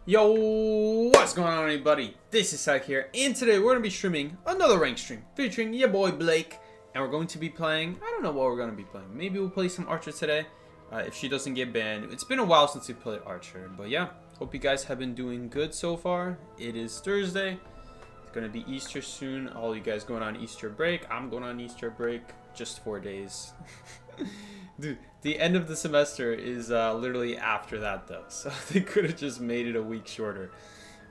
Yo, what's going on, everybody? This is Sack here, and today we're going to be streaming another ranked stream featuring your boy Blake, and we're going to be playing, I don't know what we're going to be playing. Maybe we'll play some Archer today, if she doesn't get banned. It's been a while since we played Archer, but yeah, hope you guys have been doing good so far. It is Thursday. It's going to be Easter soon. All you guys going on Easter break. I'm going on Easter break, just 4 days. Dude, the end of the semester is literally after that, though. So they could have just made it a week shorter.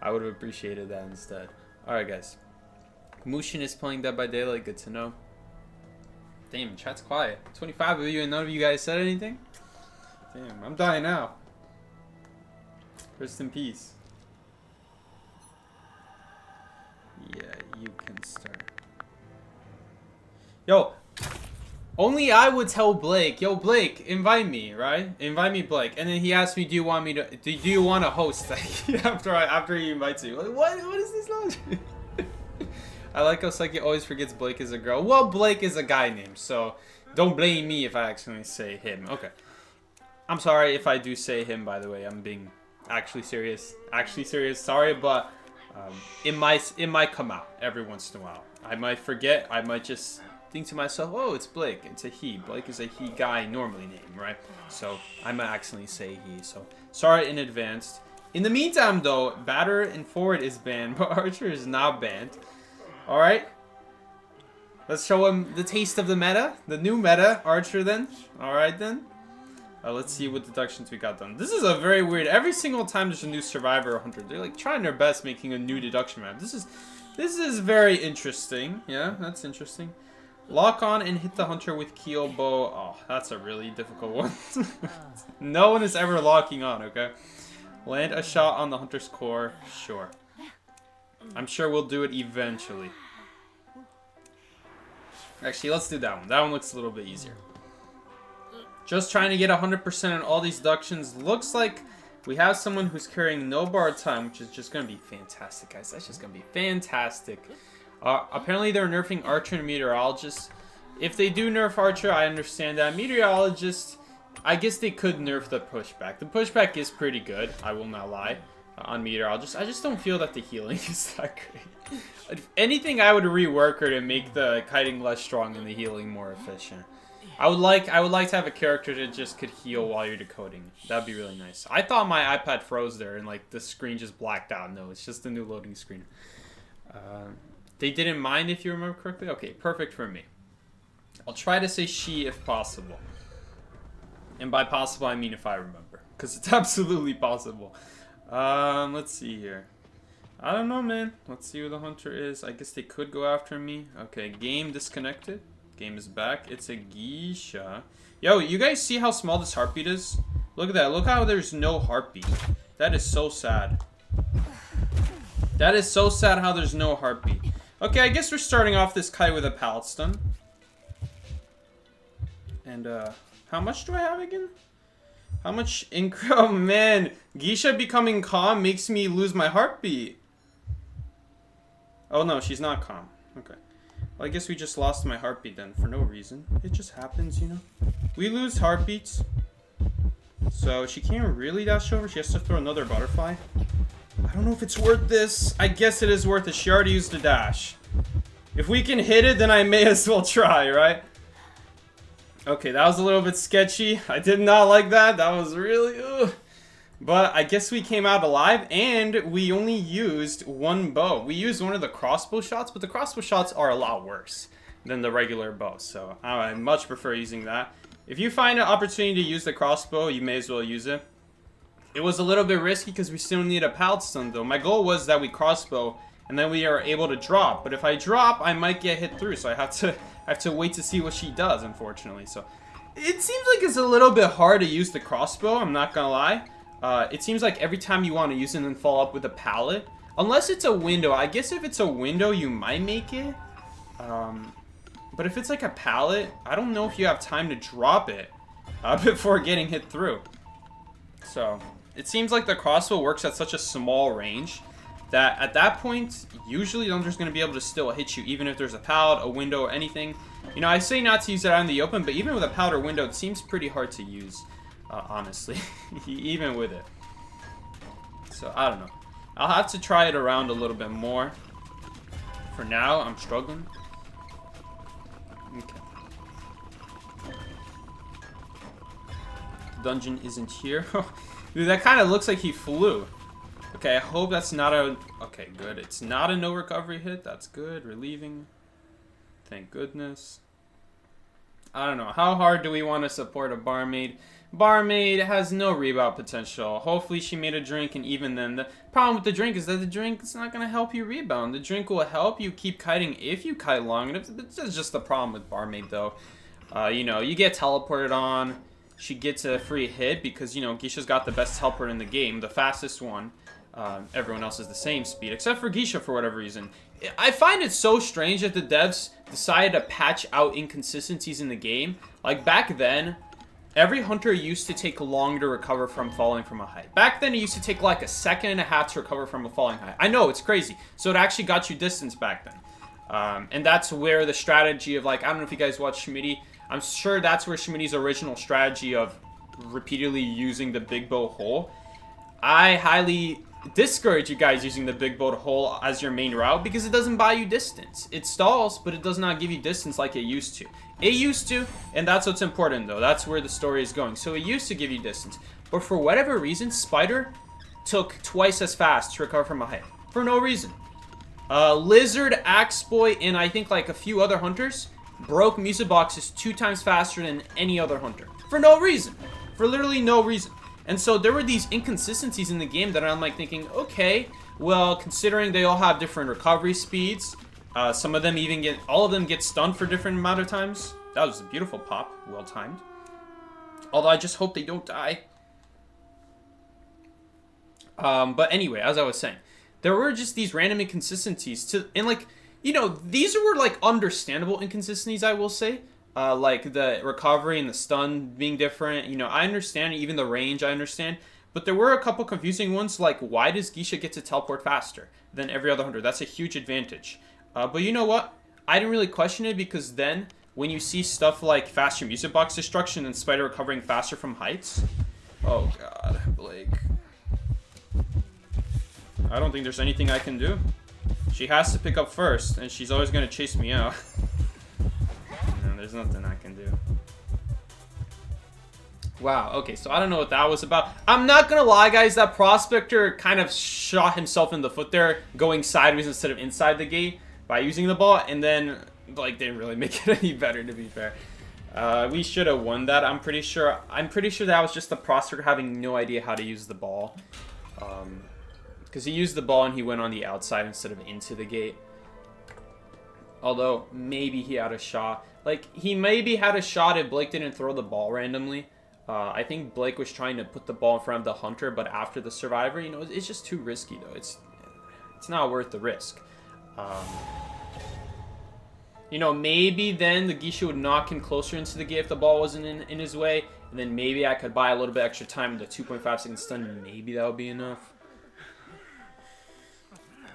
I would have appreciated that instead. Alright, guys. Mushin is playing Dead by Daylight. Good to know. Damn, chat's quiet. 25 of you and none of you guys said anything? Damn, I'm dying now. Rest in peace. Yeah, you can start. Yo! Only I would tell Blake, yo Blake, invite me, right? Invite me, Blake. And then he asked me, do you want to host after he invites you? Like, what is this logic? I like how Psyche always forgets Blake is a girl. Well, Blake is a guy name, so don't blame me if I accidentally say him. Okay. I'm sorry if I do say him, by the way. I'm being actually serious. Sorry, but it might come out every once in a while. I might forget. I might just think to myself, oh, it's Blake. It's a he. Blake is a he guy normally name, right? So I might accidentally say he. So sorry in advance. In the meantime, though, batter and forward is banned, but Archer is not banned. All right. Let's show him the taste of the meta, the new meta, Archer. Then, all right then. Let's see what deductions we got done. This is a very weird. Every single time there's a new Survivor or Hunter, they're like trying their best making a new deduction map. This is very interesting. Yeah, that's interesting. Lock on and hit the hunter with keel bow. Oh, that's a really difficult one. No one is ever locking on, okay? Land a shot on the hunter's core. Sure. I'm sure we'll do it eventually. Actually, let's do that one. That one looks a little bit easier. Just trying to get 100% on all these deductions. Looks like we have someone who's carrying no bar time, which is just going to be fantastic, guys. That's just going to be fantastic. Apparently they're nerfing Archer and Meteorologist. If they do nerf Archer, I understand that. Meteorologist, I guess they could nerf the pushback. The pushback is pretty good, I will not lie, on Meteorologist. I just don't feel that the healing is that great. If anything, I would rework her to make the kiting less strong and the healing more efficient. I would like to have a character that just could heal while you're decoding. That'd be really nice. I thought my iPad froze there and like the screen just blacked out. No, it's just a new loading screen. They didn't mind, if you remember correctly? Okay, perfect for me. I'll try to say she if possible. And by possible, I mean if I remember. Because it's absolutely possible. Let's see here. I don't know, man. Let's see who the hunter is. I guess they could go after me. Okay, game disconnected. Game is back. It's a geisha. Yo, you guys see how small this heartbeat is? Look at that. Look how there's no heartbeat. That is so sad. That is so sad how there's no heartbeat. Okay, I guess we're starting off this kite with a pallet stun. And, how much do I have again? How much oh man, Geisha becoming calm makes me lose my heartbeat. Oh no, she's not calm. Okay. Well, I guess we just lost my heartbeat then, for no reason. It just happens, you know? We lose heartbeats. So, she can't really dash over. She has to throw another butterfly. I don't know if it's worth this. I guess it is worth it. She already used a dash. If we can hit it, then I may as well try, right? Okay, that was a little bit sketchy. I did not like that. That was really... ugh. But I guess we came out alive, and we only used one bow. We used one of the crossbow shots, but the crossbow shots are a lot worse than the regular bow. So I much prefer using that. If you find an opportunity to use the crossbow, you may as well use it. It was a little bit risky because we still need a pallet stun though. My goal was that we crossbow and then we are able to drop. But if I drop, I might get hit through. So I have to wait to see what she does, unfortunately. So it seems like it's a little bit hard to use the crossbow, I'm not gonna lie. It seems like every time you want to use it and then follow up with a pallet. Unless it's a window. I guess if it's a window, you might make it. But if it's like a pallet, I don't know if you have time to drop it before getting hit through. So... it seems like the crossbow works at such a small range that at that point, usually the hunter's going to be able to still hit you, even if there's a pallet, a window, or anything. You know, I say not to use it out in the open, but even with a pallet or window, it seems pretty hard to use, honestly, even with it. So, I don't know. I'll have to try it around a little bit more. For now, I'm struggling. Okay. Dungeon isn't here. Dude, that kind of looks like he flew. Okay, I hope that's not a... Okay, good. It's not a no recovery hit. That's good. Relieving. Thank goodness. I don't know. How hard do we want to support a barmaid? Barmaid has no rebound potential. Hopefully she made a drink, and even then, the problem with the drink is that the drink is not going to help you rebound. The drink will help you keep kiting if you kite long enough. That's just the problem with barmaid, though. You know, you get teleported on. She gets a free hit because, you know, Geisha's got the best teleport in the game, the fastest one. Everyone else is the same speed, except for Geisha for whatever reason. I find it so strange that the devs decided to patch out inconsistencies in the game. Like, back then, every hunter used to take long to recover from falling from a height. Back then, it used to take like a second and a half to recover from a falling height. I know, it's crazy. So it actually got you distance back then. And that's where the strategy of, like, I don't know if you guys watch Schmitty. I'm sure that's where Schmitty's original strategy of repeatedly using the big bow hole. I highly discourage you guys using the big bow hole as your main route because it doesn't buy you distance. It stalls, but it does not give you distance like it used to. It used to, and that's what's important though. That's where the story is going. So it used to give you distance, but for whatever reason, Spider took twice as fast to recover from a height. For no reason. Lizard, Axe Boy, and I think like a few other hunters broke music boxes 2 times faster than any other hunter. For no reason. For literally no reason. And so there were these inconsistencies in the game that I'm like thinking, okay, well, considering they all have different recovery speeds, some of them even get, all of them get stunned for different amount of times. That was a beautiful pop, well timed. Although I just hope they don't die. But anyway, as I was saying, there were just these random inconsistencies and like, you know, these were like understandable inconsistencies, I will say. Like the recovery and the stun being different. You know, I understand, even the range I understand. But there were a couple confusing ones, like why does Geisha get to teleport faster than every other hunter? That's a huge advantage. But you know what? I didn't really question it because then when you see stuff like faster music box destruction and Spider recovering faster from heights. Oh god, Blake. I don't think there's anything I can do. She has to pick up first, and she's always going to chase me out. No, there's nothing I can do. Wow, okay, so I don't know what that was about. I'm not going to lie, guys, that Prospector kind of shot himself in the foot there, going sideways instead of inside the gate by using the ball, and then, like, didn't really make it any better, to be fair. We should have won that, I'm pretty sure. I'm pretty sure that was just the Prospector having no idea how to use the ball. Because he used the ball and he went on the outside instead of into the gate. Although, maybe he had a shot. Like, he maybe had a shot if Blake didn't throw the ball randomly. I think Blake was trying to put the ball in front of the hunter, but after the survivor, you know, it's just too risky, though. It's not worth the risk. You know, maybe then the Geisha would knock him closer into the gate if the ball wasn't in his way. And then maybe I could buy a little bit extra time with the 2.5 second stun. Maybe that would be enough.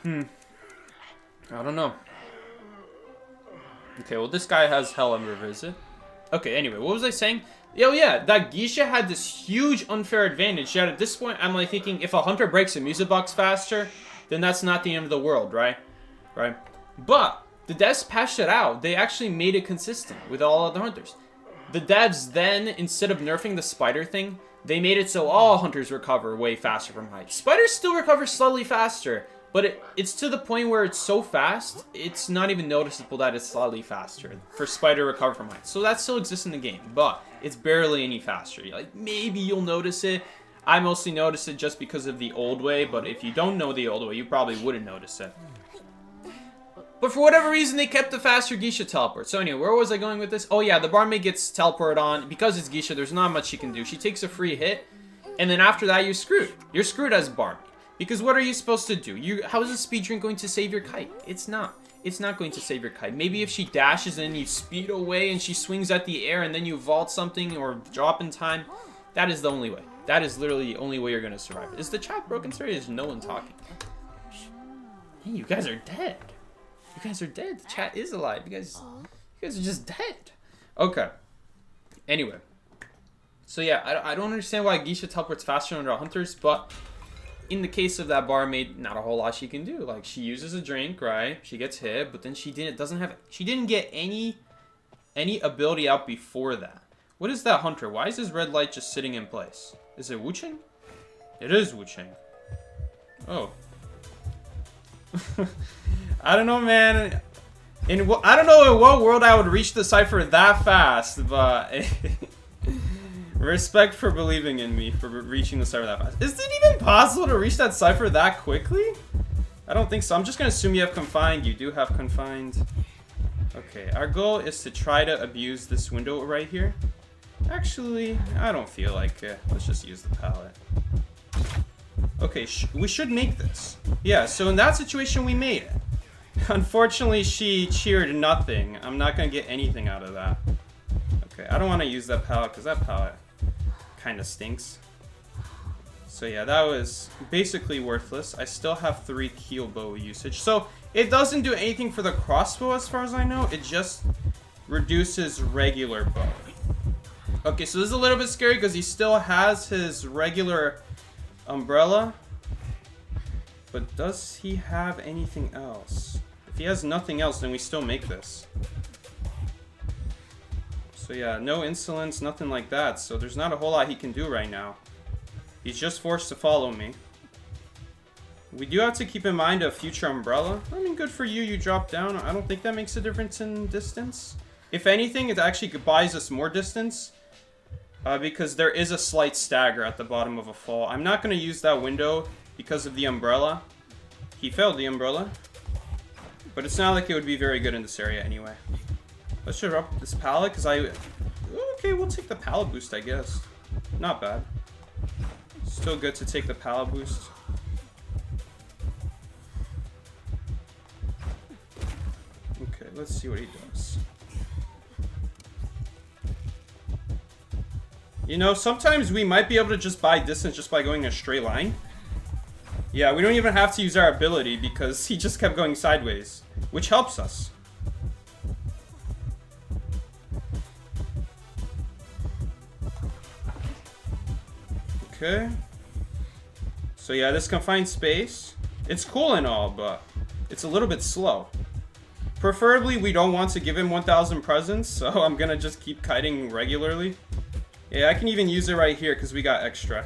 I don't know. Okay, well, this guy has hell on revisit. Okay, anyway, what was I saying? Oh, yeah, that Geisha had this huge unfair advantage. Yet at this point, I'm like thinking, if a hunter breaks a music box faster, then that's not the end of the world, right? Right? But the devs patched it out. They actually made it consistent with all other hunters. The devs then, instead of nerfing the spider thing, they made it so all hunters recover way faster from height. Spiders still recover slightly faster. But it's to the point where it's so fast, it's not even noticeable that it's slightly faster for Spider to recover from heights. So that still exists in the game, but it's barely any faster. Like, maybe you'll notice it. I mostly notice it just because of the old way, but if you don't know the old way, you probably wouldn't notice it. But for whatever reason, they kept the faster Geisha teleport. So anyway, where was I going with this? Oh yeah, the barmaid gets teleported on. Because it's Geisha, there's not much she can do. She takes a free hit, and then after that, you're screwed. You're screwed as barmaid. Because what are you supposed to do? How is a speed drink going to save your kite? It's not. It's not going to save your kite. Maybe if she dashes and you speed away and she swings at the air and then you vault something or drop in time, that is the only way. That is literally the only way you're going to survive. Is the chat broken? Sorry, is no one talking? Hey, you guys are dead. You guys are dead. The chat is alive. You guys are just dead. Okay. Anyway. So yeah, I don't understand why Geisha teleports faster than our hunters, but in the case of that barmaid, not a whole lot she can do. Like, she uses a drink, right? She gets hit, but then she didn't get any ability out before that. What is that hunter? Why is his red light just sitting in place? Is it Wu Chang? It is Wu Chang. Oh. I don't know, man. I don't know in what world I would reach the cipher that fast, but respect for believing in me for reaching the cipher that fast. Is it even possible to reach that cipher that quickly? I don't think so. I'm just gonna assume you have confined. You do have confined. Okay, our goal is to try to abuse this window right here. Actually, I don't feel like it. Let's just use the palette. Okay, we should make this. Yeah, so in that situation, we made it. Unfortunately, she cheered nothing. I'm not going to get anything out of that. Okay, I don't want to use that palette because that palette kind of stinks. So yeah, that was basically worthless. I still have 3 keel bow usage. So it doesn't do anything for the crossbow as far as I know. It just reduces regular bow. Okay, so this is a little bit scary because he still has his regular umbrella. But does he have anything else? If he has nothing else, then we still make this. So yeah, no insolence, nothing like that. So there's not a whole lot he can do right now. He's just forced to follow me. We do have to keep in mind a future umbrella. I mean, good for you, you dropped down. I don't think that makes a difference in distance. If anything, it actually buys us more distance. Because there is a slight stagger at the bottom of a fall. I'm not going to use that window because of the umbrella. He failed the umbrella. But it's not like it would be very good in this area anyway. Let's just up this palette because okay, we'll take the palette boost, I guess. Not bad. Still good to take the palette boost. Okay, let's see what he does. You know, sometimes we might be able to just buy distance just by going a straight line. Yeah, we don't even have to use our ability because he just kept going sideways, which helps us. Okay. So yeah, this confined space, it's cool and all, but it's a little bit slow. Preferably, we don't want to give him 1,000 presents, so I'm gonna just keep kiting regularly. Yeah, I can even use it right here because we got extra.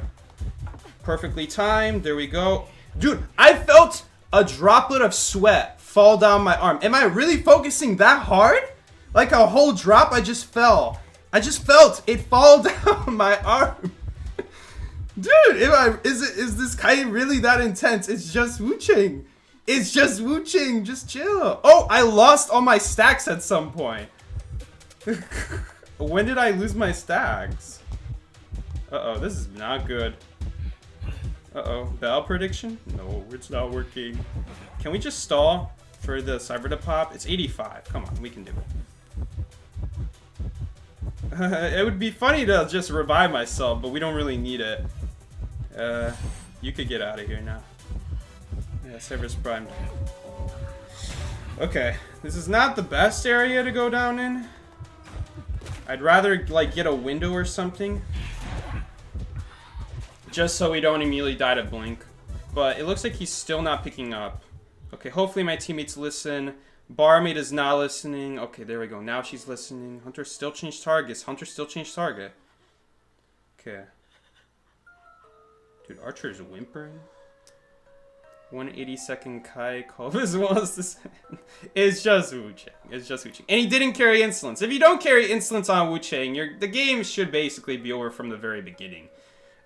Perfectly timed. There we go. Dude, I felt a droplet of sweat fall down my arm. Am I really focusing that hard? Like a whole drop, I just fell. I just felt it fall down my arm. Dude, is this kite really that intense? It's just Wu Chang. It's just Wu Chang. Just chill. Oh, I lost all my stacks at some point. When did I lose my stacks? Uh-oh, this is not good. Uh-oh, bell prediction? No, it's not working. Can we just stall for the cyber to pop? It's 85. Come on, we can do it. It would be funny to just revive myself, but we don't really need it. You could get out of here now. Yeah, server's primed. Okay, this is not the best area to go down in. I'd rather, like, get a window or something. Just so we don't immediately die to blink. But it looks like he's still not picking up. Okay, hopefully my teammates listen. Barmaid is not listening. Okay, there we go. Now she's listening. Hunter still changed targets. Hunter still changed target. Okay. Dude, Archer is whimpering. 182nd Kai Kovis wants to say. It's just Wu Chang. It's just Wu Chang. And he didn't carry insolence. If you don't carry insolence on Wu Chang, the game should basically be over from the very beginning.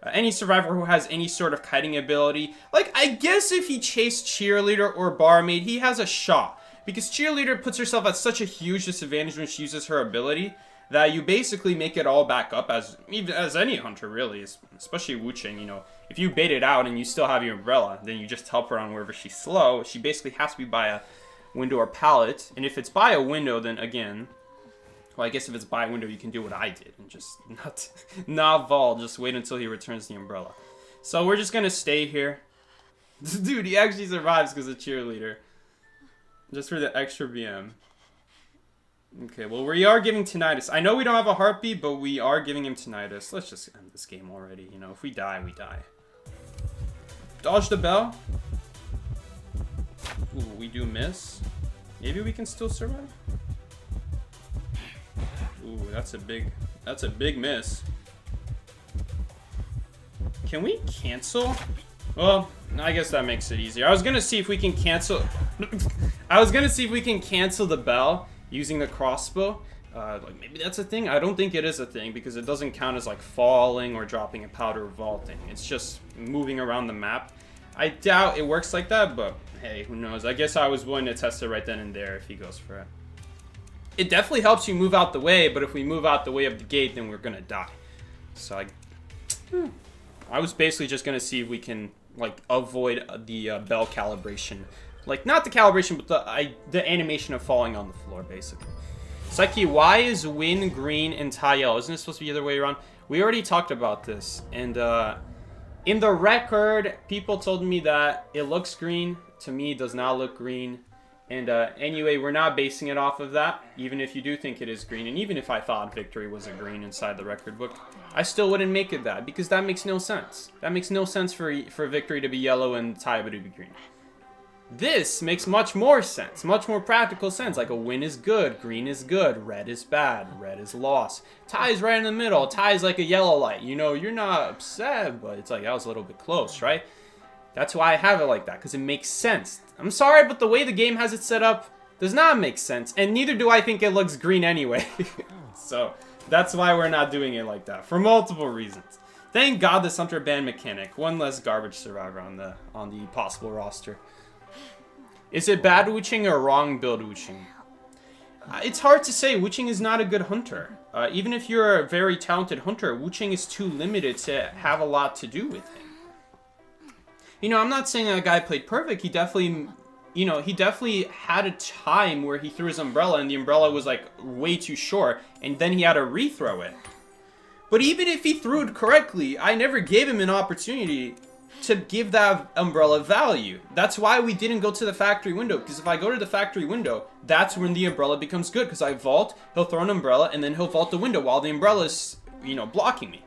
Any survivor who has any sort of kiting ability, like, I guess if he chased Cheerleader or Barmaid, he has a shot. Because Cheerleader puts herself at such a huge disadvantage when she uses her ability that you basically make it all back up as any hunter, really. Especially Wu Chang, you know. If you bait it out and you still have your umbrella, then you just help her on wherever she's slow. She basically has to be by a window or pallet. And if it's by a window, then again... Well, I guess if it's by a window, you can do what I did and just not vol. Just wait until he returns the umbrella. So we're just going to stay here. Dude, he actually survives because of cheerleader. Just for the extra BM. Okay, well, we are giving tinnitus. I know we don't have a heartbeat, but we are giving him tinnitus. Let's just end this game already. You know, if we die, we die. Dodge the bell. Ooh, we do miss. Maybe we can still survive. Ooh, that's a big miss. Can we cancel? Well, I guess that makes it easier. I was gonna see if we can cancel. I was gonna see if we can cancel the bell using the crossbow. Like maybe that's a thing. I don't think it is a thing because it doesn't count as like falling or dropping a powder or vaulting. It's just moving around the map. I doubt it works like that, but hey, who knows? I guess I was willing to test it right then and there if he goes for it. It definitely helps you move out the way, but if we move out the way of the gate, then we're gonna die. So I was basically just gonna see if we can like avoid the bell calibration. Like, not the calibration, but the animation of falling on the floor, basically. Psyche, why is Win green and Ty yellow? Isn't it supposed to be the other way around? We already talked about this. And in the record, people told me that it looks green. To me, it does not look green. And anyway, we're not basing it off of that, even if you do think it is green. And even if I thought victory was a green inside the record book, I still wouldn't make it that, because that makes no sense. That makes no sense for victory to be yellow and Ty to be green. This makes much more sense, much more practical sense. Like a win is good, green is good, red is bad, red is loss. Ty's right in the middle, Ty's like a yellow light. You know, you're not upset, but it's like, that was a little bit close, right? That's why I have it like that, because it makes sense. I'm sorry, but the way the game has it set up does not make sense, and neither do I think it looks green anyway. So that's why we're not doing it like that, for multiple reasons. Thank God this Hunter banned mechanic. One less garbage survivor on the possible roster. Is it bad Wu Chang or wrong build Wu Chang? It's hard to say. Wu Chang is not a good hunter. Even if you're a very talented hunter, Wu Chang is too limited to have a lot to do with him. You know, I'm not saying that guy played perfect. He definitely, you know, he definitely had a time where he threw his umbrella and the umbrella was like way too short, and then he had to rethrow it. But even if he threw it correctly, I never gave him an opportunity to give that umbrella value. That's why we didn't go to the factory window, because if I go to the factory window, that's when the umbrella becomes good, because I vault, he'll throw an umbrella, and then he'll vault the window while the umbrella's, you know, blocking me.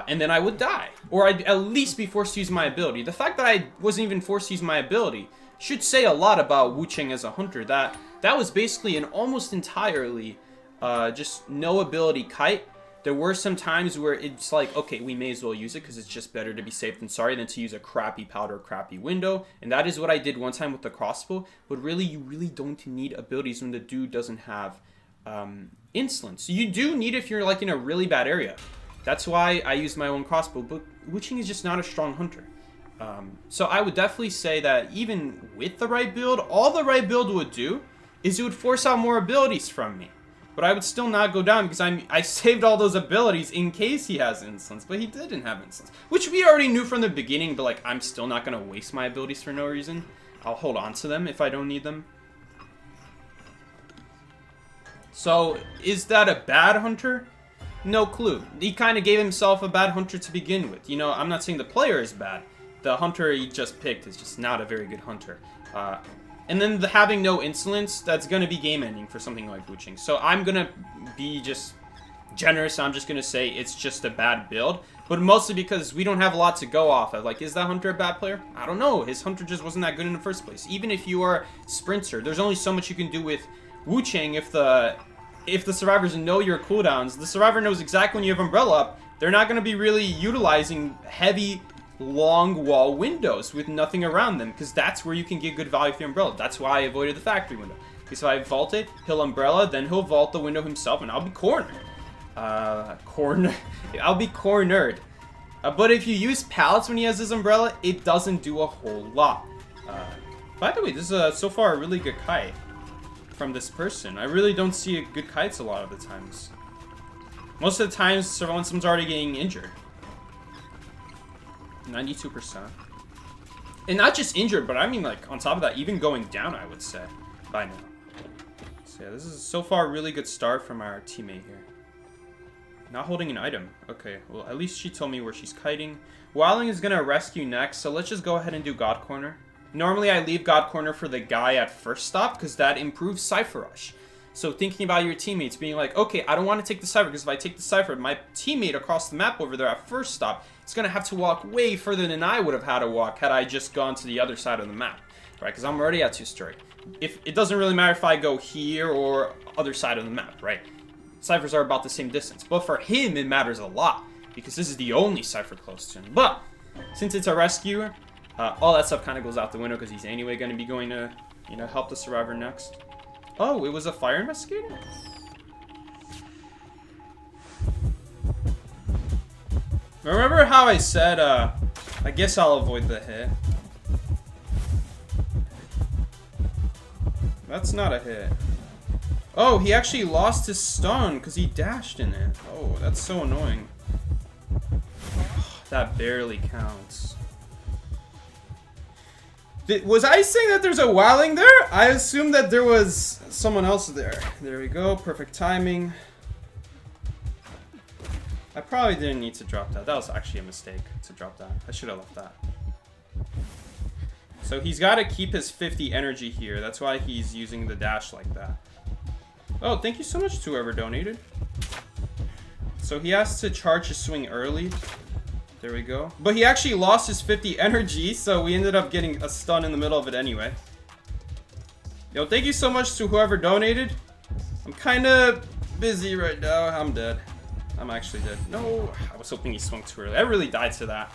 And then I would die. Or I'd at least be forced to use my ability. The fact that I wasn't even forced to use my ability should say a lot about Wu Chang as a hunter. That was basically an almost entirely just no ability kite. There were some times where it's like, okay, we may as well use it because it's just better to be safe than sorry than to use a crappy powder, crappy window. And that is what I did one time with the crossbow. But really, you really don't need abilities when the dude doesn't have insolence. You do need if you're like in a really bad area. That's why I used my own crossbow. But Wu Chang is just not a strong hunter. So I would definitely say that even with the right build, all the right build would do is it would force out more abilities from me. But I would still not go down because I saved all those abilities in case he has insolence. But he didn't have insolence. Which we already knew from the beginning, but like I'm still not going to waste my abilities for no reason. I'll hold on to them if I don't need them. So, is that a bad hunter? No clue. He kind of gave himself a bad hunter to begin with. You know, I'm not saying the player is bad. The hunter he just picked is just not a very good hunter. And then having no insolence, that's going to be game ending for something like Wu Chang. So I'm going to be just generous. I'm just going to say it's just a bad build. But mostly because we don't have a lot to go off of. Like, is that hunter a bad player? I don't know. His hunter just wasn't that good in the first place. Even if you are sprinter, there's only so much you can do with Wu Chang if the survivors know your cooldowns. The survivor knows exactly when you have umbrella up. They're not going to be really utilizing heavy long wall windows with nothing around them, because that's where you can get good value for the umbrella. That's why I avoided the factory window. Because if I vault it, he'll umbrella, then he'll vault the window himself, and I'll be cornered. I'll be cornered. But if you use pallets when he has his umbrella, it doesn't do a whole lot. By the way, this is so far a really good kite from this person. I really don't see good kites a lot of the times. Most of the times, when someone's already getting injured. 92%. And not just injured, but I mean like on top of that, even going down, I would say, by now. So yeah, this is so far a really good start from our teammate here. Not holding an item. Okay, well, at least she told me where she's kiting. Wilding is going to rescue next, so let's just go ahead and do God Corner. Normally, I leave God Corner for the guy at first stop, because that improves Cypher Rush. So thinking about your teammates, being like, okay, I don't want to take the Cypher, because if I take the Cypher, my teammate across the map over there at first stop is going to have to walk way further than I would have had to walk had I just gone to the other side of the map, right? Because I'm already at 2-story. If it doesn't really matter if I go here or other side of the map, right? Ciphers are about the same distance. But for him, it matters a lot, because this is the only Cypher close to him. But since it's a rescue, all that stuff kind of goes out the window, because he's anyway going to be going to, you know, help the survivor next. Oh, it was a fire investigator? Remember how I said, I guess I'll avoid the hit. That's not a hit. Oh, he actually lost his stun because he dashed in it. Oh, that's so annoying. That barely counts. Was I saying that there's a wilding there? I assumed that there was someone else there. There we go. Perfect timing. I probably didn't need to drop that. That was actually a mistake to drop that. I should have left that. So he's got to keep his 50 energy here. That's why he's using the dash like that. Oh, thank you so much to whoever donated. So he has to charge his swing early. There we go. But he actually lost his 50 energy, so we ended up getting a stun in the middle of it anyway. Yo, thank you so much to whoever donated. I'm kind of busy right now. I'm dead. I'm actually dead. No, I was hoping he swung too early. I really died to that.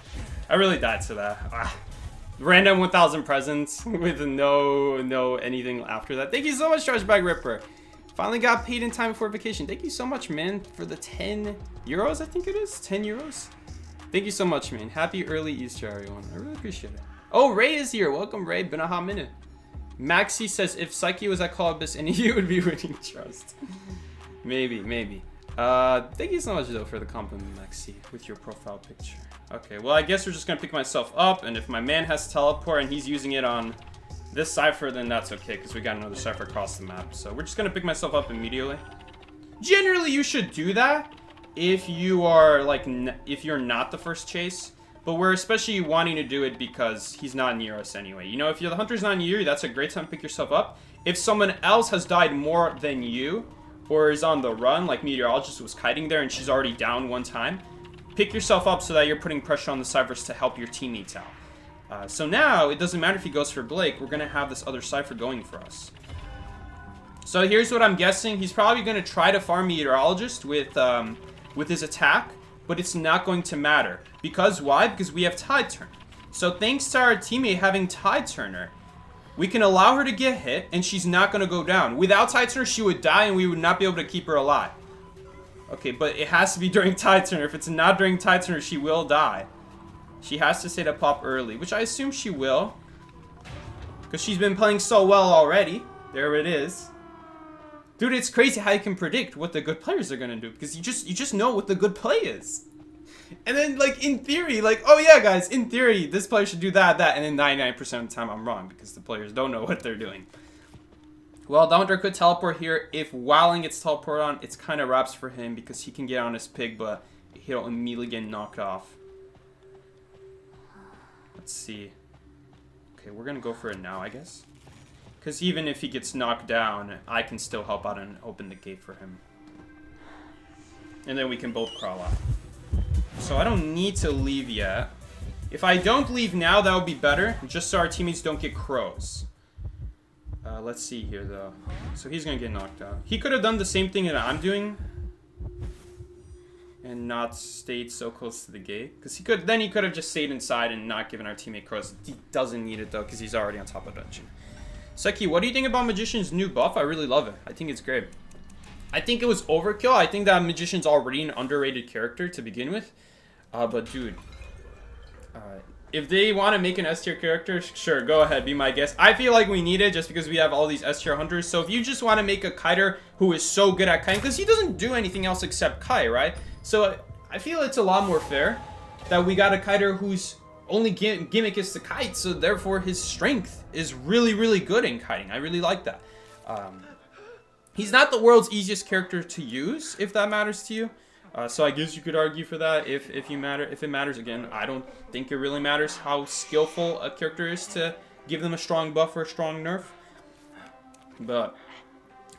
Random 1,000 presents with no anything after that. Thank you so much, Trash Bag Ripper. Finally got paid in time before vacation. Thank you so much, man, for the 10 euros, I think it is. 10 euros. Thank you so much, man. Happy early Easter, everyone. I really appreciate it. Oh, Ray is here. Welcome, Ray. Been a hot minute. Maxi says, if Psyche was at Call Abyss, NAEU would be winning trust. Maybe. Thank you so much, though, for the compliment, Maxi, with your profile picture. Okay, well, I guess we're just going to pick myself up, and if my man has teleport and he's using it on this Cypher, then that's okay, because we got another Cypher across the map. So we're just going to pick myself up immediately. Generally, you should do that if you are, like, if you're not the first chase. But we're especially wanting to do it because he's not near us anyway. You know, if the hunter's not near you, that's a great time to pick yourself up. If someone else has died more than you, or is on the run, like Meteorologist was kiting there and she's already down one time, pick yourself up so that you're putting pressure on the Cyphers to help your teammates out. So now, it doesn't matter if he goes for Blake, we're going to have this other Cypher going for us. So here's what I'm guessing. He's probably going to try to farm Meteorologist with his attack, but it's not going to matter. Because why? Because we have Tide Turn. So thanks to our teammate having Tide Turner, we can allow her to get hit, and she's not going to go down. Without Tide Turner, she would die, and we would not be able to keep her alive. Okay, but it has to be during Tide Turner. If it's not during Tide Turner, she will die. She has to say to pop early, which I assume she will. Because she's been playing so well already. There it is. Dude, it's crazy how you can predict what the good players are going to do. Because you just know what the good play is. And then, like, in theory, like, oh yeah, guys, in theory, this player should do that, and then 99% of the time I'm wrong, because the players don't know what they're doing. Well, the Hunter could teleport here. If Wowling gets teleported on, it's kind of wraps for him, because he can get on his pig, but he'll immediately get knocked off. Let's see. Okay, we're going to go for it now, I guess. Because even if he gets knocked down, I can still help out and open the gate for him. And then we can both crawl out. So I don't need to leave yet. If I don't leave now, that would be better. Just so our teammates don't get crows. Let's see here, though. So he's going to get knocked out. He could have done the same thing that I'm doing. And not stayed so close to the gate. Because then he could have just stayed inside and not given our teammate crows. He doesn't need it, though, because he's already on top of the dungeon. Seki, what do you think about Magician's new buff? I really love it. I think it's great. I think it was overkill. I think that Magician's already an underrated character to begin with. But dude, if they want to make an S tier character, sure, go ahead, be my guest. I feel like we need it just because we have all these S tier hunters. So if you just want to make a kiter who is so good at kiting, because he doesn't do anything else except kite, right? So I feel it's a lot more fair that we got a kiter whose only gimmick is to kite. So therefore his strength is really, really good in kiting. I really like that. He's not the world's easiest character to use, if that matters to you. So I guess you could argue for that if it matters. Again, I don't think it really matters how skillful a character is to give them a strong buff or a strong nerf. But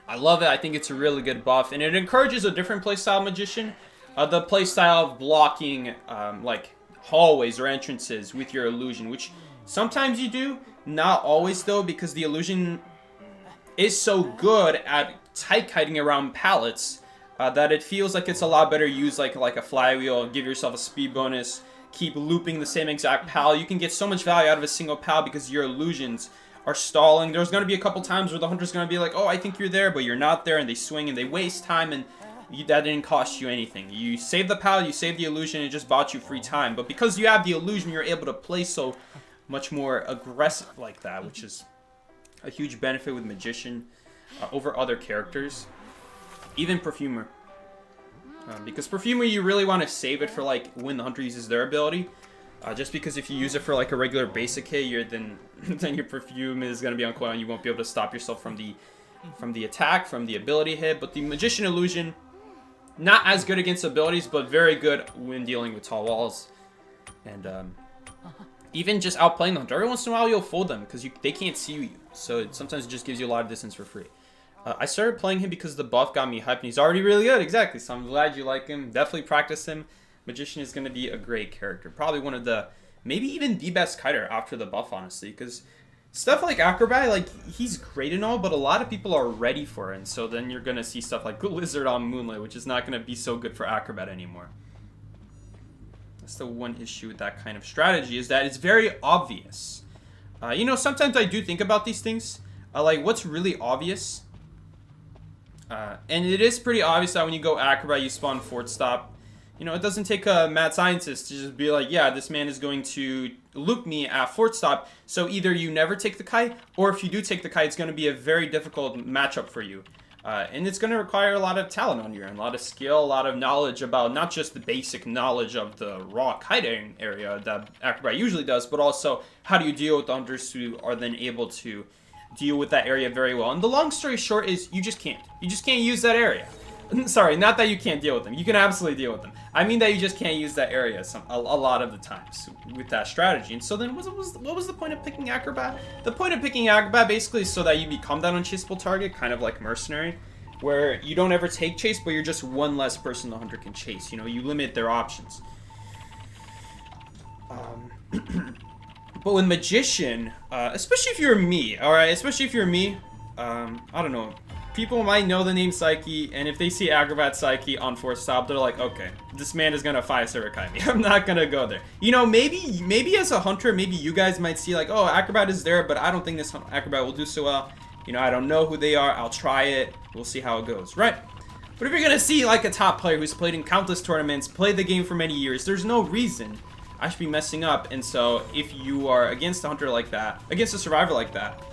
I love it. I think it's a really good buff, and it encourages a different playstyle magician. The playstyle of blocking like hallways or entrances with your illusion, which sometimes you do, not always though, because the illusion is so good at tight kiting around pallets that it feels like it's a lot better used like a flywheel. Give yourself a speed bonus, keep looping the same exact pal. You can get so much value out of a single pal because your illusions are stalling. There's going to be a couple times where the hunter's going to be like, oh, I think you're there, but you're not there, and they swing and they waste time, and that didn't cost you anything. You save the pal, you save the illusion, it just bought you free time. But because you have the illusion, you're able to play so much more aggressive like that, which is a huge benefit with Magician over other characters. Even Perfumer. Because Perfumer, you really want to save it for like when the hunter uses their ability. Just because if you use it for like a regular basic hit, then your Perfume is going to be on cooldown. You won't be able to stop yourself from the attack, from the ability hit. But the Magician Illusion, not as good against abilities, but very good when dealing with tall walls. And even just outplaying the hunter. Every once in a while you'll fool them because they can't see you. So sometimes it just gives you a lot of distance for free. I started playing him because the buff got me hyped, and he's already really good. Exactly. So I'm glad you like him. Definitely practice him. Magician is going to be a great character. Probably one of the, maybe even the best kiter after the buff, honestly. Because stuff like Acrobat, like, he's great and all, but a lot of people are ready for it. And so then you're going to see stuff like Lizard on Moonlight, which is not going to be so good for Acrobat anymore. That's the one issue with that kind of strategy, is that it's very obvious. You know, sometimes I do think about these things. Like, what's really obvious? And it is pretty obvious that when you go Acrobat, you spawn Fort Stop. You know, it doesn't take a mad scientist to just be like, yeah, this man is going to loop me at Fort Stop. So either you never take the kite, or if you do take the kite, it's going to be a very difficult matchup for you. And it's going to require a lot of talent on your end, a lot of skill, a lot of knowledge about not just the basic knowledge of the raw kiting area that Acrobat usually does, but also how do you deal with the hunters who are then able to deal with that area very well. And the long story short is you just can't. You just can't use that area. Sorry, not that you can't deal with them. You can absolutely deal with them. I mean that you just can't use that area a lot of the times with that strategy. And so then what was the point of picking Acrobat? The point of picking Acrobat basically is so that you become that unchaseable target, kind of like Mercenary, where you don't ever take chase, but you're just one less person the hunter can chase. You know, you limit their options. But with Magician, especially if you're me, alright? Especially if you're me, I don't know. People might know the name Psyche, and if they see Acrobat Psyche on 4th Stop, they're like, okay, this man is gonna 5-star kite me. I'm not gonna go there. You know, maybe as a hunter, maybe you guys might see like, oh, Acrobat is there, but I don't think this Acrobat will do so well. You know, I don't know who they are. I'll try it. We'll see how it goes, right? But if you're gonna see like a top player who's played in countless tournaments, played the game for many years, there's no reason I should be messing up. And so if you are against a hunter like that, against a survivor like that,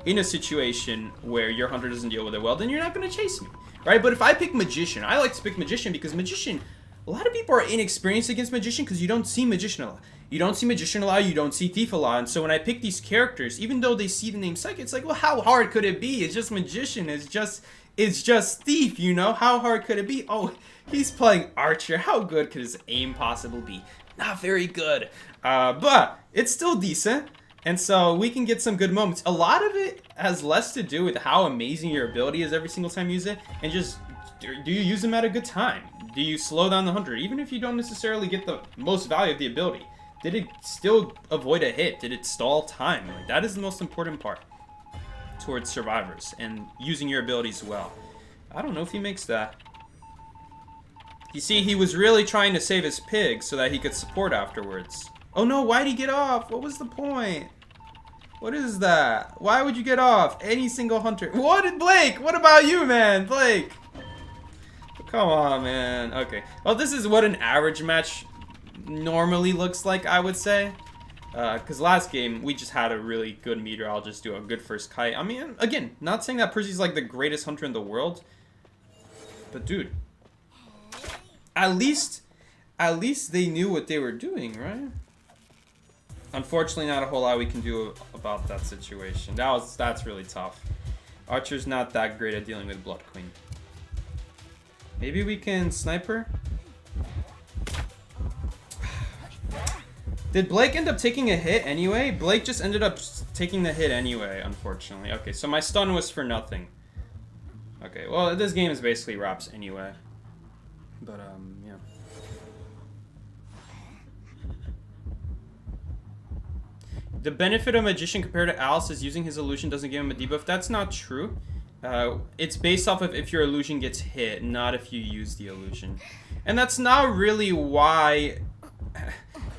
in a situation where your hunter doesn't deal with it well, then you're not going to chase me, right? But if I pick Magician, I like to pick Magician because Magician, a lot of people are inexperienced against Magician because you don't see Magician a lot. You don't see Magician a lot, you don't see Thief a lot. And so when I pick these characters, even though they see the name Psychic, it's like, well, how hard could it be? It's just Magician, it's just Thief, you know? How hard could it be? Oh, he's playing Archer. How good could his aim possibly be? Not very good. But it's still decent. And so we can get some good moments. A lot of it has less to do with how amazing your ability is every single time you use it, and just, do you use them at a good time? Do you slow down the hunter? Even if you don't necessarily get the most value of the ability, did it still avoid a hit? Did it stall time? Like, that is the most important part towards survivors and using your abilities well. I don't know if he makes that. You see, he was really trying to save his pig so that he could support afterwards. Oh no, why'd he get off? What was the point? What is that? Why would you get off? Any single hunter. What, Blake? What about you, man? Blake. Come on, man. Okay. Well, this is what an average match normally looks like, I would say. Because last game, we just had a really good meter. I'll just do a good first kite. I mean, again, not saying that Percy's like the greatest hunter in the world. But, dude. At least they knew what they were doing, right? Unfortunately, not a whole lot we can do about that situation. That's really tough. Archer's not that great at dealing with Blood Queen. Maybe we can snipe her? Did Blake end up taking a hit anyway? Blake just ended up taking the hit anyway, unfortunately. Okay, so my stun was for nothing. Okay, well, this game is basically wraps anyway. But, yeah. The benefit of Magician compared to Alice is using his illusion doesn't give him a debuff. That's not true. It's based off of if your illusion gets hit, not if you use the illusion. And that's not really why...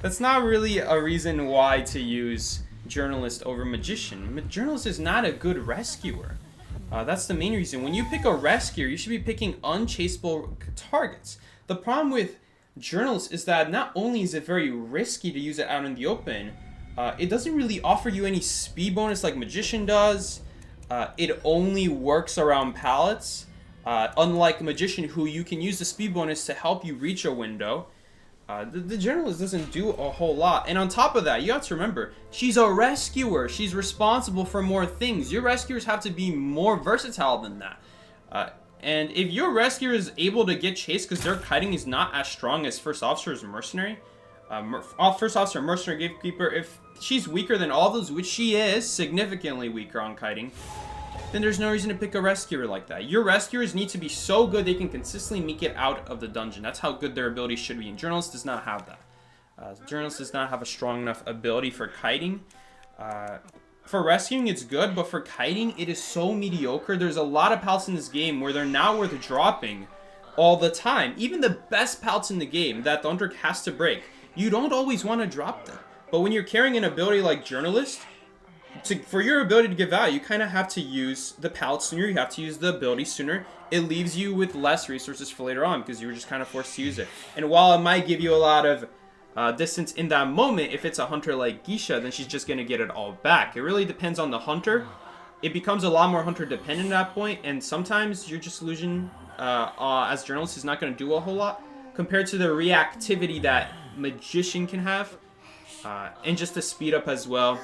That's not really a reason why to use Journalist over Magician. Journalist is not a good rescuer. That's the main reason. When you pick a rescuer, you should be picking unchaseable targets. The problem with Journalist is that not only is it very risky to use it out in the open, it doesn't really offer you any speed bonus like Magician does. It only works around pallets. Unlike Magician, who you can use the speed bonus to help you reach a window. The Journalist doesn't do a whole lot. And on top of that, you have to remember, she's a rescuer. She's responsible for more things. Your rescuers have to be more versatile than that. And if your rescuer is able to get chased because their kiting is not as strong as First Officer's Mercenary, First Officer, Mercenary, Gatekeeper, if she's weaker than all those, which she is, significantly weaker on kiting, then there's no reason to pick a rescuer like that. Your rescuers need to be so good they can consistently make it out of the dungeon. That's how good their ability should be. And Journalist does not have that. Journalist does not have a strong enough ability for kiting. For rescuing, it's good, but for kiting, it is so mediocre. There's a lot of pallets in this game where they're not worth dropping all the time. Even the best pallets in the game that the Hunter has to break, you don't always want to drop them. But when you're carrying an ability like Journalist, for your ability to give value, you kind of have to use the pallet sooner. You have to use the ability sooner. It leaves you with less resources for later on because you were just kind of forced to use it. And while it might give you a lot of distance in that moment, if it's a hunter like Geisha, then she's just going to get it all back. It really depends on the hunter. It becomes a lot more hunter dependent at that point, and sometimes your just illusion as Journalist is not going to do a whole lot compared to the reactivity that Magician can have, and just the speed up as well.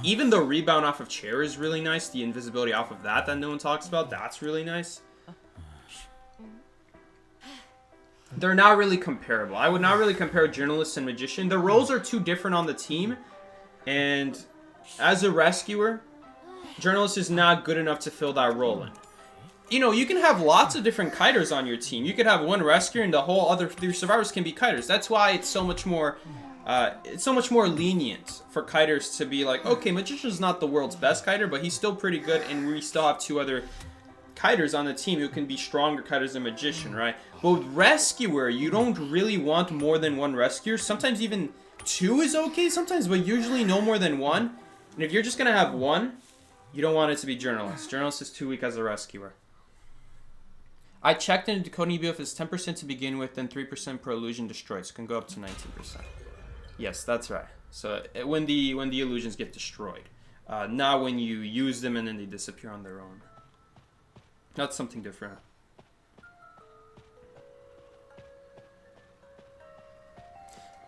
Even the rebound off of chair is really nice. The invisibility off of that no one talks about, that's really nice. They're not really comparable. I would not really compare Journalist and Magician. The roles are too different on the team. And as a rescuer, Journalist is not good enough to fill that role in. You know, you can have lots of different kiters on your team. You could have one rescuer and the whole other 3 survivors can be kiters. That's why it's so much more... it's so much more lenient for kiters to be like, okay, Magician's not the world's best kiter, but he's still pretty good, and we still have 2 other kiters on the team who can be stronger kiters than Magician, right? But with Rescuer, you don't really want more than 1 rescuer. Sometimes even 2 is okay sometimes, but usually no more than 1. And if you're just going to have 1, you don't want it to be Journalist. Journalist is too weak as a rescuer. I checked in decoding EBF is 10% to begin with, then 3% per illusion destroyed, so it can go up to 19%. Yes, that's right. So when the illusions get destroyed, not when you use them and then they disappear on their own. That's something different.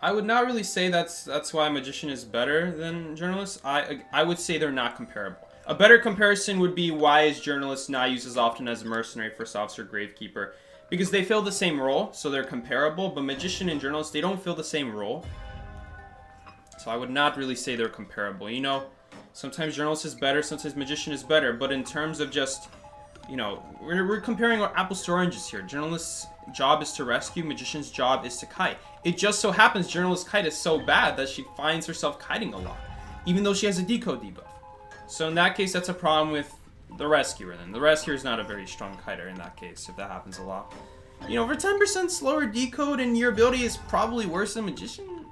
I would not really say that's why Magician is better than Journalist. I would say they're not comparable. A better comparison would be why is Journalist not used as often as Mercenary, First Officer, Gravekeeper? Because they fill the same role, so they're comparable. But Magician and Journalist, they don't fill the same role. So I would not really say they're comparable. You know, sometimes Journalist is better, sometimes Magician is better. But in terms of just, you know, we're comparing our apples to oranges here. Journalist's job is to rescue, Magician's job is to kite. It just so happens Journalist's kite is so bad that she finds herself kiting a lot, even though she has a decode debuff. So in that case, that's a problem with the rescuer then. The rescuer is not a very strong kiter in that case, if that happens a lot. You know, for 10% slower decode and your ability is probably worse than Magician,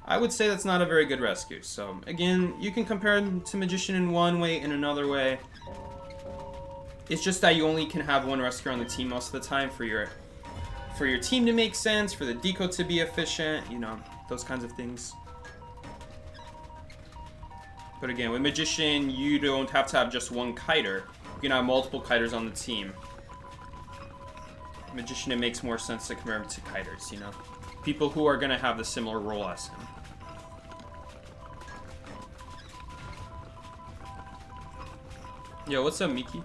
I would say that's not a very good rescue. So again, you can compare them to Magician in one way, in another way. It's just that you only can have 1 rescuer on the team most of the time for your team to make sense, for the decode to be efficient, you know, those kinds of things. But again, with Magician, you don't have to have just 1 kiter. You can have multiple kiters on the team. Magician, it makes more sense to compare him to kiters, you know? People who are going to have the similar role as him. Yo, what's up, Miki?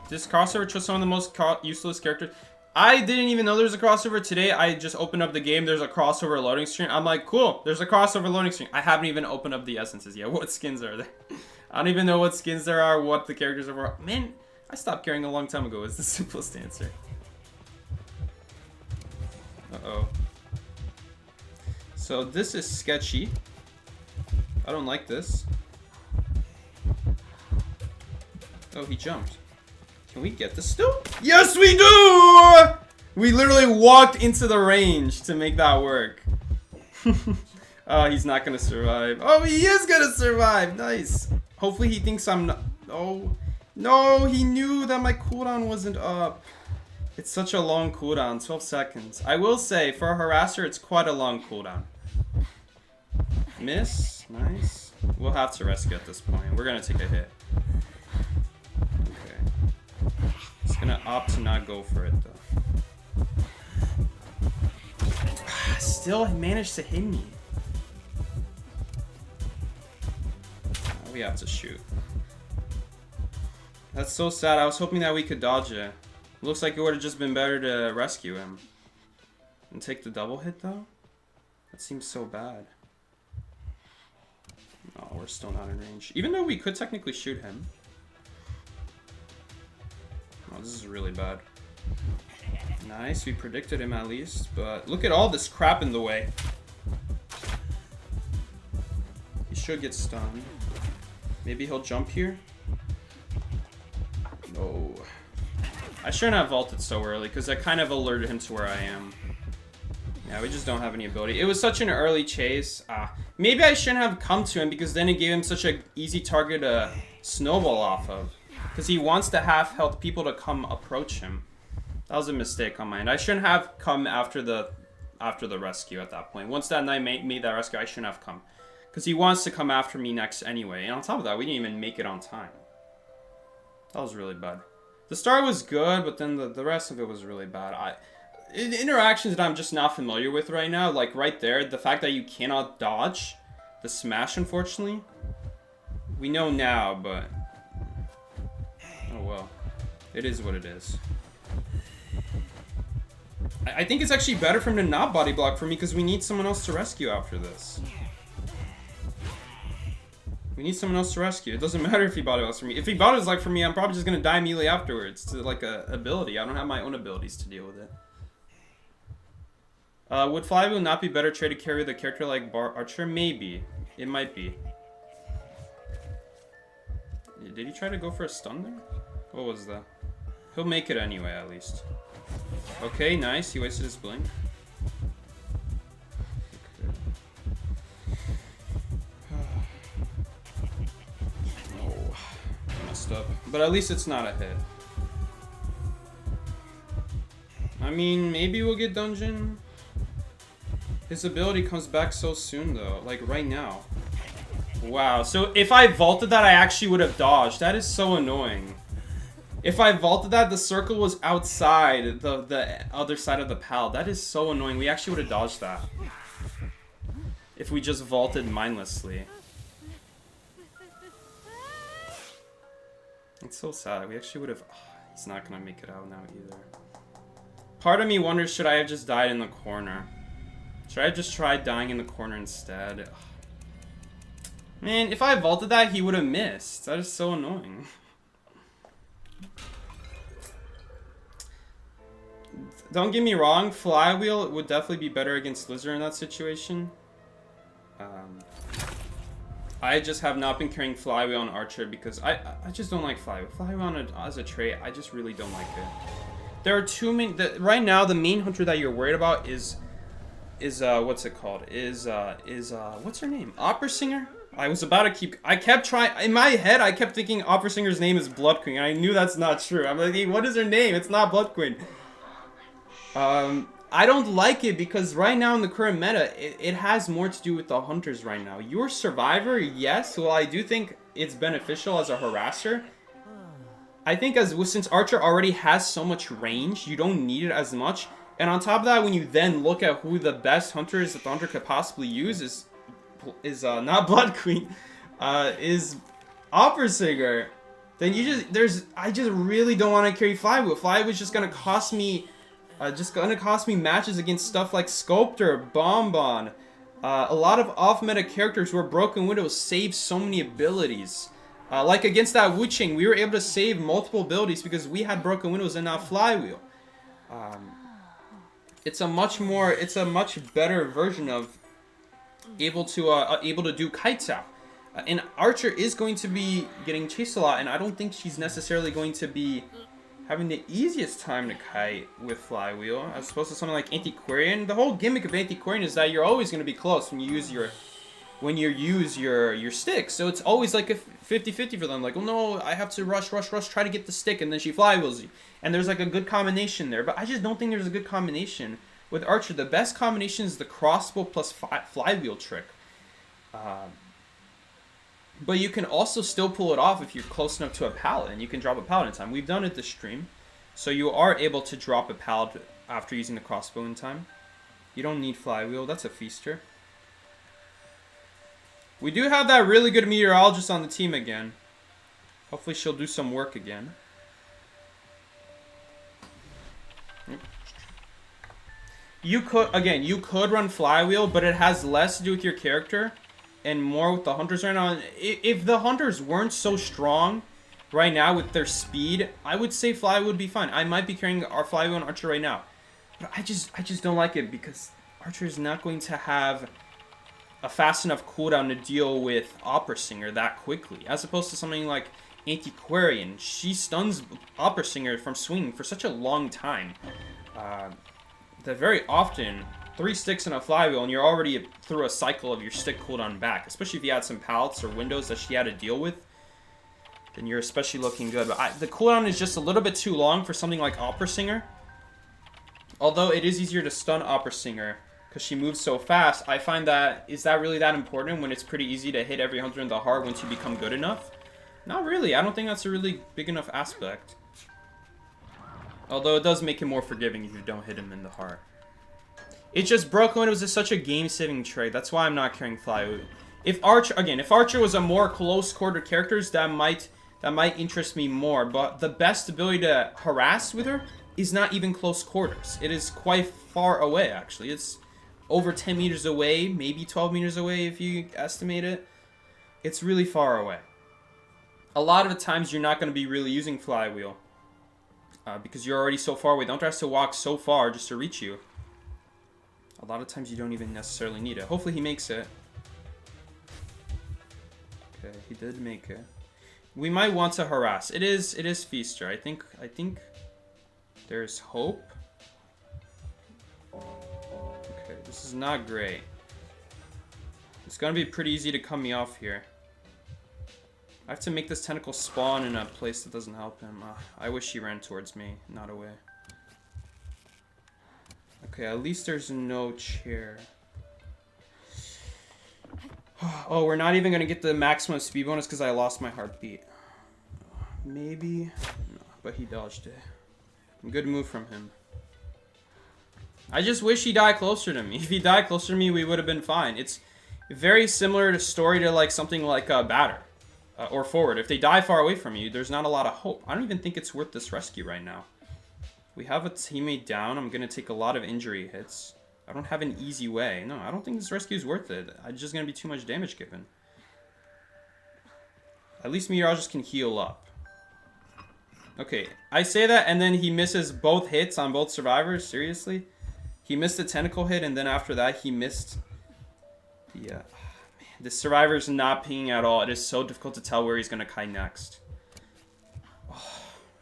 This crossover chose some of the most useless characters. I didn't even know there was a crossover today. I just opened up the game. There's a crossover loading screen. I'm like, cool. There's a crossover loading screen. I haven't even opened up the essences yet. What skins are there? I don't even know what skins there are, what the characters are. Man, I stopped caring a long time ago is the simplest answer. Uh-oh. So this is sketchy. I don't like this. Oh, he jumped. Can we get this still? Yes, we do! We literally walked into the range to make that work. Oh, he's not gonna survive. Oh, he is gonna survive. Nice. Hopefully he thinks I'm not. Oh, no, he knew that my cooldown wasn't up. It's such a long cooldown, 12 seconds. I will say, for a harasser, it's quite a long cooldown. Miss. Nice. We'll have to rescue at this point. We're gonna take a hit. He's gonna opt to not go for it though. Still managed to hit me. We have to shoot. That's so sad. I was hoping that we could dodge it. Looks like it would have just been better to rescue him. And take the double hit though? That seems so bad. Oh, we're still not in range. Even though we could technically shoot him. Oh, this is really bad. Nice, we predicted him at least, but look at all this crap in the way. He should get stunned. Maybe he'll jump here? No. I shouldn't have vaulted so early, because that kind of alerted him to where I am. Yeah, we just don't have any ability. It was such an early chase. Maybe I shouldn't have come to him, because then it gave him such an easy target to snowball off of. Because he wants to half-health people to come approach him. That was a mistake on my end. I shouldn't have come after the rescue at that point. Once that knight made that rescue, I shouldn't have come. Because he wants to come after me next anyway. And on top of that, we didn't even make it on time. That was really bad. The start was good, but then the rest of it was really bad. Interactions that I'm just not familiar with right now, like right there, the fact that you cannot dodge the smash, unfortunately. We know now, but... oh well. It is what it is. I think it's actually better for him to not body block for me because we need someone else to rescue after this. We need someone else to rescue. It doesn't matter if he body blocks for me. If he body blocks for me, I'm probably just going to die immediately afterwards to like a ability. I don't have my own abilities to deal with it. Would Flywheel not be better trade to carry the character like Archer? Maybe. It might be. Did he try to go for a stun there? What was that? He'll make it anyway, at least. Okay, nice. He wasted his blink. No. Messed up. But at least it's not a hit. I mean, maybe we'll get dungeon. His ability comes back so soon, though. Like, right now. Wow. So, if I vaulted that, I actually would have dodged. That is so annoying. If I vaulted that, the circle was outside the other side of the pal. That is so annoying. We actually would have dodged that. If we just vaulted mindlessly. It's so sad. We actually would have... oh, he's not going to make it out now either. Part of me wonders, should I have just died in the corner? Should I have just tried dying in the corner instead? Man, if I vaulted that, he would have missed. That is so annoying. Don't get me wrong, Flywheel would definitely be better against Lizard in that situation. I just have not been carrying Flywheel on Archer because I just don't like Flywheel. Flywheel as a trait, I just really don't like it. There are too many... right now, the main hunter that you're worried about is what's it called? What's her name? Opera Singer? I was about to keep... I kept trying... in my head, I kept thinking Opera Singer's name is Blood Queen. I knew that's not true. I'm like, hey, what is her name? It's not Blood Queen. I don't like it because right now in the current meta, it has more to do with the hunters right now. Your Survivor, yes. Well, I do think it's beneficial as a harasser. I think since Archer already has so much range, you don't need it as much. And on top of that, when you then look at who the best hunter is that the hunter could possibly use is not Blood Queen, is Opera Singer. Then I just really don't want to carry Flywheel. Flywheel is just gonna cost me Just gonna cost me matches against stuff like Sculptor, Bonbon. A lot of off-meta characters where Broken Widow saves so many abilities. Like against that Wu Chang, we were able to save multiple abilities because we had Broken Windows and not Flywheel. It's a much better version of able to do kites out. And Archer is going to be getting chased a lot, and I don't think she's necessarily going to be having the easiest time to kite with Flywheel, as opposed to something like Antiquarian. The whole gimmick of Antiquarian is that you're always going to be close when you use your stick. So it's always like a 50-50 for them. Like, oh no, I have to rush, try to get the stick, and then she flywheels you. And there's like a good combination there, but I just don't think there's a good combination with Archer. The best combination is the crossbow plus flywheel trick. But you can also still pull it off if you're close enough to a pallet, and you can drop a pallet in time. We've done it this stream. So you are able to drop a pallet after using the crossbow in time. You don't need flywheel. That's a feaster. We do have that really good meteorologist on the team again. Hopefully she'll do some work again. You could run flywheel, but it has less to do with your character and more with the hunters right now. If the hunters weren't so strong right now with their speed, I would say flywheel would be fine. I might be carrying our flywheel and Archer right now, but I just don't like it because Archer is not going to have a fast enough cooldown to deal with Opera Singer that quickly, as opposed to something like Antiquarian. She stuns Opera Singer from swinging for such a long time that very often 3 sticks and a flywheel, and you're already through a cycle of your stick cooldown back. Especially if you had some pallets or windows that she had to deal with, then you're especially looking good. But the cooldown is just a little bit too long for something like Opera Singer. Although it is easier to stun Opera Singer because she moves so fast, I find that, is that really that important when it's pretty easy to hit every hunter in the heart once you become good enough? Not really. I don't think that's a really big enough aspect. Although it does make him more forgiving if you don't hit him in the heart. It's just Broken Widow is such a game-saving trait. That's why I'm not carrying Flywheel. If Archer was a more close-quarter character, that might interest me more. But the best ability to harass with her is not even close quarters. It is quite far away, actually. It's over 10 meters away, maybe 12 meters away if you estimate it. It's really far away. A lot of the times you're not going to be really using Flywheel because you're already so far away. Don't have to walk so far just to reach you. A lot of times you don't even necessarily need it. Hopefully he makes it. Okay, he did make it. We might want to harass. It is Feaster. I think there's hope. Okay, this is not great. It's gonna be pretty easy to cut me off here. I have to make this tentacle spawn in a place that doesn't help him. I wish he ran towards me, not away. Okay, at least there's no chair. Oh, we're not even gonna get the maximum speed bonus because I lost my heartbeat. Maybe? No, but he dodged it. Good move from him. I just wish he died closer to me. If he died closer to me, we would have been fine. It's very similar to story to like something like Batter or Forward. If they die far away from you, there's not a lot of hope. I don't even think it's worth this rescue right now. We have a teammate down. I'm going to take a lot of injury hits. I don't have an easy way. No, I don't think this rescue is worth it. I'm just going to be too much damage given. At least Meteorologist can heal up. Okay, I say that and then he misses both hits on both survivors. Seriously? He missed the tentacle hit and then after that he missed the... man, the survivor's not pinging at all. It is so difficult to tell where he's going to kite next.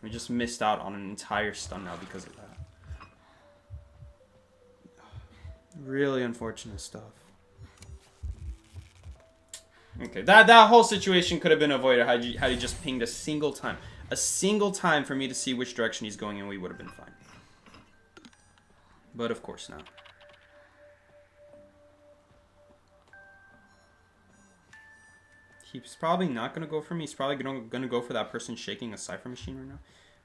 We just missed out on an entire stun now because of that. Really unfortunate stuff. Okay, that whole situation could have been avoided had he just pinged a single time. A single time for me to see which direction he's going and we would have been fine. But of course not. He's probably not going to go for me. He's probably going to go for that person shaking a cipher machine right now.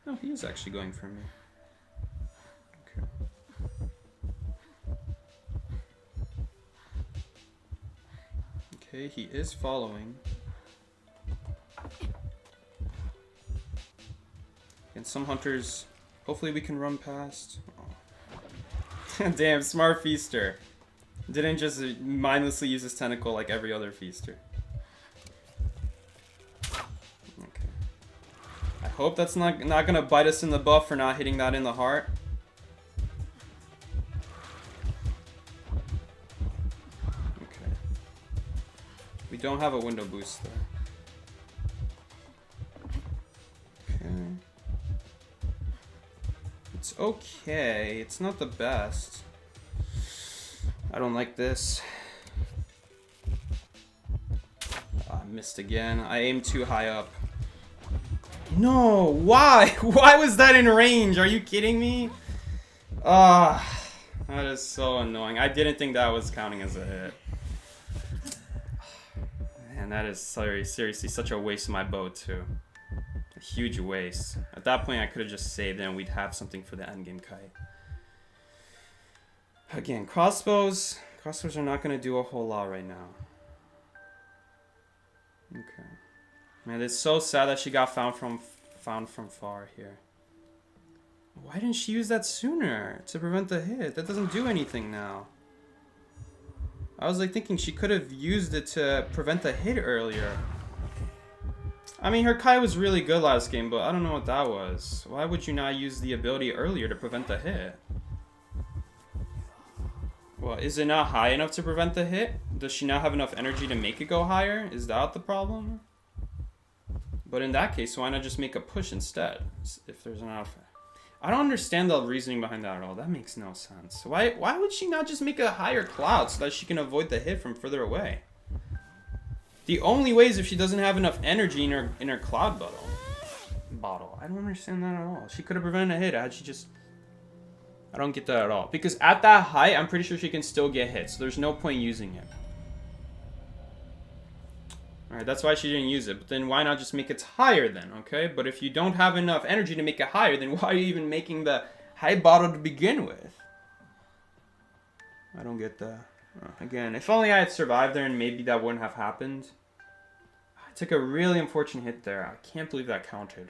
No, he is actually going for me. Okay. Okay, he is following. And some hunters, hopefully we can run past. Oh, Damn, smart feaster. Didn't just mindlessly use his tentacle like every other feaster. Okay. I hope that's not gonna bite us in the butt for not hitting that in the heart. Okay. We don't have a window boost though. Okay. It's okay. It's not the best. I don't like this. I missed again. I aimed too high up. No, why? Why was that in range? Are you kidding me? That is so annoying. I didn't think that was counting as a hit. Man, that is seriously such a waste of my bow too. A huge waste. At that point, I could have just saved it and we'd have something for the endgame kite. Again, crossbows are not going to do a whole lot right now. Okay. Man, it's so sad that she got found from far here. Why didn't she use that sooner to prevent the hit? That doesn't do anything now. I was like thinking she could have used it to prevent the hit earlier. I mean, her kite was really good last game, but I don't know what that was. Why would you not use the ability earlier to prevent the hit? Well, is it not high enough to prevent the hit? Does she not have enough energy to make it go higher? Is that the problem? But in that case, why not just make a push instead? If there's an alpha. I don't understand the reasoning behind that at all. That makes no sense. Why would she not just make a higher cloud so that she can avoid the hit from further away? The only way is if she doesn't have enough energy in her cloud bottle. I don't understand that at all. She could have prevented a hit had she just... I don't get that at all. Because at that height, I'm pretty sure she can still get hit. So there's no point using it. Alright, that's why she didn't use it. But then why not just make it higher then, okay? But if you don't have enough energy to make it higher, then why are you even making the high bottle to begin with? I don't get that. Again, if only I had survived there and maybe that wouldn't have happened. I took a really unfortunate hit there. I can't believe that counted.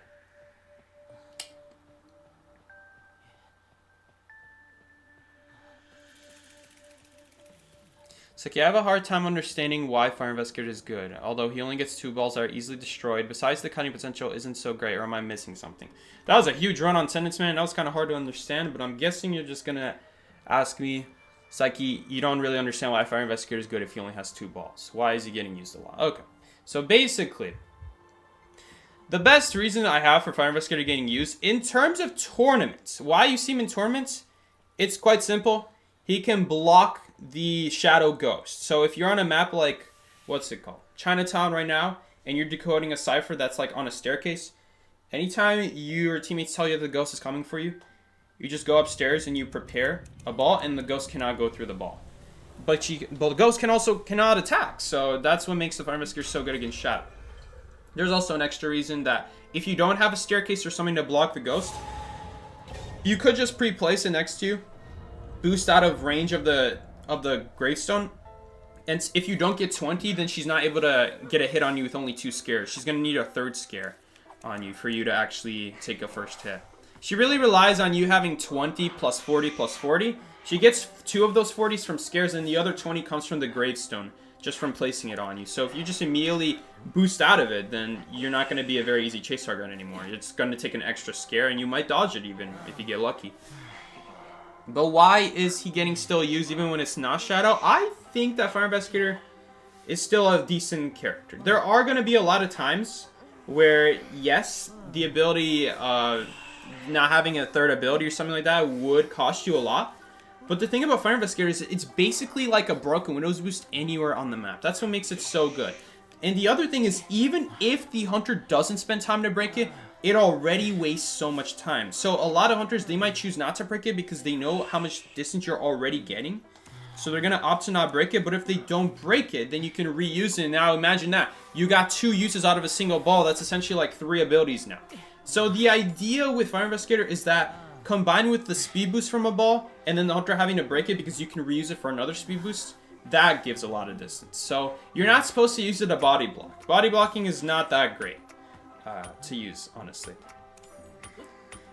So I have a hard time understanding why Fire Investigator is good. Although he only gets 2 balls that are easily destroyed. Besides, the cutting potential isn't so great, or am I missing something? That was a huge run on Sentence Man. That was kind of hard to understand, but I'm guessing you're just going to ask me, Psyche, you don't really understand why Fire Investigator is good if he only has 2 balls. Why is he getting used a lot? Okay. So basically, the best reason I have for Fire Investigator getting used, in terms of tournaments, why you see him in tournaments, it's quite simple. He can block the shadow ghost. So if you're on a map like, what's it called? Chinatown right now, and you're decoding a cipher that's like on a staircase, anytime your teammates tell you the ghost is coming for you, you just go upstairs and you prepare a ball, and the ghost cannot go through the ball. But the ghost cannot attack, so that's what makes the Fire Investigator so good against shadow. There's also an extra reason that if you don't have a staircase or something to block the ghost, you could just pre-place it next to you, boost out of range of the gravestone, and if you don't get 20, then she's not able to get a hit on you with only 2 scares. She's going to need a 3rd scare on you for you to actually take a first hit. She really relies on you having 20 plus 40 plus 40. She gets 2 of those 40s from scares, and the other 20 comes from the gravestone, just from placing it on you. So if you just immediately boost out of it, then you're not going to be a very easy chase target anymore. It's going to take an extra scare, and you might dodge it even if you get lucky. But why is he getting still used even when it's not Shadow? I think that Fire Investigator is still a decent character. There are going to be a lot of times where, yes, the ability, not having a 3rd ability or something like that would cost you a lot. But the thing about Fire Investigator is it's basically like a broken Windows boost anywhere on the map. That's what makes it so good. And the other thing is, even if the hunter doesn't spend time to break it, it already wastes so much time. So a lot of hunters, they might choose not to break it because they know how much distance you're already getting. So they're going to opt to not break it. But if they don't break it, then you can reuse it. Now imagine that. You got 2 uses out of a single ball. That's essentially like 3 abilities now. So the idea with Fire Investigator is that combined with the speed boost from a ball, and then the hunter having to break it because you can reuse it for another speed boost, that gives a lot of distance. So you're not supposed to use it to body block. Body blocking is not that great to use, honestly.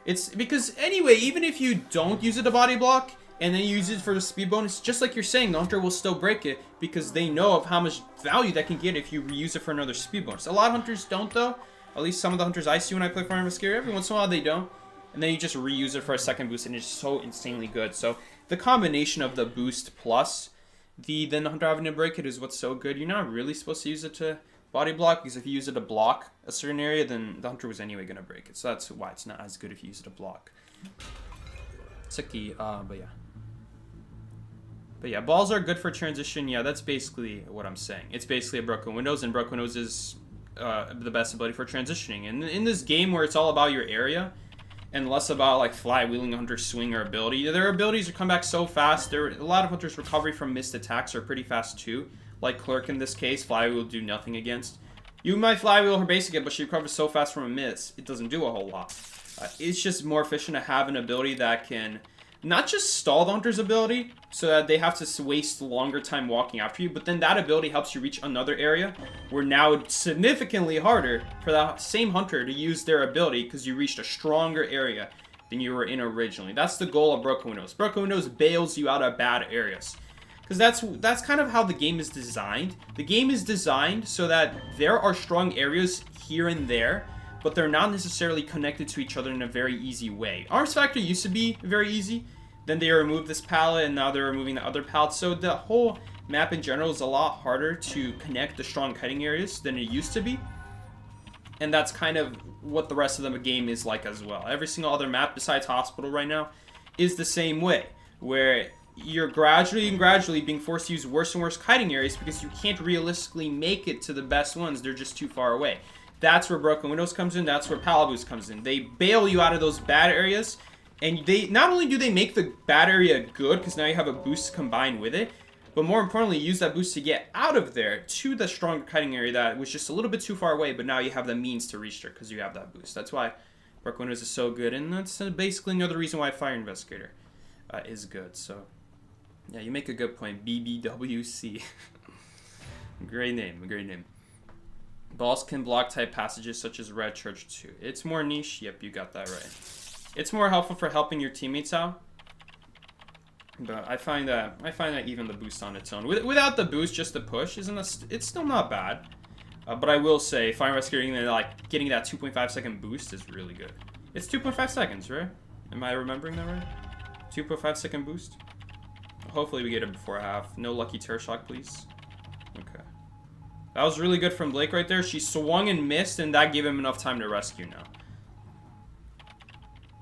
It's because anyway, even if you don't use it to body block, and then you use it for the speed bonus, just like you're saying, the hunter will still break it because they know of how much value that can get if you reuse it for another speed bonus. A lot of hunters don't, though. At least some of the hunters I see when I play Fire Investigator, every once in a while they don't. And then you just reuse it for a second boost, and it's so insanely good. So the combination of the boost plus then the hunter having to break it is what's so good. You're not really supposed to use it to body block, because if you use it to block a certain area, then the hunter was anyway going to break it. So that's why it's not as good if you use it to block. Sucky, but yeah. But yeah, balls are good for transition. Yeah, that's basically what I'm saying. It's basically a broken windows, and broken windows is the best ability for transitioning. And in this game where it's all about your area and less about like flywheeling hunter swing or ability, their abilities come back so fast. A lot of hunters' recovery from missed attacks are pretty fast too. Like Clerk in this case, flywheel will do nothing against. You might flywheel her basic hit, but she recovers so fast from a miss, it doesn't do a whole lot. It's just more efficient to have an ability that can not just stall the hunter's ability so that they have to waste longer time walking after you, but then that ability helps you reach another area where now it's significantly harder for that same hunter to use their ability because you reached a stronger area than you were in originally. That's the goal of Broken Windows. Broken Windows bails you out of bad areas. Because that's kind of how the game is designed. The game is designed so that there are strong areas here and there, but they're not necessarily connected to each other in a very easy way. Arms Factor used to be very easy. Then they removed this palette, and now they're removing the other palette. So the whole map in general is a lot harder to connect the strong kiting areas than it used to be. And that's kind of what the rest of the game is like as well. Every single other map besides Hospital right now is the same way, where you're gradually being forced to use worse and worse kiting areas because you can't realistically make it to the best ones. They're just too far away. That's where Broken Windows comes in. That's where Palette Boost comes in. They bail you out of those bad areas. And they not only do they make the bad area good, because now you have a boost combined with it, but more importantly, use that boost to get out of there to the stronger kiting area that was just a little bit too far away, but now you have the means to reach there because you have that boost. That's why Broken Windows is so good, and that's basically another reason why Fire Investigator is good. So, yeah, you make a good point. BBWC. Great name, great name. Balls can block type passages such as Red Church 2. It's more niche. Yep, you got that right. It's more helpful for helping your teammates out. But I find that even the boost on its own, without the boost, just the push it's still not bad. But I will say, Fire Investigator, getting that 2.5 second boost is really good. It's 2.5 seconds, right? Am I remembering that right? 2.5 second boost. Hopefully we get it before half. No lucky tear shock, please. Okay. That was really good from Blake right there. She swung and missed, and that gave him enough time to rescue now.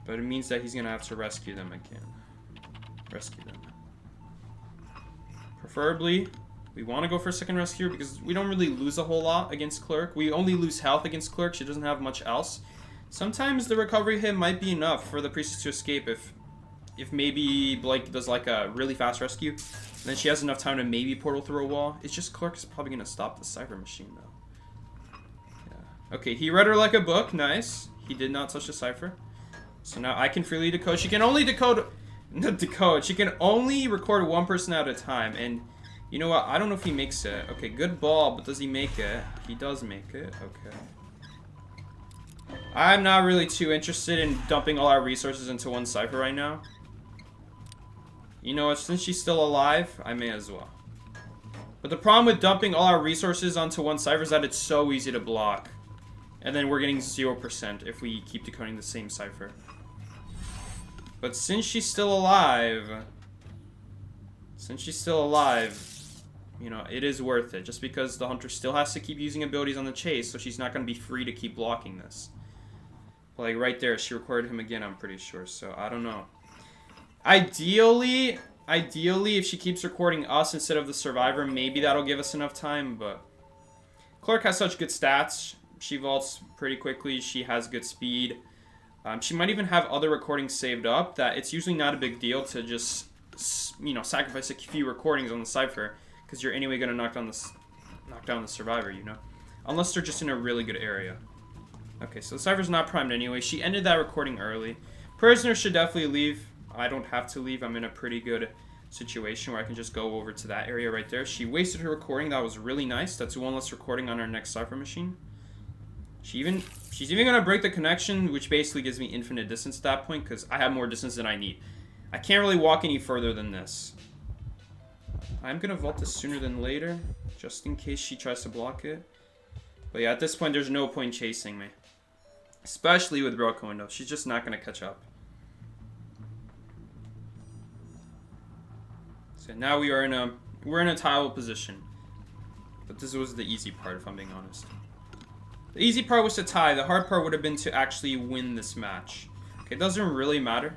But it means that he's going to have to rescue them again. Rescue them. Preferably, we want to go for a second rescue because we don't really lose a whole lot against Clerk. We only lose health against Clerk. She doesn't have much else. Sometimes the recovery hit might be enough for the Priestess to escape if maybe Blake does like a really fast rescue. And then she has enough time to maybe portal through a wall. It's just Clerk is probably going to stop the Cypher Machine though. Yeah. Okay, he read her like a book. Nice. He did not touch the Cypher. So now I can freely decode. She can only she can only record one person at a time. And you know what? I don't know if he makes it. Okay, good ball, but does he make it? He does make it. Okay. I'm not really too interested in dumping all our resources into one Cypher right now. You know what? Since she's still alive, I may as well. But the problem with dumping all our resources onto one Cypher is that it's so easy to block. And then we're getting 0% if we keep decoding the same Cypher. But since she's still alive, you know, it is worth it. Just because the hunter still has to keep using abilities on the chase, so she's not going to be free to keep blocking this. Like right there, she recorded him again, I'm pretty sure. So I don't know. Ideally, if she keeps recording us instead of the survivor, maybe that'll give us enough time. But Clark has such good stats. She vaults pretty quickly. She has good speed. She might even have other recordings saved up that it's usually not a big deal to just, you know, sacrifice a few recordings on the Cypher because you're anyway going to knock down the survivor, you know, unless they're just in a really good area. Okay, so the Cypher's not primed anyway. She ended that recording early. Prisoner should definitely leave. I don't have to leave. I'm in a pretty good situation where I can just go over to that area right there. She wasted her recording. That was really nice. That's one less recording on our next Cypher machine. She's even going to break the connection, which basically gives me infinite distance at that point because I have more distance than I need. I can't really walk any further than this. I'm gonna vault this sooner than later, just in case she tries to block it. But yeah, at this point, there's no point chasing me. Especially with broken window. She's just not gonna catch up. So now we're in a tile position. But this was the easy part, if I'm being honest. The easy part was to tie. The hard part would have been to actually win this match. Okay, it doesn't really matter.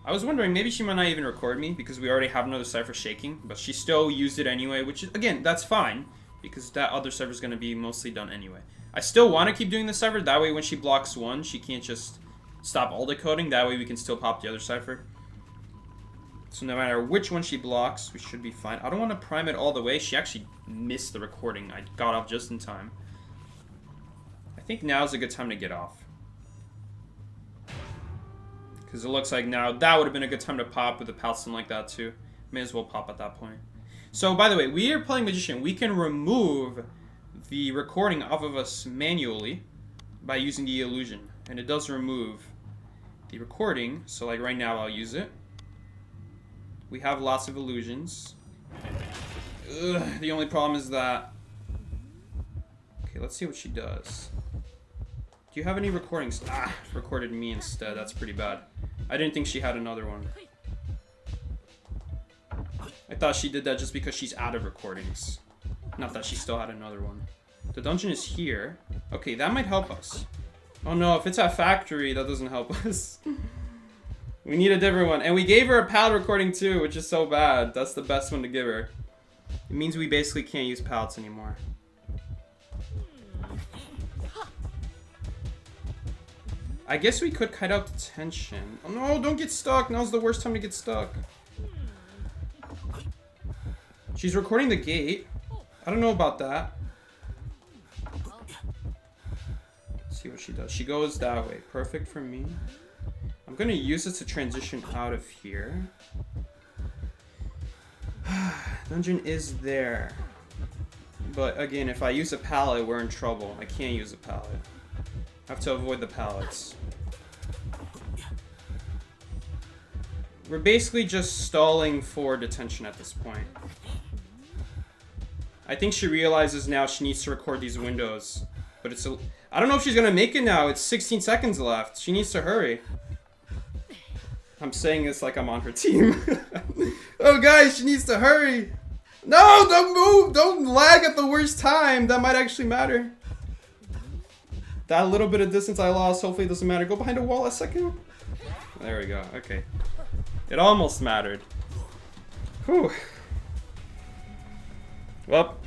I was wondering, maybe she might not even record me because we already have another cipher shaking, but she still used it anyway, which is, again, that's fine because that other cipher is going to be mostly done anyway. I still want to keep doing the cipher. That way when she blocks one, she can't just stop all decoding. That way we can still pop the other cipher. So no matter which one she blocks, we should be fine. I don't want to prime it all the way. She actually missed the recording. I got off just in time. I think now's a good time to get off. Because it looks like now that would have been a good time to pop with a Palston like that too. May as well pop at that point. So by the way, we are playing Magician. We can remove the recording off of us manually by using the illusion. And it does remove the recording. So like right now I'll use it. We have lots of illusions. Ugh, the only problem is that... Okay, let's see what she does. Do you have any recordings? Ah, recorded me instead. That's pretty bad. I didn't think she had another one. I thought she did that just because she's out of recordings. Not that she still had another one. The dungeon is here. Okay, that might help us. Oh no, if it's at factory, that doesn't help us. We need a different one. And we gave her a palette recording too, which is so bad. That's the best one to give her. It means we basically can't use palettes anymore. I guess we could cut out the tension. Oh no, don't get stuck. Now's the worst time to get stuck. She's recording the gate. I don't know about that. Let's see what she does. She goes that way. Perfect for me. I'm gonna use it to transition out of here. Dungeon is there. But again, if I use a palette, we're in trouble. I can't use a palette. I have to avoid the pallets. We're basically just stalling for detention at this point. I think she realizes now she needs to record these windows. But it's a... I don't know if she's gonna make it now. It's 16 seconds left. She needs to hurry. I'm saying this like I'm on her team. Oh guys, she needs to hurry. No, don't move. Don't lag at the worst time. That might actually matter. That little bit of distance I lost, hopefully it doesn't matter. Go behind a wall a second. There we go. Okay. It almost mattered. Whew. Well,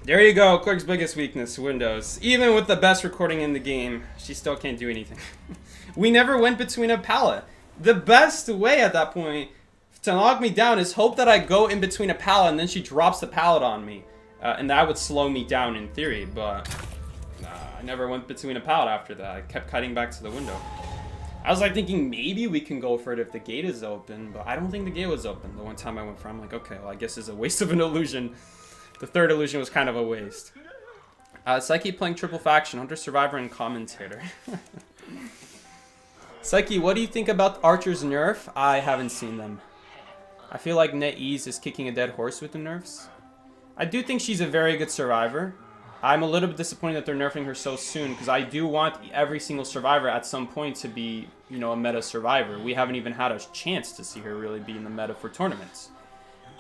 there you go. Clerk's biggest weakness, Windows. Even with the best recording in the game, she still can't do anything. We never went between a palette. The best way at that point to knock me down is hope that I go in between a palette and then she drops the palette on me. And that would slow me down in theory, but... I never went between a palette after that. I kept cutting back to the window. I was like thinking maybe we can go for it if the gate is open, but I don't think the gate was open. The one time I went for it, I'm like, okay, well I guess it's a waste of an illusion. The third illusion was kind of a waste. Psyche playing triple faction, Hunter Survivor and Commentator. Psyche, what do you think about Archer's nerf? I haven't seen them. I feel like NetEase is kicking a dead horse with the nerfs. I do think she's a very good survivor. I'm a little bit disappointed that they're nerfing her so soon because I do want every single survivor at some point to be, you know, a meta survivor. We haven't even had a chance to see her really be in the meta for tournaments.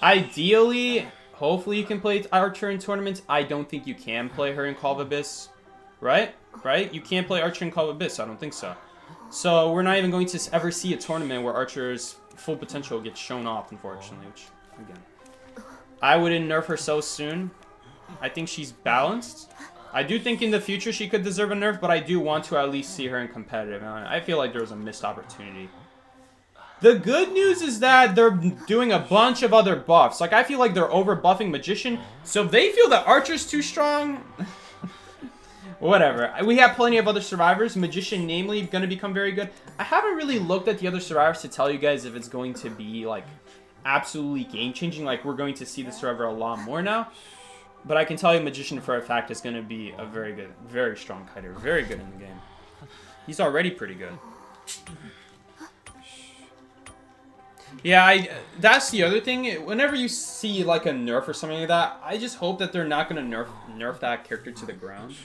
Ideally, hopefully you can play Archer in tournaments. I don't think you can play her in Call of Abyss. Right? Right? You can't play Archer in Call of Abyss. I don't think so. So we're not even going to ever see a tournament where Archer's full potential gets shown off, unfortunately. Which, again, I wouldn't nerf her so soon. I think she's balanced. I do think in the future she could deserve a nerf, but I do want to at least see her in competitive. I feel like there was a missed opportunity. The good news is that they're doing a bunch of other buffs. Like, I feel like they're over buffing Magician. So if they feel that Archer's too strong... Whatever. We have plenty of other survivors. Magician, namely, going to become very good. I haven't really looked at the other survivors to tell you guys if it's going to be, like, absolutely game-changing. Like, we're going to see the survivor a lot more now. But I can tell you Magician for a fact is going to be a very good, very strong kiter. Very good in the game. He's already pretty good. Yeah, that's the other thing. Whenever you see like a nerf or something like that, I just hope that they're not gonna nerf that character to the ground.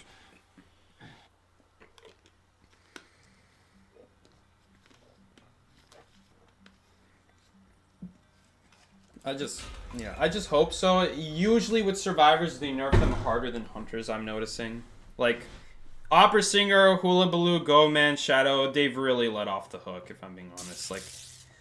I just hope so. Usually with survivors, they nerf them harder than hunters. I'm noticing, like, Opera Singer, Hula Baloo, Go Man, Shadow, they've really let off the hook. If I'm being honest, like,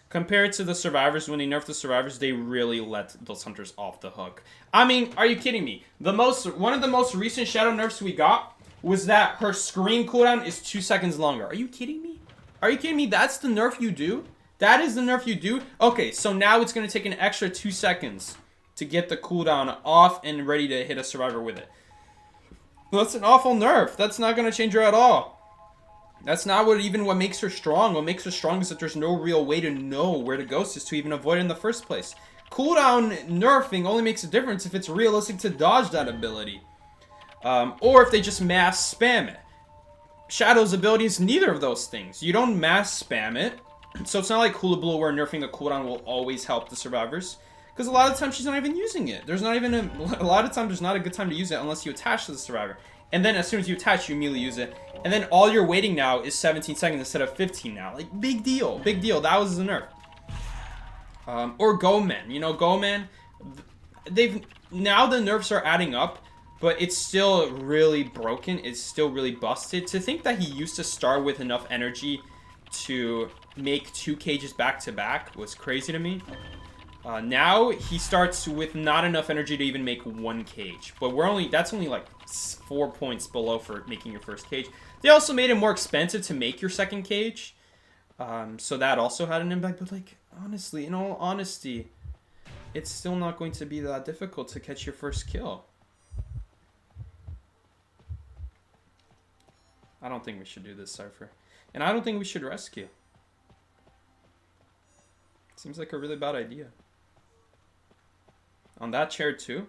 compared to the survivors, when they nerf the survivors, they really let those hunters off the hook. I mean, are you kidding me? One of the most recent Shadow nerfs we got was that her scream cooldown is 2 seconds longer. Are you kidding me? Are you kidding me? That's the nerf you do? That is the nerf you do? Okay, so now it's going to take an extra 2 seconds to get the cooldown off and ready to hit a survivor with it. That's an awful nerf. That's not going to change her at all. That's not what makes her strong. What makes her strong is that there's no real way to know where the ghost is to even avoid it in the first place. Cooldown nerfing only makes a difference if it's realistic to dodge that ability. Or if they just mass spam it. Shadow's ability is neither of those things. You don't mass spam it. So it's not like Hula Baloo where nerfing the cooldown will always help the survivors. Because a lot of times she's not even using it. There's not even a lot of times there's not a good time to use it unless you attach to the survivor. And then as soon as you attach, you immediately use it. And then all you're waiting now is 17 seconds instead of 15 now. Like, big deal. Big deal. That was the nerf. Or Go Man. You know, Go Man, now the nerfs are adding up, but it's still really broken. It's still really busted. To think that he used to start with enough energy to make 2 cages back to back was crazy to me. Now he starts with not enough energy to even make 1 cage, but that's only like 4 points below for making your first cage. They also made it more expensive to make your second cage, so that also had an impact. But like, honestly, in all honesty, it's still not going to be that difficult to catch your first kill. I don't think we should do this, Cypher, and I don't think we should rescue. Seems like a really bad idea. On that chair too.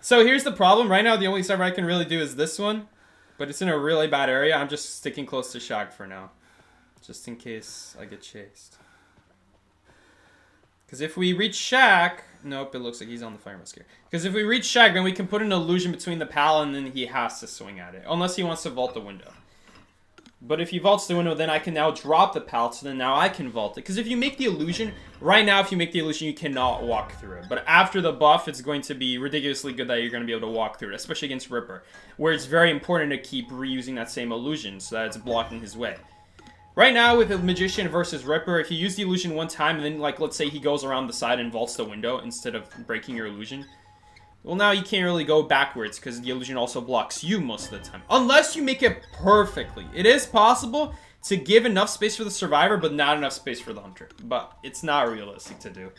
So here's the problem. Right now the only server I can really do is this one. But it's in a really bad area. I'm just sticking close to Shaq for now. Just in case I get chased. Because if we reach Shaq... Nope, it looks like he's on the fire rescue. Because if we reach Shaq, then we can put an illusion between the pal and then he has to swing at it. Unless he wants to vault the window. But if he vaults the window, then I can now drop the pallet, so then now I can vault it. Because if you make the illusion, right now if you make the illusion, you cannot walk through it. But after the buff, it's going to be ridiculously good that you're going to be able to walk through it, especially against Ripper, where it's very important to keep reusing that same illusion so that it's blocking his way. Right now, with a Magician versus Ripper, if you use the illusion one time, and then, like, let's say he goes around the side and vaults the window instead of breaking your illusion, well, now you can't really go backwards because the illusion also blocks you most of the time. Unless you make it perfectly. It is possible to give enough space for the survivor, but not enough space for the hunter. But it's not realistic to do.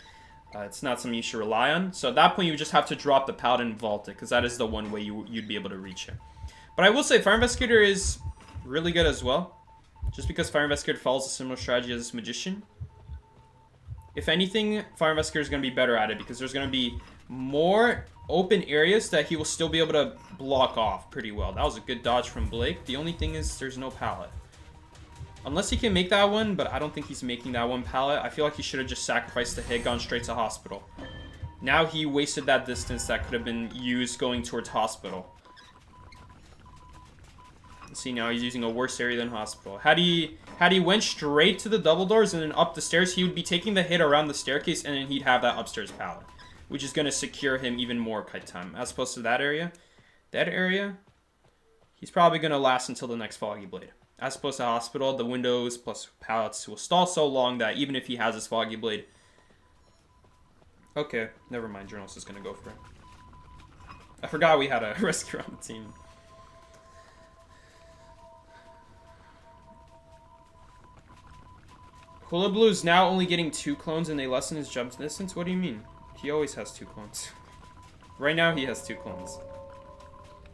It's not something you should rely on. So at that point, you just have to drop the paladin and vault it, because that is the one way you'd be able to reach it. But I will say, Fire Investigator is really good as well. Just because Fire Investigator follows a similar strategy as this Magician. If anything, Fire Investigator is going to be better at it, because there's going to be more open areas that he will still be able to block off pretty well. That was a good dodge from Blake. The only thing is there's no pallet. Unless he can make that one, but I don't think he's making that one pallet. I feel like he should have just sacrificed the hit, gone straight to hospital. Now he wasted that distance that could have been used going towards hospital. See, now he's using a worse area than hospital. Had he went straight to the double doors and then up the stairs, he would be taking the hit around the staircase and then he'd have that upstairs pallet, which is going to secure him even more kite time. As opposed to that area, he's probably going to last until the next Foggy Blade. As opposed to hospital, the windows plus pallets will stall so long that even if he has his Foggy Blade... Okay, never mind, Journalist is going to go for it. I forgot we had a rescuer on the team. Hula Blue is now only getting 2 clones and they lessen his jump distance? What do you mean? He always has 2 clones. Right now he has 2 clones.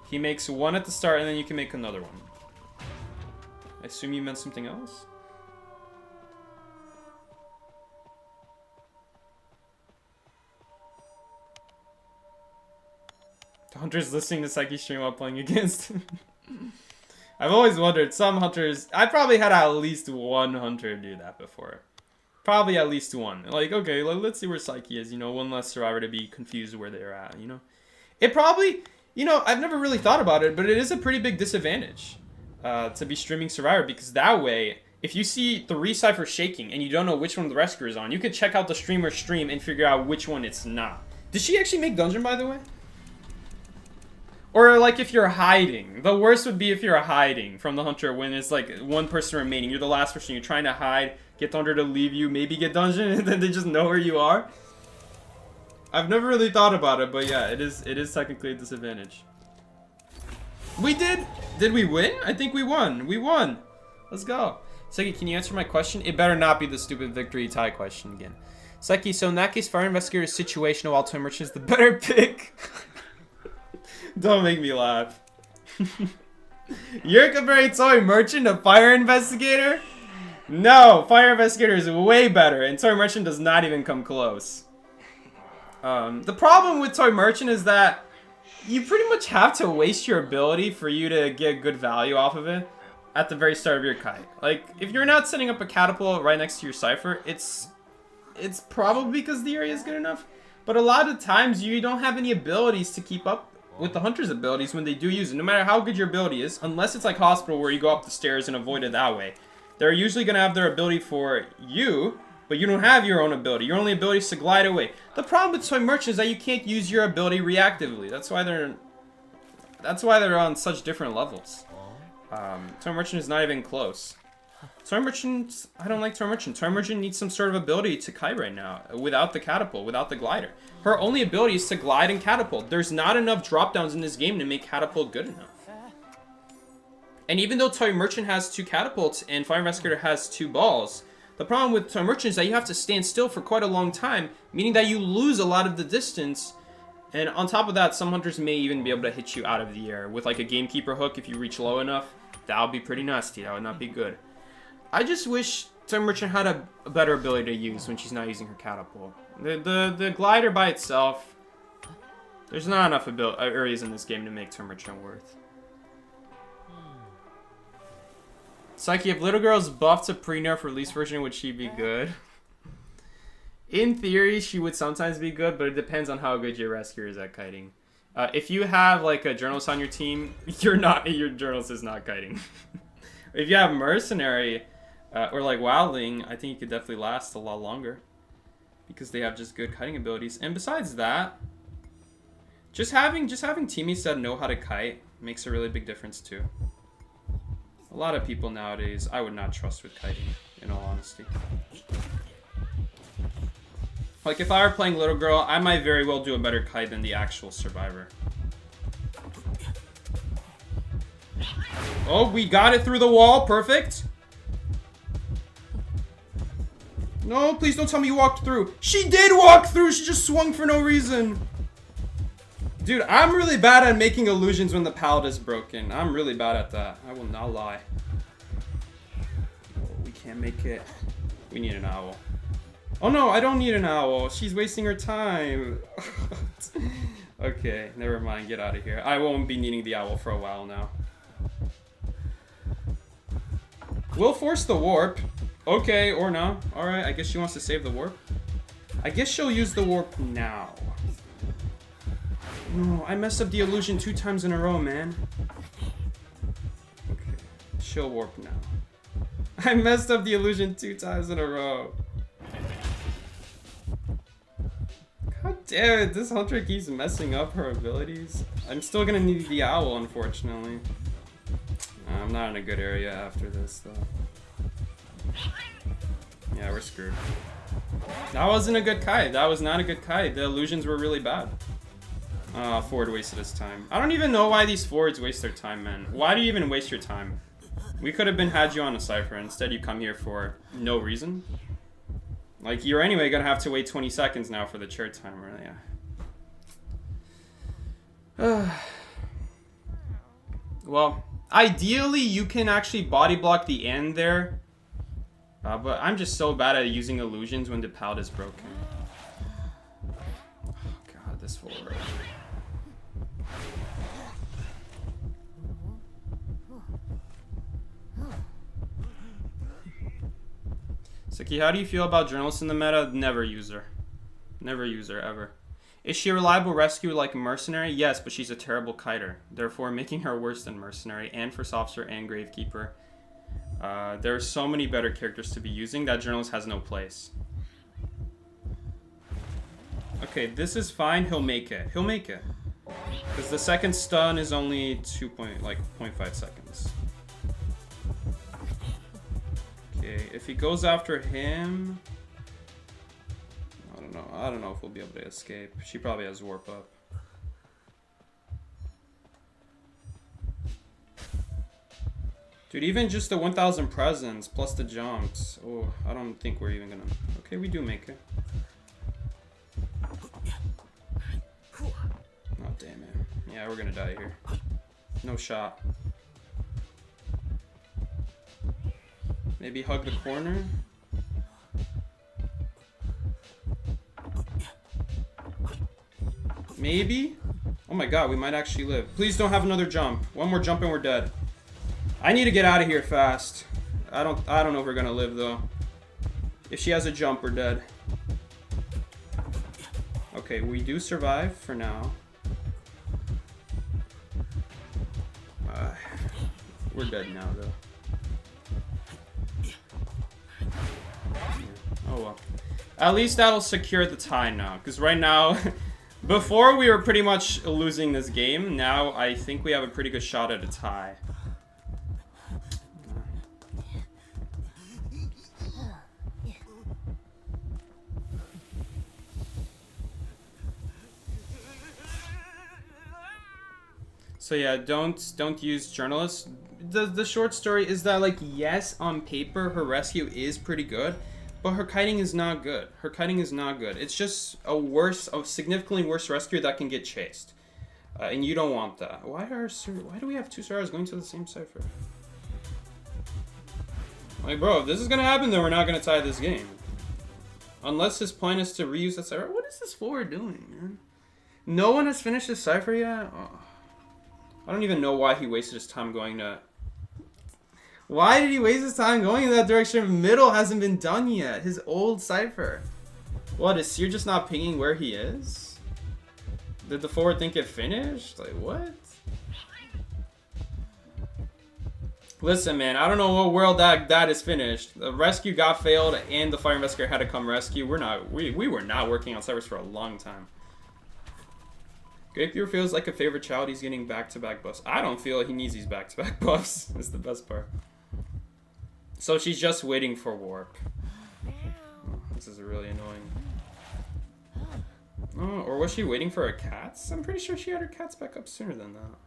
He makes 1 at the start and then you can make another one. I assume you meant something else? The hunter's listening to Psyche stream while playing against him. I've always wondered, some hunters... I probably had at least one hunter do that before. Probably at least one. Like, okay, let's see where Psyche is. You know, one less survivor to be confused where they're at, you know? It probably, you know, I've never really thought about it, but it is a pretty big disadvantage to be streaming survivor, because that way, if you see 3 ciphers shaking and you don't know which one the rescuer is on, you could check out the streamer's stream and figure out which one it's not. Did she actually make dungeon, by the way? Or, like, if you're hiding. The worst would be if you're hiding from the hunter when it's, like, one person remaining. You're the last person. You're trying to hide, get the hunter to leave you, maybe get dungeon, and then they just know where you are. I've never really thought about it, but yeah, it is technically a disadvantage. We did! Did we win? I think we won. We won. Let's go. Seki, can you answer my question? It better not be the stupid victory tie question again. Seki, so in that case, Fire Investigator is situational while Toy Merchant is the better pick. Don't make me laugh. You're comparing Toy Merchant to Fire Investigator? No, Fire Investigator is way better, and Toy Merchant does not even come close. The problem with Toy Merchant is that you pretty much have to waste your ability for you to get good value off of it at the very start of your kite. Like, if you're not setting up a catapult right next to your cipher, it's probably because the area is good enough. But a lot of times you don't have any abilities to keep up with the hunter's abilities when they do use it. No matter how good your ability is, unless it's like Hospital where you go up the stairs and avoid it that way, they're usually going to have their ability for you, but you don't have your own ability. Your only ability is to glide away. The problem with Toy Merchant is that you can't use your ability reactively. That's why they're on such different levels. Toy Merchant is not even close. Toy Merchant, I don't like Toy Merchant. Toy Merchant needs some sort of ability to kite right now, without the catapult, without the glider. Her only ability is to glide and catapult. There's not enough drop downs in this game to make catapult good enough. And even though Toy Merchant has 2 catapults and Fire Investigator has 2 balls, the problem with Toy Merchant is that you have to stand still for quite a long time, meaning that you lose a lot of the distance. And on top of that, some hunters may even be able to hit you out of the air with like a Gamekeeper hook if you reach low enough. That would be pretty nasty. That would not be good. I just wish Toy Merchant had a better ability to use when she's not using her catapult. The glider by itself, there's not enough areas in this game to make Toy Merchant worth. Psyche, if Little Girl's buffed to pre-nerf release version, would she be good? In theory, she would sometimes be good, but it depends on how good your rescuer is at kiting. If you have like a journalist on your team, your journalist is not kiting. If you have mercenary or like wildling, I think you could definitely last a lot longer because they have just good kiting abilities. And besides that, just having teammates that know how to kite makes a really big difference too. A lot of people nowadays I would not trust with kiting, in all honesty. Like, if I were playing Little Girl, I might very well do a better kite than the actual survivor. Oh, we got it through the wall. Perfect. No, please don't tell me you walked through. She did walk through. She just swung for no reason. Dude, I'm really bad at making illusions when the pallet is broken. I'm really bad at that. I will not lie. Oh, we can't make it. We need an owl. Oh no, I don't need an owl. She's wasting her time. Okay, never mind. Get out of here. I won't be needing the owl for a while now. We'll force the warp. Okay, or no. Alright, I guess she wants to save the warp. I guess she'll use the warp now. No, I messed up the illusion 2 times in a row, man. Okay, she'll warp now. I messed up the illusion 2 times in a row. God damn it, this hunter keeps messing up her abilities. I'm still gonna need the owl, unfortunately. I'm not in a good area after this, though. Yeah, we're screwed. That wasn't a good kite. That was not a good kite. The illusions were really bad. Ford wasted his time. I don't even know why these Fords waste their time, man. Why do you even waste your time? We could have had you on a cipher. Instead, you come here for no reason. Like, you're anyway gonna have to wait 20 seconds now for the chair timer. Yeah. Well, ideally, you can actually body block the end there. But I'm just so bad at using illusions when the pallet is broken. Oh, God, this Ford. Siki, how do you feel about journalists in the meta? Never use her. Never use her, ever. Is she a reliable rescue like Mercenary? Yes, but she's a terrible kiter. Therefore, making her worse than Mercenary, and First Officer, and Gravekeeper. There are so many better characters to be using that journalist has no place. Okay, this is fine. He'll make it. He'll make it. Because the second stun is only 0.5 seconds. Okay, if he goes after him... I don't know if we'll be able to escape. She probably has warp up. Dude, even just the 1,000 presents plus the jumps. Oh, I don't think we're even gonna... Okay, we do make it. Oh, damn it. Yeah, we're gonna die here. No shot. Maybe hug the corner? Maybe? Oh my god, we might actually live. Please don't have another jump. One more jump and we're dead. I need to get out of here fast. I don't know if we're gonna live though. If she has a jump, we're dead. Okay, we do survive for now. We're dead now though. Oh well. At least that'll secure the tie now, because right now, before we were pretty much losing this game. Now I think we have a pretty good shot at a tie. So yeah, don't use journalists. The short story is that, like, yes, on paper her rescue is pretty good, but her kiting is not good. Her kiting is not good. It's just a significantly worse rescue that can get chased, and you don't want that. Why do we have two stars going to the same cipher? Like, bro, if this is gonna happen, then we're not gonna tie this game. Unless his plan is to reuse that cipher. What is this forward doing, man? No one has finished this cipher yet. Oh. I don't even know why he wasted his time going to... Why did he waste his time going in that direction? Middle hasn't been done yet. His old cipher. What, is Seer just not pinging where he is? Did the forward think it finished? Like, what? Listen, man, I don't know what world that is finished. The rescue got failed and the fire investigator had to come rescue. We were not working on ciphers for a long time. Grapekeeper feels like a favorite child. He's getting back-to-back buffs. I don't feel like he needs these back-to-back buffs. That's the best part. So she's just waiting for warp. Oh, this is really annoying. Oh, or was she waiting for her cats? I'm pretty sure she had her cats back up sooner than that.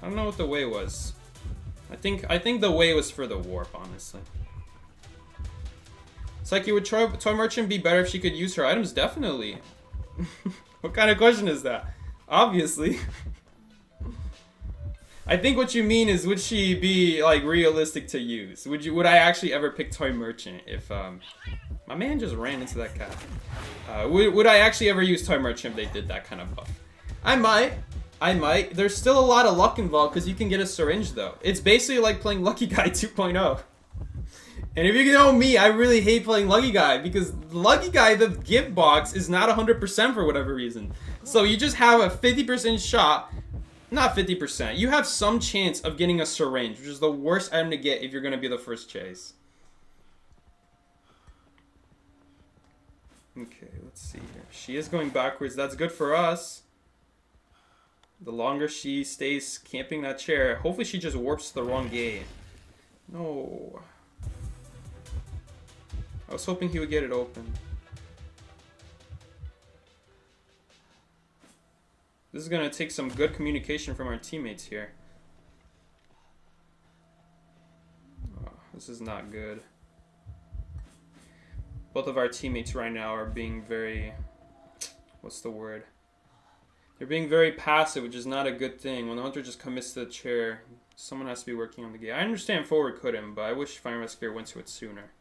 I don't know what the way was. I think the way was for the warp, honestly. It's like, would Toy Merchant be better if she could use her items? Definitely. What kind of question is that? Obviously. I think what you mean is, would she be, like, realistic to use? Would I actually ever pick Toy Merchant if my man just ran into that cat? Would I actually ever use Toy Merchant if they did that kind of buff? I might. There's still a lot of luck involved because you can get a syringe though. It's basically like playing Lucky Guy 2.0. And if you know me, I really hate playing Lucky Guy because Lucky Guy, the gift box, is not 100% for whatever reason. So you just have a 50% shot, not 50%, you have some chance of getting a syringe, which is the worst item to get if you're going to be the first chase. Okay, let's see here. She is going backwards. That's good for us. The longer she stays camping that chair, hopefully she just warps to the wrong gate. No. I was hoping he would get it open. This is going to take some good communication from our teammates here. Oh, this is not good. Both of our teammates right now are being very... What's the word? They're being very passive, which is not a good thing. When the hunter just commits to the chair, someone has to be working on the gate. I understand forward couldn't, but I wish Fire Investigator went to it sooner.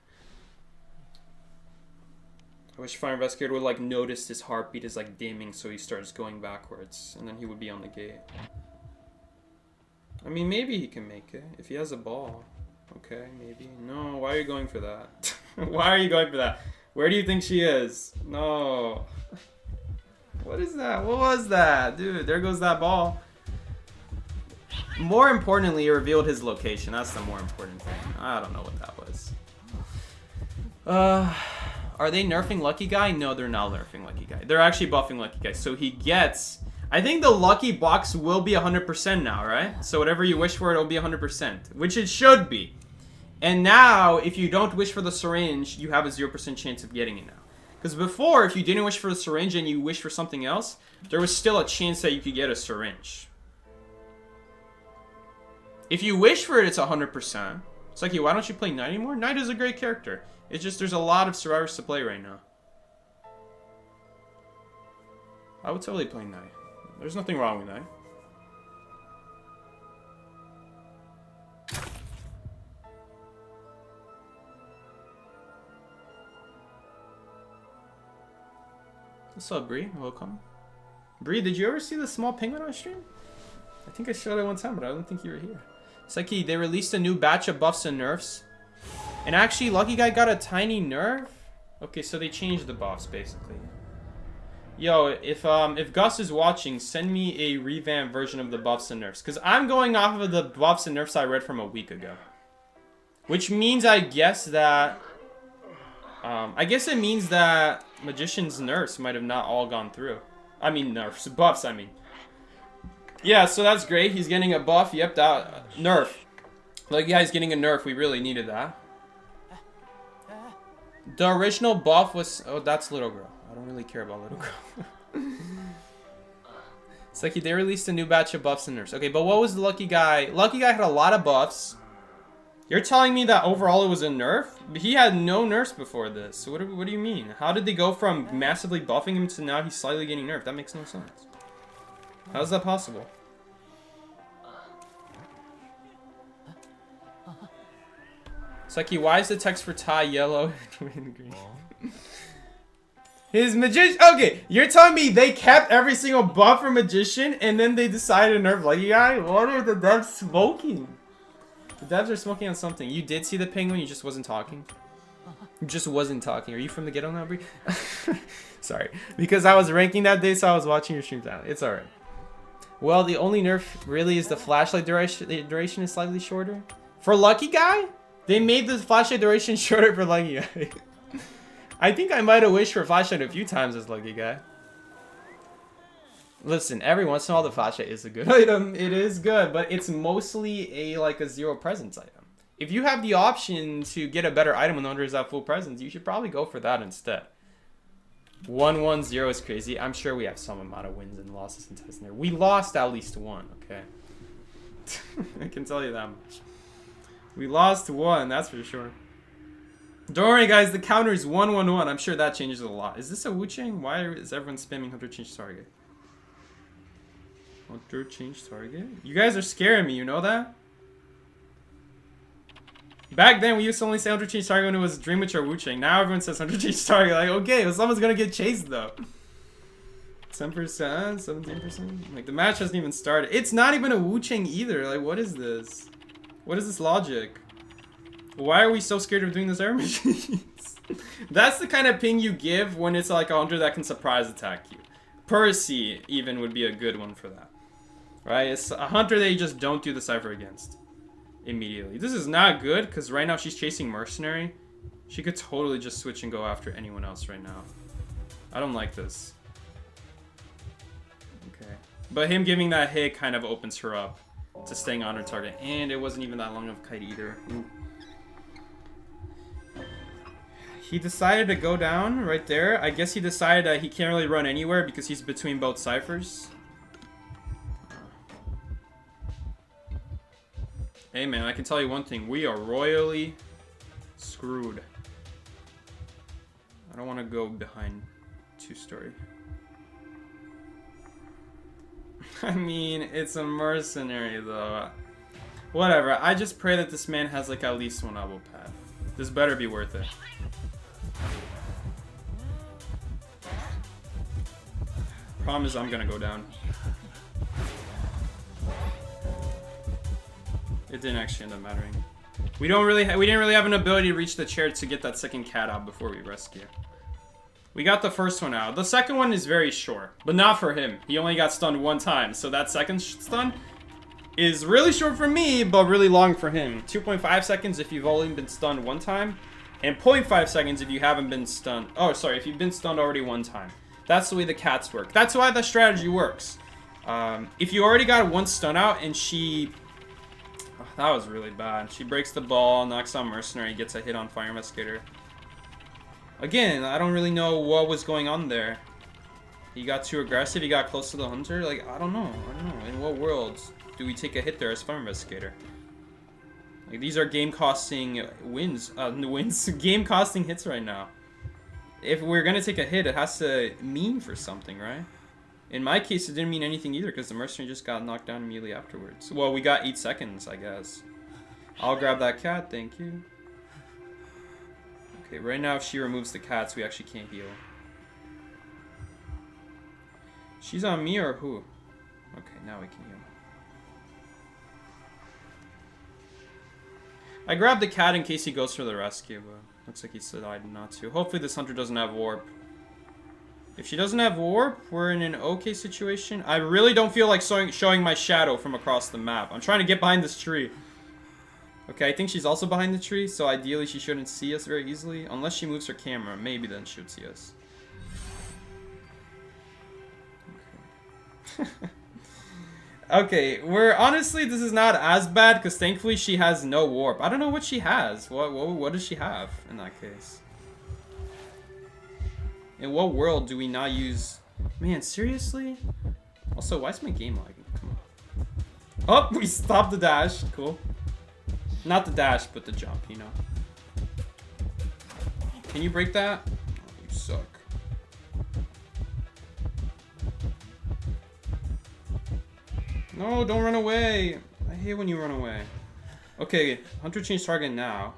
I wish Fire Investigator would, like, notice his heartbeat is, like, dimming, so he starts going backwards, and then he would be on the gate. I mean, maybe he can make it, if he has a ball. Okay, maybe. No, why are you going for that? Why are you going for that? Where do you think she is? No. What is that? What was that? Dude, there goes that ball. More importantly, it revealed his location. That's the more important thing. I don't know what that was. Are they nerfing Lucky Guy? No, they're not nerfing Lucky Guy. They're actually buffing Lucky Guy. So he gets... I think the lucky box will be 100% now, right? So whatever you wish for, it'll be 100%. Which it should be. And now, if you don't wish for the syringe, you have a 0% chance of getting it now. Because before, if you didn't wish for the syringe and you wished for something else, there was still a chance that you could get a syringe. If you wish for it, it's 100%. It's like, why don't you play Knight anymore? Knight is a great character. It's just there's a lot of survivors to play right now. I would totally play Knight. There's nothing wrong with Knight. What's up, Bree? Welcome. Bree, did you ever see the small penguin on stream? I think I showed it one time, but I don't think you were here. Psyche, they released a new batch of buffs and nerfs. And actually, Lucky Guy got a tiny nerf. Okay, so they changed the buffs, basically. Yo, if Gus is watching, send me a revamped version of the buffs and nerfs. Because I'm going off of the buffs and nerfs I read from a week ago. Which means, I guess that... I guess it means that Magician's nerfs might have not all gone through. I mean, nerfs. Buffs, I mean. Yeah, so that's great. He's getting a buff. Yep, that... nerf. Like, yeah, he's getting a nerf. We really needed that. The original buff was... Oh, that's Little Girl. I don't really care about Little Girl. It's like they released a new batch of buffs and nerfs. Okay, but what was the Lucky Guy? Lucky Guy had a lot of buffs. You're telling me that overall it was a nerf? He had no nerfs before this. So what do you mean? How did they go from massively buffing him to now he's slightly getting nerfed? That makes no sense. How is that possible? Seki, why is the text for Ty yellow and green? His magician. Okay, you're telling me they kept every single buff for magician and then they decided to nerf Lucky Guy? What are the devs smoking? The devs are smoking on something. You did see the penguin, you just wasn't talking. You just wasn't talking. Are you from the ghetto now, Bree? Sorry. Because I was ranking that day, so I was watching your stream down. It's alright. Well, the only nerf really is the flashlight duration. The duration is slightly shorter. For Lucky Guy? They made the flashlight duration shorter for Lucky Guy. I think I might have wished for flashlight a few times as Lucky Guy. Listen, every once in a while the flashlight is a good item. It is good, but it's mostly a 0 presence item. If you have the option to get a better item when under is at full presence, you should probably go for that instead. 1-1-0 is crazy. I'm sure we have some amount of wins and losses in test in there. We lost at least one, okay? I can tell you that much. We lost one, that's for sure. Don't worry, guys. The counter is 1-1-1. I'm sure that changes a lot. Is this a Wu Chang? Why is everyone spamming Hunter change target? Hunter change target? You guys are scaring me. You know that? Back then, we used to only say Hunter change target when it was Dream Witch or Wu Chang. Now everyone says Hunter change target. Like, okay, well, someone's gonna get chased though. 10%, 17%. Like the match hasn't even started. It's not even a Wu Chang either. Like, what is this? What is this logic? Why are we so scared of doing this air machines? That's the kind of ping you give when it's like a hunter that can surprise attack you. Percy even would be a good one for that. Right? It's a hunter that you just don't do the cipher against immediately. This is not good because right now she's chasing Mercenary. She could totally just switch and go after anyone else right now. I don't like this. Okay. But him giving that hit kind of opens her up to staying on her target. And it wasn't even that long of a kite either. Ooh. He decided to go down right there. I guess he decided that he can't really run anywhere because he's between both ciphers. Hey man, I can tell you one thing. We are royally screwed. I don't want to go behind 2-story. I mean, it's a mercenary though. Whatever. I just pray that this man has like at least one elbow pad. This better be worth it. Problem is I'm gonna go down. It didn't actually end up mattering. We didn't really have an ability to reach the chair to get that second cat out before we rescue. We got the first one out. The second one is very short, but not for him. He only got stunned one time, so that second stun is really short for me, but really long for him. 2.5 seconds if you've only been stunned one time, and 0.5 seconds if you haven't been stunned. Oh, sorry, if you've been stunned already one time. That's the way the cats work. That's why the strategy works. If you already got one stun out and she... Oh, that was really bad. She breaks the ball, knocks out Mercenary, gets a hit on Fire Investigator. Again, I don't really know what was going on there. He got too aggressive, he got close to the Hunter. Like, I don't know. In what world do we take a hit there as Fire Investigator? Like, these are game-costing wins. Game-costing hits right now. If we're gonna take a hit, it has to mean for something, right? In my case, it didn't mean anything either because the Mercenary just got knocked down immediately afterwards. Well, we got 8 seconds, I guess. I'll grab that cat, thank you. Okay, right now if she removes the cats, we actually can't heal. She's on me or who? Okay, now we can heal. I grabbed the cat in case he goes for the rescue, but looks like he decided not to. Hopefully this Hunter doesn't have warp. If she doesn't have warp, we're in an okay situation. I really don't feel like showing my shadow from across the map. I'm trying to get behind this tree. Okay, I think she's also behind the tree, so ideally she shouldn't see us very easily. Unless she moves her camera, maybe then she would see us. Okay. Okay, honestly, this is not as bad, because thankfully she has no warp. I don't know what she has. What does she have in that case? In what world do we not use... Man, seriously? Also, why is my game lagging? Come on. Oh, we stopped the dash. Cool. Not the dash, but the jump, you know. Can you break that? Oh, you suck. No, don't run away. I hate when you run away. Okay, Hunter changed target now.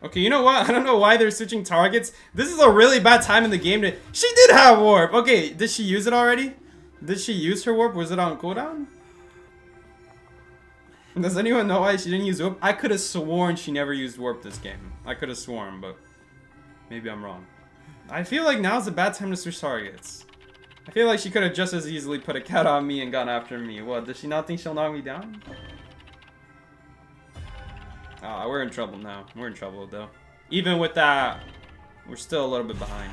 Okay, you know what? I don't know why they're switching targets. This is a really bad time in the game to... She did have warp! Okay, did she use it already? Did she use her warp? Was it on cooldown? Does anyone know why she didn't use warp? I could have sworn she never used warp this game. I could have sworn, but maybe I'm wrong. I feel like now's a bad time to switch targets. I feel like she could have just as easily put a cat on me and gone after me. What, does she not think she'll knock me down? Ah, we're in trouble now. We're in trouble, though. Even with that, we're still a little bit behind.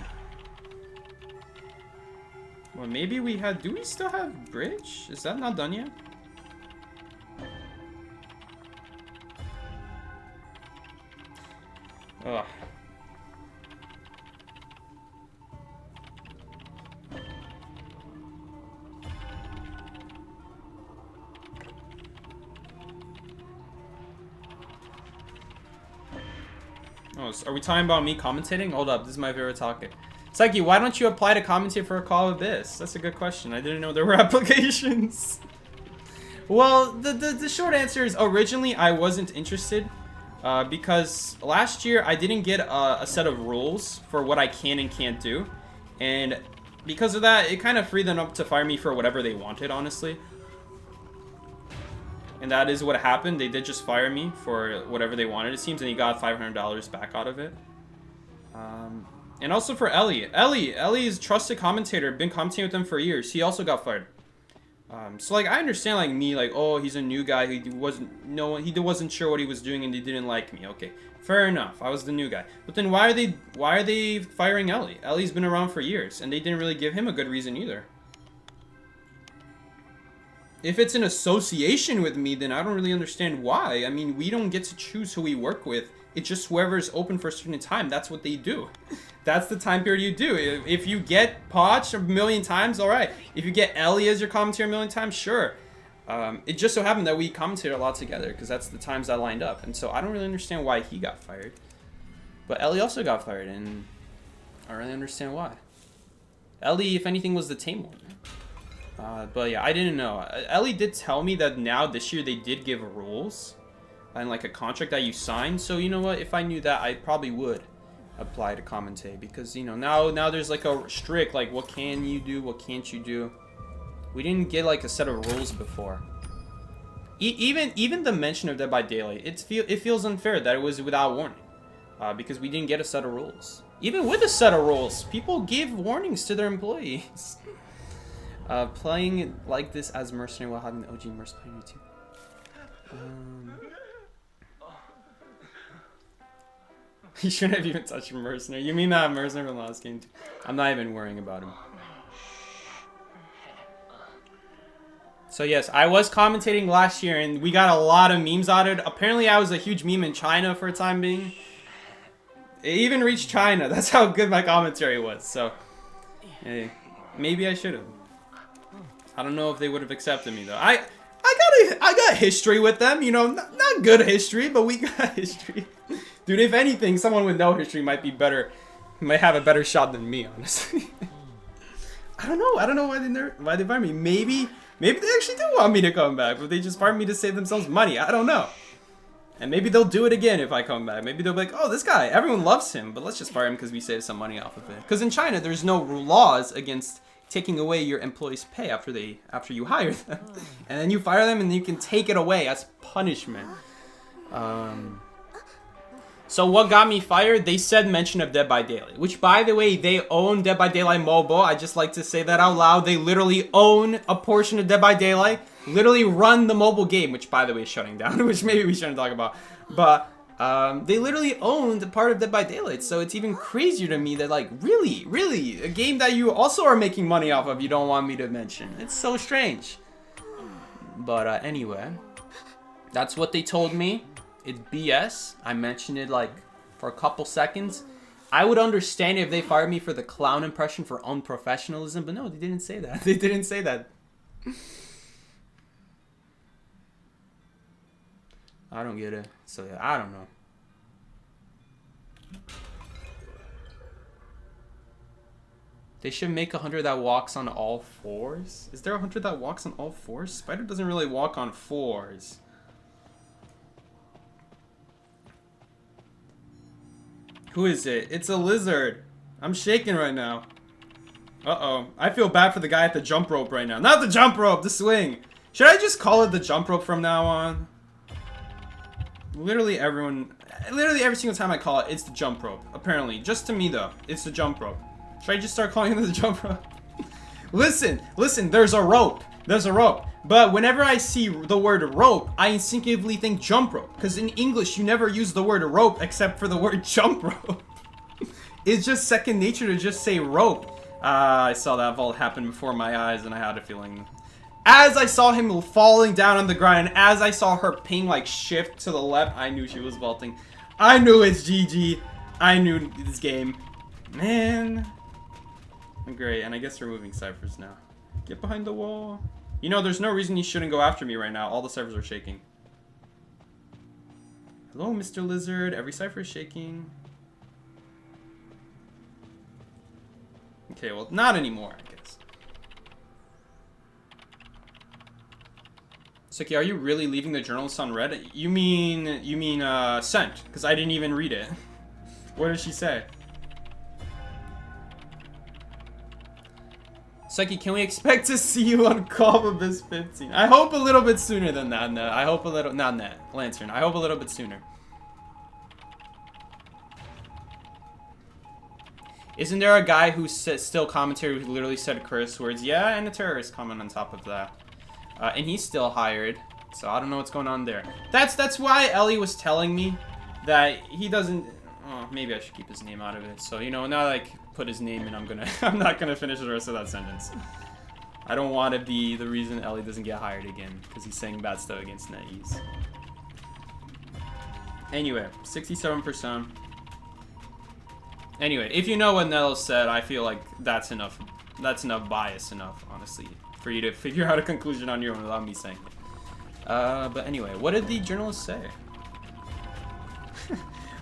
Well, maybe we had... Do we still have bridge? Is that not done yet? Ugh. Oh, are we talking about me commentating? Hold up, this is my favorite topic. Psyche, why don't you apply to commentate for a Call of this? That's a good question. I didn't know there were applications. Well, the short answer is originally I wasn't interested. Because last year I didn't get a set of rules for what I can and can't do, and because of that it kind of freed them up to fire me for whatever they wanted, honestly. And that is what happened. They did just fire me for whatever they wanted, it seems, and he got $500 back out of it. And also for Ellie is trusted commentator, been commentating with them for years. He also got fired. So like I understand, like me, like, oh, he's a new guy, he wasn't sure what he was doing and they didn't like me. Okay, fair enough, I was the new guy. But then why are they firing Ellie? Ellie's been around for years and they didn't really give him a good reason either. If it's an association with me, then I don't really understand why. I mean, we don't get to choose who we work with. It's just whoever's open for a certain time, that's what they do. That's the time period you do. If you get Potch a million times, alright. If you get Ellie as your commentator a million times, sure. It just so happened that we commentated a lot together, because that's the times that lined up. And so I don't really understand why he got fired. But Ellie also got fired, and I don't really understand why. Ellie, if anything, was the tame one. But yeah, I didn't know. Ellie did tell me that now this year they did give rules and like a contract that you sign. So you know what? If I knew that, I probably would apply to commentate, because you know now there's like a strict like what can you do, what can't you do. We didn't get like a set of rules before. Even the mention of Dead by Daylight, it feels unfair that it was without warning, because we didn't get a set of rules. Even with a set of rules, people give warnings to their employees. Playing like this as mercenary while having the OG merc playing you too. He shouldn't have even touched a mercenary. You mean that mercenary from the last game too? I'm not even worrying about him. So yes, I was commentating last year and we got a lot of memes out of it. Apparently I was a huge meme in China for a time being. It even reached China. That's how good my commentary was. So, hey, maybe I should have. I don't know if they would have accepted me though. I got history with them, you know, not good history, but we got history. Dude, if anything, someone with no history might be better, might have a better shot than me, honestly. I don't know why they fired me. Maybe they actually do want me to come back, but they just fired me to save themselves money. I don't know. And maybe they'll do it again if I come back. Maybe they'll be like, oh, this guy, everyone loves him, but let's just fire him because we saved some money off of it. Because in China, there's no laws against taking away your employees' pay after you hire them. And then you fire them and you can take it away as punishment. So what got me fired? They said mention of Dead by Daylight, which by the way, they own Dead by Daylight Mobile. I just like to say that out loud. They literally own a portion of Dead by Daylight, literally run the mobile game, which by the way is shutting down, which maybe we shouldn't talk about. But they literally owned a part of Dead by Daylight, so it's even crazier to me that like, really, a game that you also are making money off of, you don't want me to mention. It's so strange. But anyway, that's what they told me. It's BS. I mentioned it like for a couple seconds. I would understand if they fired me for the clown impression for unprofessionalism, but no, they didn't say that. They didn't say that. I don't get it. So yeah, I don't know. They should make a hunter that walks on all fours. Is there a hunter that walks on all fours? Spider doesn't really walk on fours. Who is it? It's a lizard. I'm shaking right now. Uh-oh. I feel bad for the guy at the jump rope right now. Not the jump rope, the swing. Should I just call it the jump rope from now on? Literally every single time I call it, it's the jump rope. Apparently. Just to me though, it's the jump rope. Should I just start calling it the jump rope? Listen, there's a rope. There's a rope. But whenever I see the word rope, I instinctively think jump rope. Because in English, you never use the word rope except for the word jump rope. It's just second nature to just say rope. I saw that vault happen before my eyes and I had a feeling. As I saw him falling down on the ground and as I saw her ping like shift to the left, I knew she was vaulting. I knew it's GG. I knew this game. Man. Great, and I guess we're moving ciphers now. Get behind the wall. You know, there's no reason you shouldn't go after me right now. All the ciphers are shaking. Hello, Mr. Lizard. Every cipher is shaking. Okay, well, not anymore, I guess. Suki, are you really leaving the journalist on red? You mean sent? Because I didn't even read it. What did she say? Suki, can we expect to see you on Call of Abyss 15? I hope a little bit sooner than that. No, I hope a little, not that, Lantern. I hope a little bit sooner. Isn't there a guy who still commentary who literally said curse words? Yeah, and a terrorist comment on top of that. And he's still hired. So I don't know what's going on there. That's why Ellie was telling me that he doesn't. Oh, maybe I should keep his name out of it. So, you know, now that I put his name in, I'm not gonna finish the rest of that sentence. I don't want to be the reason Ellie doesn't get hired again because he's saying bad stuff against NetEase. Anyway, 67%. Anyway, if you know what Nettle said, I feel like that's enough. That's enough bias enough, honestly, for you to figure out a conclusion on your own without me saying it. But anyway, what did the journalist say?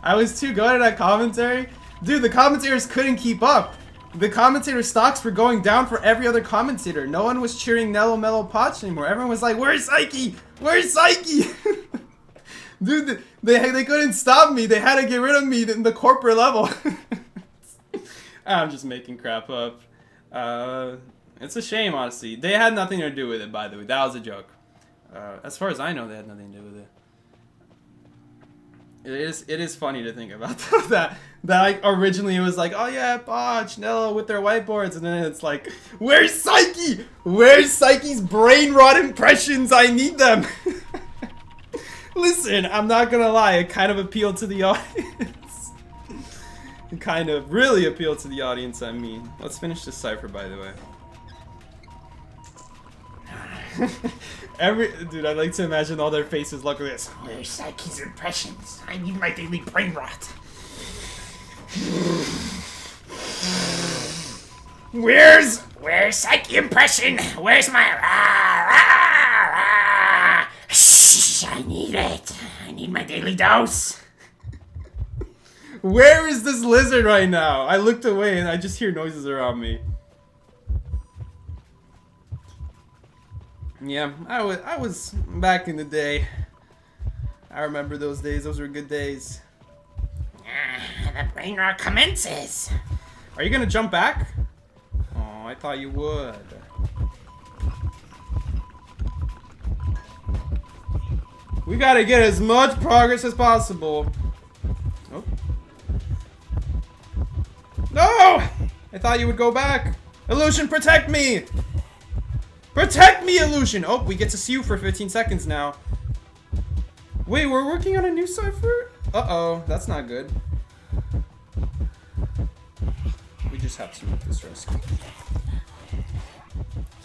I was too good at that commentary. Dude, the commentators couldn't keep up. The commentator stocks were going down for every other commentator. No one was cheering Nello Mello Potch anymore. Everyone was like, where's Psyche? Where's Psyche? Dude, they couldn't stop me. They had to get rid of me in the corporate level. I'm just making crap up. It's a shame, honestly. They had nothing to do with it, by the way. That was a joke. As far as I know, they had nothing to do with it. It is funny to think about that like originally it was like, oh yeah, Botch, Nello with their whiteboards, and then it's like, where's Psyche? Where's Psyche's brain rot impressions? I need them. Listen, I'm not gonna lie, it kind of appealed to the audience. It kind of really appealed to the audience, I mean. Let's finish this cipher, by the way. Dude, I like to imagine all their faces look like this. Where's Psyche's impressions? I need my daily brain rot. Where's Psyche impression? Where's my Shh, I need it. I need my daily dose. Where is this lizard right now? I looked away and I just hear noises around me. Yeah, I was back in the day. I remember those days. Those were good days. The brain rot commences. Are you gonna jump back? Oh, I thought you would. We gotta get as much progress as possible. Oh. No! I thought you would go back. Illusion, protect me! Protect me, Illusion! Oh, we get to see you for 15 seconds now. Wait, we're working on a new cipher? Uh-oh, that's not good. We just have to make this risk.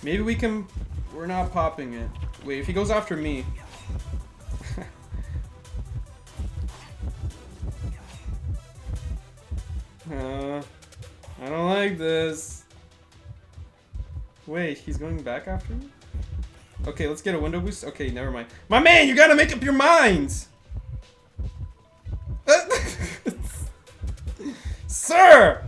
Maybe we can... We're not popping it. Wait, if he goes after me... I don't like this. Wait, he's going back after me? Okay, let's get a window boost. Okay, never mind. My man, you gotta make up your minds! Sir!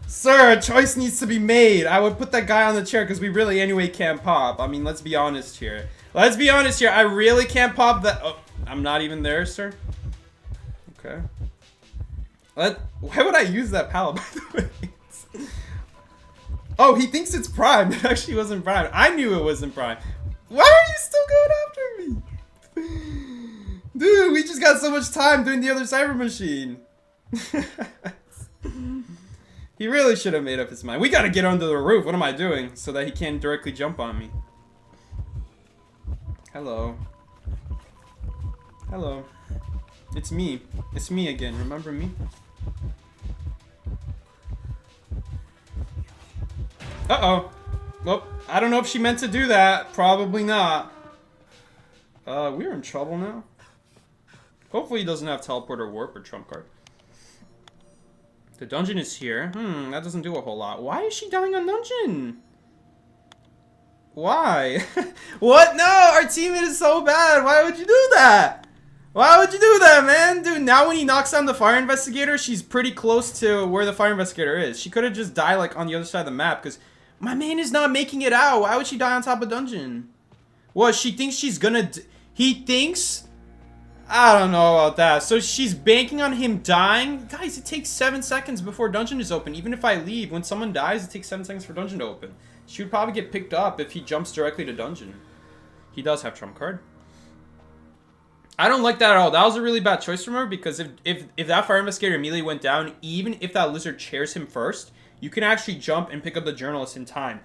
Sir, a choice needs to be made. I would put that guy on the chair because we really anyway can't pop. I mean, let's be honest here. Let's be honest here. I really can't pop that. Oh, I'm not even there, sir. Okay. Why would I use that palette, by the way? Oh, he thinks it's prime. It actually wasn't prime. I knew it wasn't prime. Why are you still going after me? Dude, we just got so much time doing the other cyber machine. He really should have made up his mind. We gotta get under the roof. What am I doing? So that he can't directly jump on me. Hello. Hello. It's me. It's me again. Remember me? Uh-oh. Well, I don't know if she meant to do that. Probably not. We're in trouble now. Hopefully he doesn't have teleport or warp or trump card. The dungeon is here. That doesn't do a whole lot. Why is she dying on dungeon? Why? What? No, our teammate is so bad. Why would you do that? Why would you do that, man? Dude, now when he knocks down the fire investigator, she's pretty close to where the fire investigator is. She could have just died like on the other side of the map because my man is not making it out. Why would she die on top of dungeon? What? She thinks she's gonna... He thinks... I don't know about that. So she's banking on him dying? Guys, it takes 7 seconds before dungeon is open. Even if I leave, when someone dies, it takes 7 seconds for dungeon to open. She would probably get picked up if he jumps directly to dungeon. He does have trump card. I don't like that at all. That was a really bad choice from her because if that fire investigator immediately went down, even if that lizard chairs him first, you can actually jump and pick up the journalist in time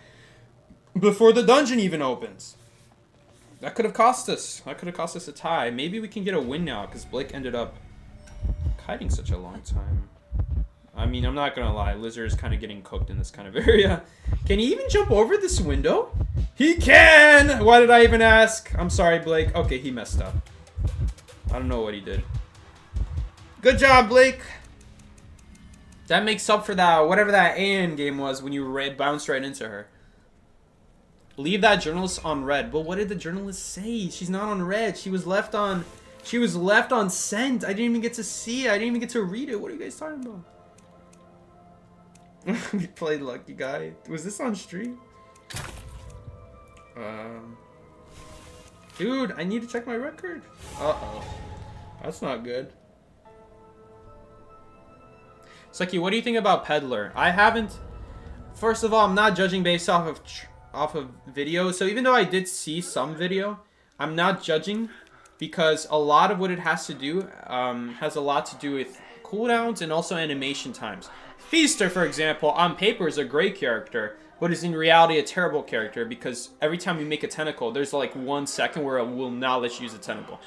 before the dungeon even opens. That could have cost us. That could have cost us a tie. Maybe we can get a win now because Blake ended up kiting such a long time. I mean, I'm not going to lie. Lizard is kind of getting cooked in this kind of area. Can he even jump over this window? He can! Why did I even ask? I'm sorry, Blake. Okay, he messed up. I don't know what he did. Good job, Blake. That makes up for that, whatever that Endgame was when you bounced right into her. Leave that journalist on red. But what did the journalist say? She's not on red. She was left on sent. I didn't even get to see it. I didn't even get to read it. What are you guys talking about? We played Lucky Guy. Was this on stream? Dude, I need to check my record. Uh-oh. That's not good. Sucky, what do you think about Peddler? I haven't... First of all, I'm not judging based off of video. So even though I did see some video, I'm not judging because a lot of what it has to do has a lot to do with cooldowns and also animation times. Feaster, for example, on paper is a great character, but is in reality a terrible character because every time you make a tentacle, there's like 1 second where it will not let you use a tentacle.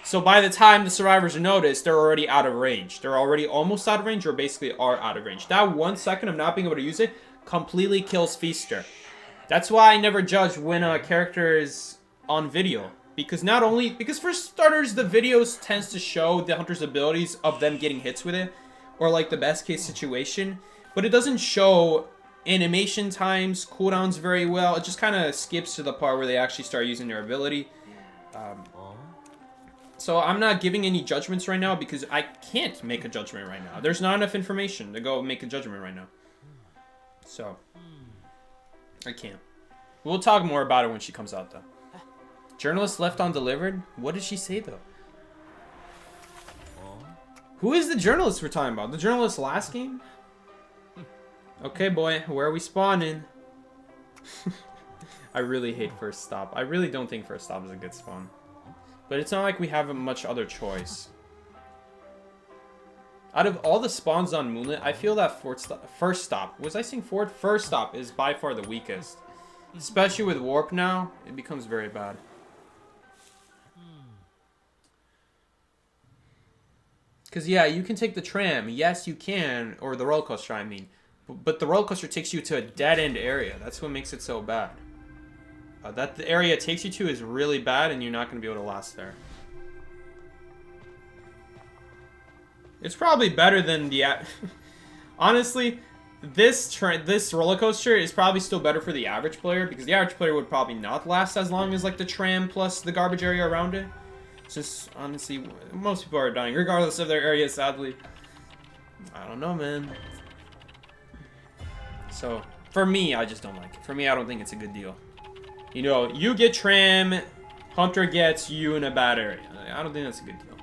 So by the time the survivors notice, they're already out of range. They're already almost out of range or basically are out of range. That 1 second of not being able to use it completely kills Feaster. That's why I never judge when a character is on video. Because for starters, the videos tends to show the hunter's abilities of them getting hits with it. Or like the best case situation. But it doesn't show animation times, cooldowns very well. It just kind of skips to the part where they actually start using their ability. So I'm not giving any judgments right now because I can't make a judgment right now. There's not enough information to go make a judgment right now. So, I can't. We'll talk more about it when she comes out though. Journalist left undelivered? What did she say though? Who is the journalist we're talking about? The journalist last game? Okay boy, where are we spawning? I really hate first stop. I really don't think first stop is a good spawn. But it's not like we have much other choice. Out of all the spawns on Moonlit, I feel that first stop. Was I saying Ford? First stop is by far the weakest. Especially with Warp now, it becomes very bad. Because yeah, you can take the tram. Yes, you can. Or the roller coaster, I mean. But the roller coaster takes you to a dead-end area. That's what makes it so bad. That the area it takes you to is really bad, and you're not going to be able to last there. It's probably better than the... Honestly, this roller coaster is probably still better for the average player, because the average player would probably not last as long as like the tram plus the garbage area around it. Since, honestly, most people are dying, regardless of their area, sadly. I don't know, man. So, for me, I just don't like it. For me, I don't think it's a good deal. You know, you get tram, Hunter gets you in a bad area. I don't think that's a good deal.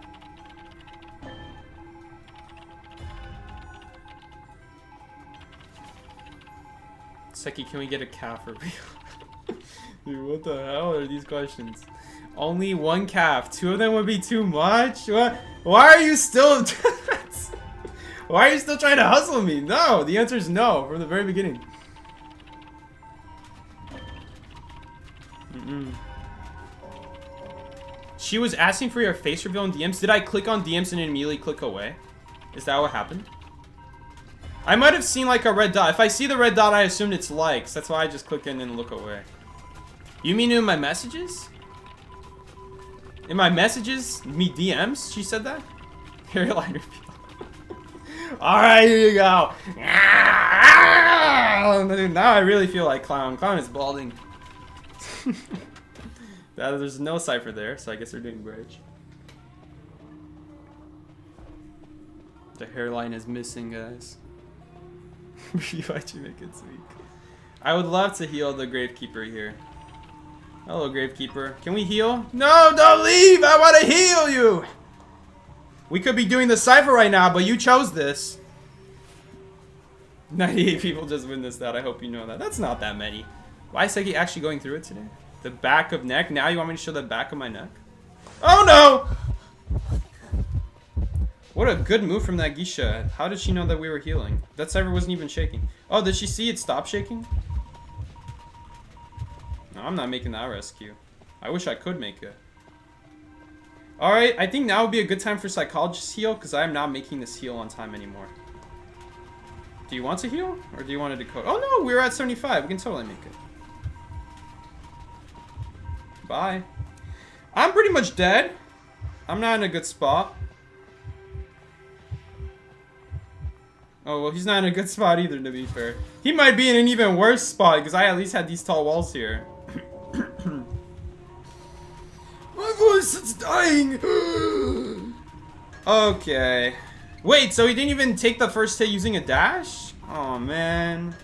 Seki, can we get a calf for real? Dude, what the hell are these questions? Only 1 calf. 2 of them would be too much? What? Why are you still... Why are you still trying to hustle me? No, the answer is no from the very beginning. She was asking for your face reveal in DMs. Did I click on DMs and immediately click away? Is that what happened? I might have seen like a red dot. If I see the red dot, I assumed it's likes. That's why I just click in and look away. You mean in my messages? In my messages? Me DMs? She said that? Hairline reveal. Alright, here you go. Now I really feel like Clown. Clown is balding. There's no cipher there, so I guess they're doing bridge. The hairline is missing, guys. Why'd you make it sweet? I would love to heal the Gravekeeper here. Hello, Gravekeeper. Can we heal? No, don't leave! I want to heal you! We could be doing the cipher right now, but you chose this. 98 people just witnessed that. I hope you know that. That's not that many. Why is Seki actually going through it today? The back of neck? Now you want me to show the back of my neck? Oh no! What a good move from that Geisha. How did she know that we were healing? That cipher wasn't even shaking. Oh, did she see it stop shaking? No, I'm not making that rescue. I wish I could make it. Alright, I think now would be a good time for Psychologist heal, because I am not making this heal on time anymore. Do you want to heal? Or do you want to decode? Oh no, we're at 75. We can totally make it. Bye. I'm pretty much dead. I'm not in a good spot. Oh, well, he's not in a good spot either, to be fair. He might be in an even worse spot, because I at least had these tall walls here. My voice is dying! Okay. Wait, so he didn't even take the first hit using a dash? Oh, man.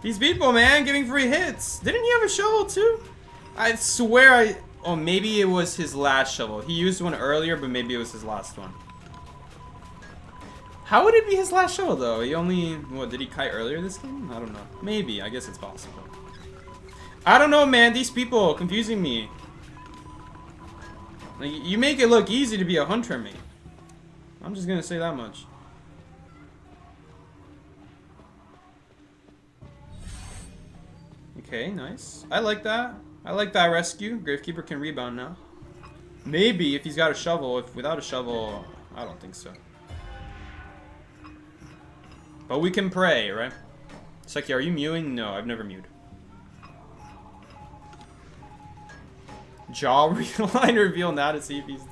These people, man, giving free hits. Didn't he have a shovel, too? I swear oh, maybe it was his last shovel. He used one earlier, but maybe it was his last one. How would it be his last shovel, though? He only... What, did he kite earlier this game? I don't know. Maybe. I guess it's possible. I don't know, man. These people confusing me. Like, you make it look easy to be a hunter, mate. I'm just gonna say that much. Okay, nice. I like that. I like that rescue. Gravekeeper can rebound now. Maybe if he's got a shovel. If without a shovel, I don't think so. But we can pray, right? Seki, are you mewing? No, I've never mewed. Jaw line reveal now to see if he's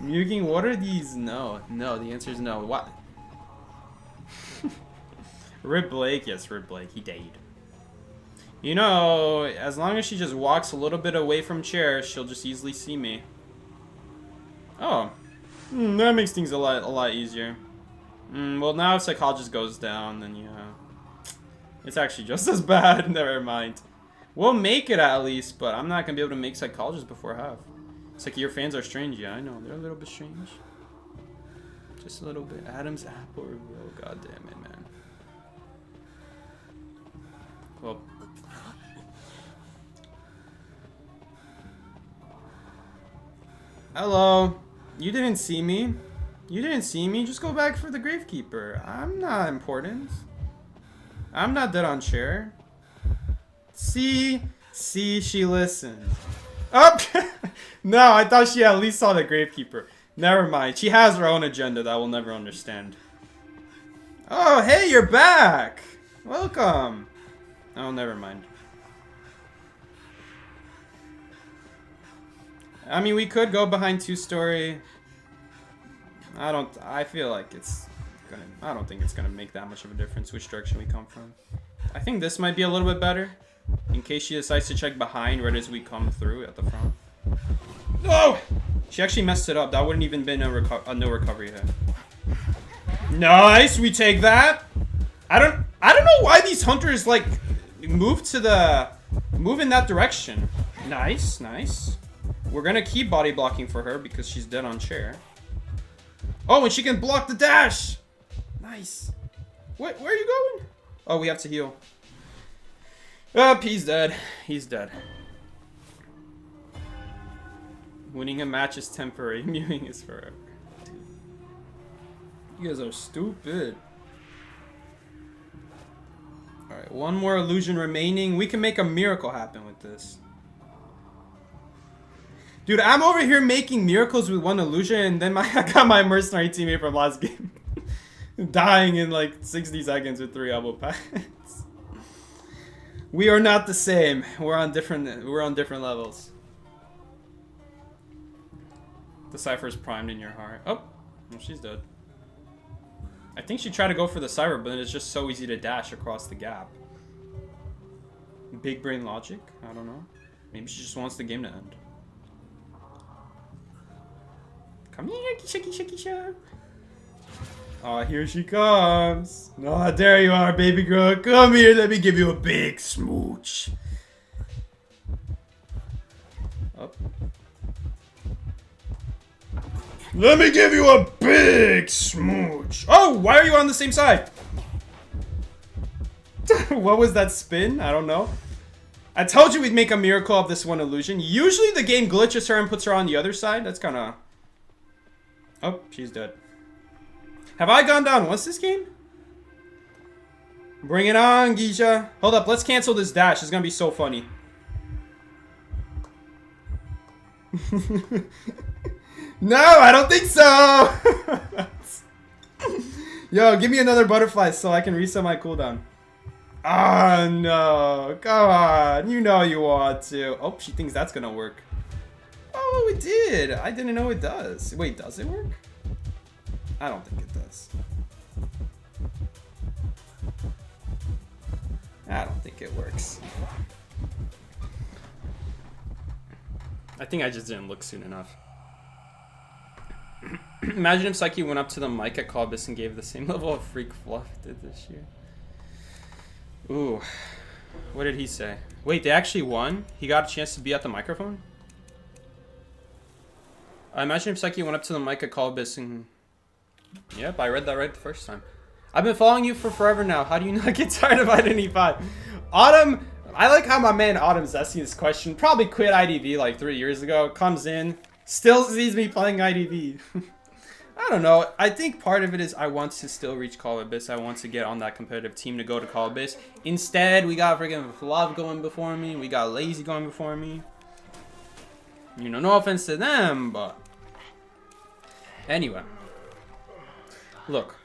mewing. What are these? No, no. The answer is no. What? Rip Blake. Yes, Rip Blake. He died. You know, as long as she just walks a little bit away from chair, she'll just easily see me. Oh, that makes things a lot easier. Well, now if psychologist goes down, then yeah, it's actually just as bad. Never mind. We'll make it at least, but I'm not gonna be able to make psychologist before half. It's like your fans are strange. Yeah, I know they're a little bit strange. Just a little bit. Adam's apple reveal. God damn it, man. Well. Hello. You didn't see me. You didn't see me. Just go back for the Gravekeeper. I'm not important. I'm not dead on chair. See, she listened. Oh! No, I thought she at least saw the Gravekeeper. Never mind. She has her own agenda that we'll never understand. Oh, hey, you're back. Welcome. Oh, never mind. I mean, we could go behind two-story. I feel like it's gonna, I don't think it's gonna make that much of a difference which direction we come from. I think this might be a little bit better. In case she decides to check behind right as we come through at the front. Oh! She actually messed it up. That wouldn't even been a no recovery hit. Nice, we take that. I don't know why these hunters like move in that direction. Nice, nice. We're gonna keep body blocking for her because she's dead on chair. Oh, and she can block the dash. Nice. Wait, where are you going? Oh, we have to heal. Oh, he's dead. He's dead. Winning a match is temporary. Mewing is forever. Dude. You guys are stupid. Alright, one more illusion remaining. We can make a miracle happen with this. Dude, I'm over here making miracles with one illusion, and then I got my mercenary teammate from last game dying in like 60 seconds with 3 elbow pads. We are not the same. We're on different levels. The cipher's primed in your heart. Oh, well, she's dead. I think she tried to go for the cipher, but it's just so easy to dash across the gap. Big brain logic? I don't know. Maybe she just wants the game to end. Come here, Shiki. Oh, here she comes. Oh, there you are, baby girl. Come here, let me give you a big smooch. Up. Let me give you a big smooch. Oh, why are you on the same side? What was that spin? I don't know. I told you we'd make a miracle of this one illusion. Usually the game glitches her and puts her on the other side. That's kind of... Oh, she's dead. Have I gone down once this game? Bring it on, Geisha. Hold up, let's cancel this dash. It's gonna be so funny. No, I don't think so. Yo, give me another butterfly so I can reset my cooldown. Oh, no. Come on. You know you want to. Oh, she thinks that's gonna work. Oh, it did. I didn't know it does. Wait, does it work? I don't think it does. I don't think it works. I think I just didn't look soon enough. Imagine if Psyche went up to the mic at Cobus and gave the same level of freak fluff it did this year. Ooh. What did he say? Wait, they actually won? He got a chance to be at the microphone? I imagine if Psyche went up to the mic at Cobus and... Yep, I read that right the first time. I've been following you for forever now. How do you not get tired of Identity 5? Autumn... I like how my man Autumn's asking this question. Probably quit IDV like 3 years ago. Comes in, Still sees me playing IDV. I don't know. I think part of it is I want to still reach Call of Abyss. I want to get on that competitive team to go to Call of Abyss. Instead, we got freaking Love going before me. We got Lazy going before me. You know, no offense to them, but... Anyway. Look.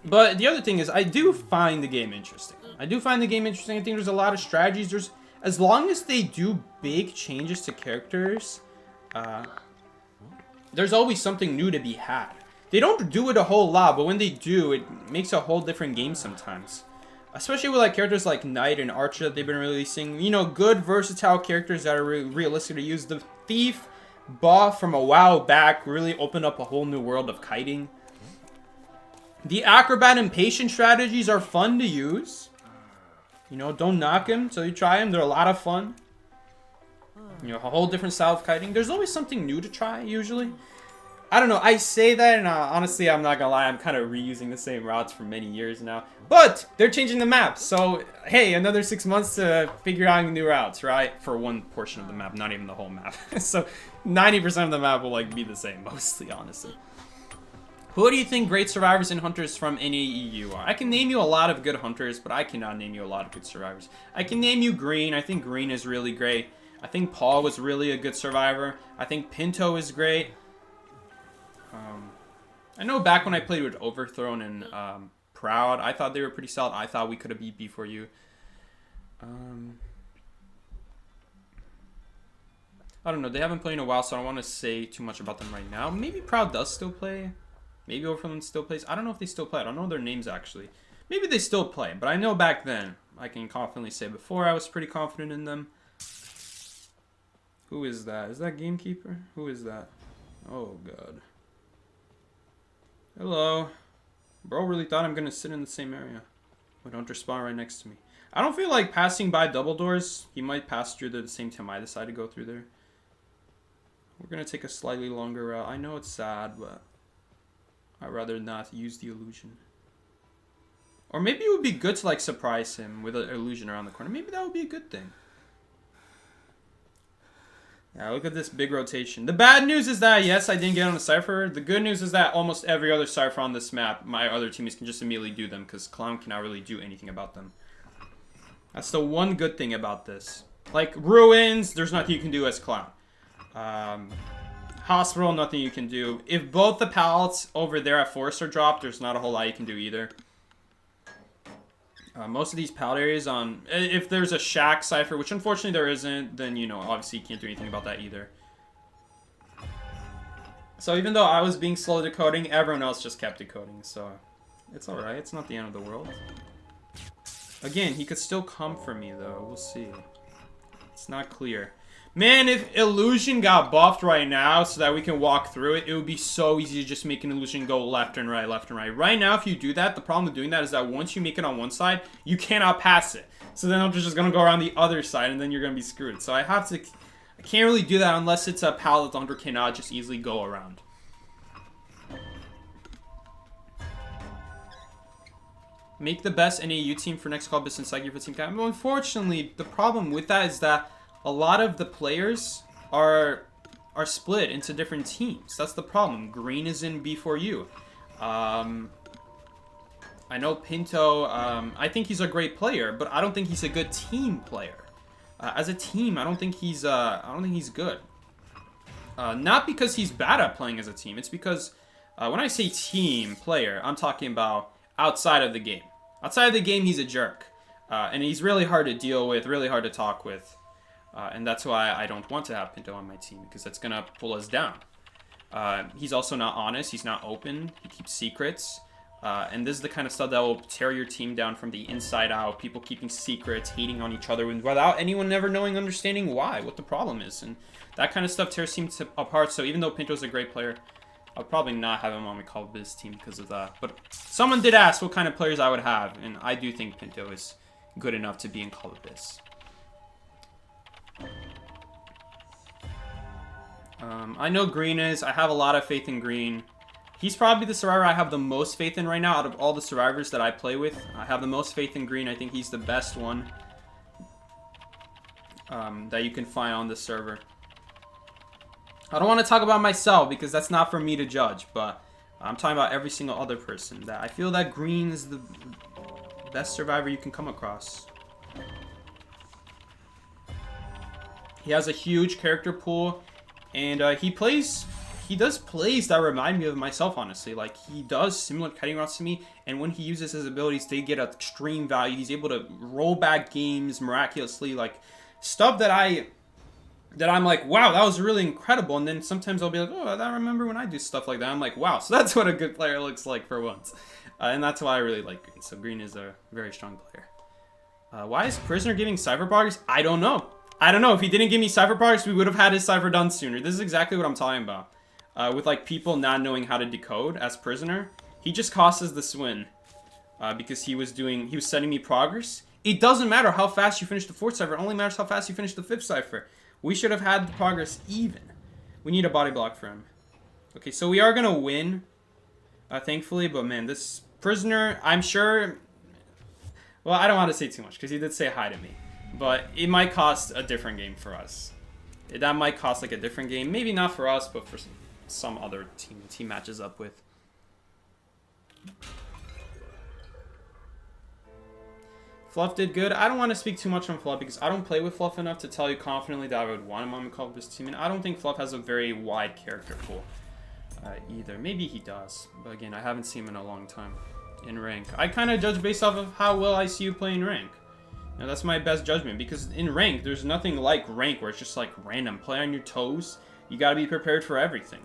But the other thing is, I do find the game interesting. I think there's a lot of strategies. As long as they do big changes to characters... there's always something new to be had. They don't do it a whole lot, but when they do, it makes a whole different game sometimes. Especially with like characters like Knight and Archer that they've been releasing. You know, good, versatile characters that are realistic to use. The Thief buff from a while back really opened up a whole new world of kiting. The Acrobat and Patient strategies are fun to use. You know, don't knock them till you try them. They're a lot of fun. You know, a whole different style of kiting. There's always something new to try, usually. I don't know. I say that, and honestly, I'm not gonna lie. I'm kind of reusing the same routes for many years now. But they're changing the map. So, hey, another 6 months to figure out new routes, right? For one portion of the map, not even the whole map. So, 90% of the map will, like, be the same, mostly, honestly. Who do you think great survivors and hunters from NAEU are? I can name you a lot of good hunters, but I cannot name you a lot of good survivors. I can name you Green. I think Green is really great. I think Paul was really a good survivor. I think Pinto is great. I know back when I played with Overthrown and Proud, I thought they were pretty solid. I thought we could have beat B4U. I don't know. They haven't played in a while, so I don't want to say too much about them right now. Maybe Proud does still play. Maybe Overthrown still plays. I don't know if they still play. I don't know their names, actually. Maybe they still play, but I know back then, I can confidently say before, I was pretty confident in them. Who is that? Is that Gamekeeper? Who is that? Oh, God. Hello. Bro really thought I'm going to sit in the same area. But don't spawn right next to me. I don't feel like passing by double doors. He might pass through there the same time I decide to go through there. We're going to take a slightly longer route. I know it's sad, but I'd rather not use the illusion. Or maybe it would be good to like surprise him with an illusion around the corner. Maybe that would be a good thing. Yeah, look at this big rotation. The bad news is that, yes, I didn't get on the Cypher. The good news is that almost every other Cypher on this map, my other teammates can just immediately do them because Clown cannot really do anything about them. That's the one good thing about this. Like, Ruins, there's nothing you can do as Clown. Hospital, nothing you can do. If both the pallets over there at Forest are dropped, there's not a whole lot you can do either. Most of these pallet areas on... If there's a shack cipher, which unfortunately there isn't, then, you know, obviously you can't do anything about that either. So even though I was being slow decoding, everyone else just kept decoding, so... It's alright, it's not the end of the world. Again, he could still come for me, though. We'll see. It's not clear. Man, if Illusion got buffed right now so that we can walk through it, it would be so easy to just make an Illusion go left and right, left and right. Right now, if you do that, the problem with doing that is that once you make it on one side, you cannot pass it. So then I'm just going to go around the other side, and then you're going to be screwed. So I can't really do that unless it's a pallet that the hunter cannot just easily go around. Make the best NAEU team for next call business like for team cap. Well, unfortunately, the problem with that is that a lot of the players are split into different teams. That's the problem. Green is in B4U. I know Pinto. I think he's a great player, but I don't think he's a good team player. As a team, I don't think he's good. Not because he's bad at playing as a team. It's because when I say team player, I'm talking about outside of the game. Outside of the game, he's a jerk, and he's really hard to deal with, really hard to talk with. And that's why I don't want to have Pinto on my team, because that's going to pull us down. He's also not honest. He's not open. He keeps secrets. And this is the kind of stuff that will tear your team down from the inside out. People keeping secrets, hating on each other without anyone ever knowing, understanding why, what the problem is. And that kind of stuff tears teams apart. So even though Pinto's a great player, I'll probably not have him on my Call of Biz team because of that. But someone did ask what kind of players I would have. And I do think Pinto is good enough to be in Call of Biz. I know Green is. I have a lot of faith in Green. He's probably the survivor I have the most faith in right now out of all the survivors that I play with. I have the most faith in Green. I think he's the best one that you can find on this server. I don't want to talk about myself because that's not for me to judge, but I'm talking about every single other person. That I feel that green is the best survivor you can come across. He has a huge character pool, and he does plays that remind me of myself, honestly. Like, he does similar kiting routes to me, and when he uses his abilities, they get extreme value. He's able to roll back games miraculously, like, stuff that I'm like, wow, that was really incredible. And then sometimes I'll be like, oh, I remember when I do stuff like that. I'm like, wow, so that's what a good player looks like for once. And that's why I really like Green. So Green is a very strong player. Why is Prisoner giving Cypher progress? I don't know. I don't know. If he didn't give me Cypher progress, we would have had his Cypher done sooner. This is exactly what I'm talking about. With like people not knowing how to decode as Prisoner, he just cost us this win. Because he was sending me progress. It doesn't matter how fast you finish the 4th Cypher. It only matters how fast you finish the 5th Cypher. We should have had the progress even. We need a body block for him. Okay, so we are going to win. Thankfully, but man, this Prisoner, I'm sure... Well, I don't want to say too much, because he did say hi to me. But it might cost a different game for us. That might cost like a different game. Maybe not for us, but for some other team matches up with. Fluff did good. I don't want to speak too much on Fluff because I don't play with Fluff enough to tell you confidently that I would want him on the Call of Duty team. And I don't think Fluff has a very wide character pool either. Maybe he does. But again, I haven't seen him in a long time in rank. I kind of judge based off of how well I see you play in rank. Now, that's my best judgment because in rank, there's nothing like rank where it's just like random. Play on your toes. You got to be prepared for everything.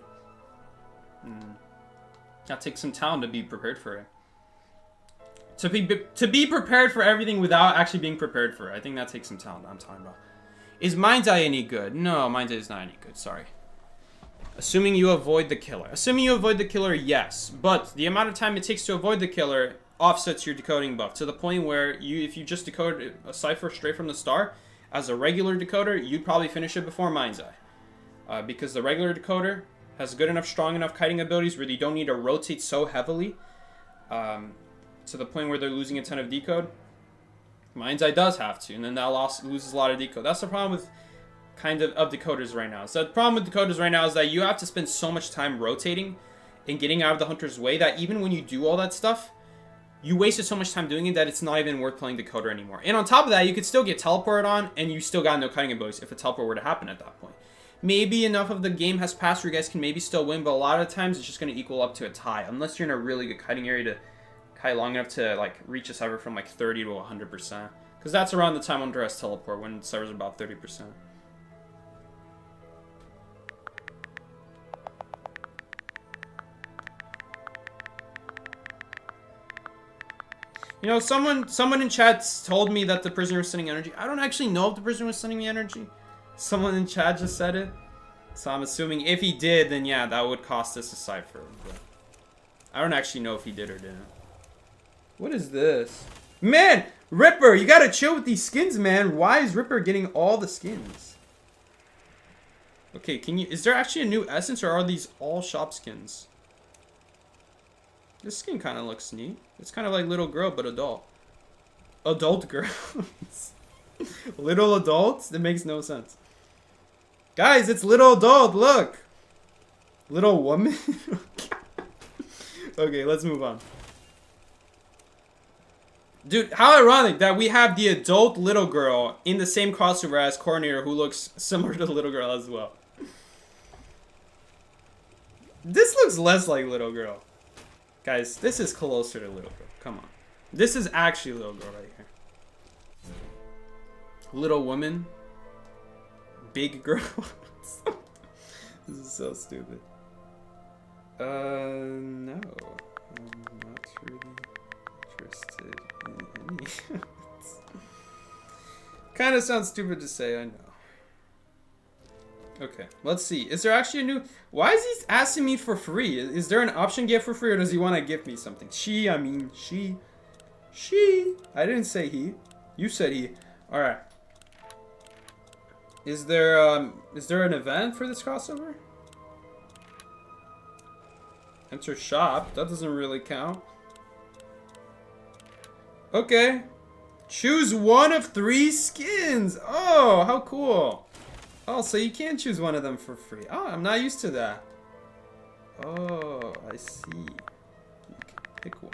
That takes some talent to be prepared for it. To be prepared for everything without actually being prepared for it. I think that takes some talent. I'm talking about. Is Mind's Eye any good? No, Mind's Eye is not any good. Sorry. Assuming you avoid the killer. Assuming you avoid the killer, yes. But the amount of time it takes to avoid the killer offsets your decoding buff to the point where if you just decode a cipher straight from the start as a regular decoder, you'd probably finish it before Mind's Eye. Because the regular decoder has good enough, strong enough kiting abilities where you don't need to rotate so heavily. To the point where they're losing a ton of decode. Mind's Eye does have to, and then that loses a lot of decode. That's the problem with of decoders right now. So the problem with decoders right now is that you have to spend so much time rotating and getting out of the hunter's way that even when you do all that stuff, you wasted so much time doing it that it's not even worth playing decoder anymore. And on top of that, you could still get teleported on, and you still got no kiting abilities if a teleport were to happen at that point. Maybe enough of the game has passed where you guys can maybe still win, but a lot of times it's just going to equal up to a tie, unless you're in a really good kiting area to kite long enough to like reach a cypher from like 30 to 100%. Because that's around the time under S teleport, when cyphers are about 30%. You know, someone in chat told me that the prisoner was sending energy. I don't actually know if the prisoner was sending me energy. Someone in chat just said it. So I'm assuming if he did, then yeah, that would cost us a cipher. But I don't actually know if he did or didn't. What is this? Man, Ripper, you gotta chill with these skins, man. Why is Ripper getting all the skins? Okay, is there actually a new essence or are these all shop skins? This skin kind of looks neat. It's kind of like little girl, but adult. Adult girls. Little adults? That makes no sense. Guys, it's little adult, look. Little woman? Okay, let's move on. Dude, how ironic that we have the adult little girl in the same crossover as Coordinator who looks similar to the little girl as well. This looks less like little girl. Guys, this is closer to little girl. Come on. This is actually little girl right here. Little woman. Big girl. This is so stupid. No. I'm not really interested in any. Kind of sounds stupid to say, I know. Okay, let's see. Is there actually a new... Why is he asking me for free? Is there an option gift for free, or does he want to gift me something? She. I didn't say he. You said he. Alright. Is there an event for this crossover? Enter shop. That doesn't really count. Okay. Choose one of 3 skins. Oh, how cool. Oh, so you can choose one of them for free. Oh, I'm not used to that. Oh, I see. You can pick one.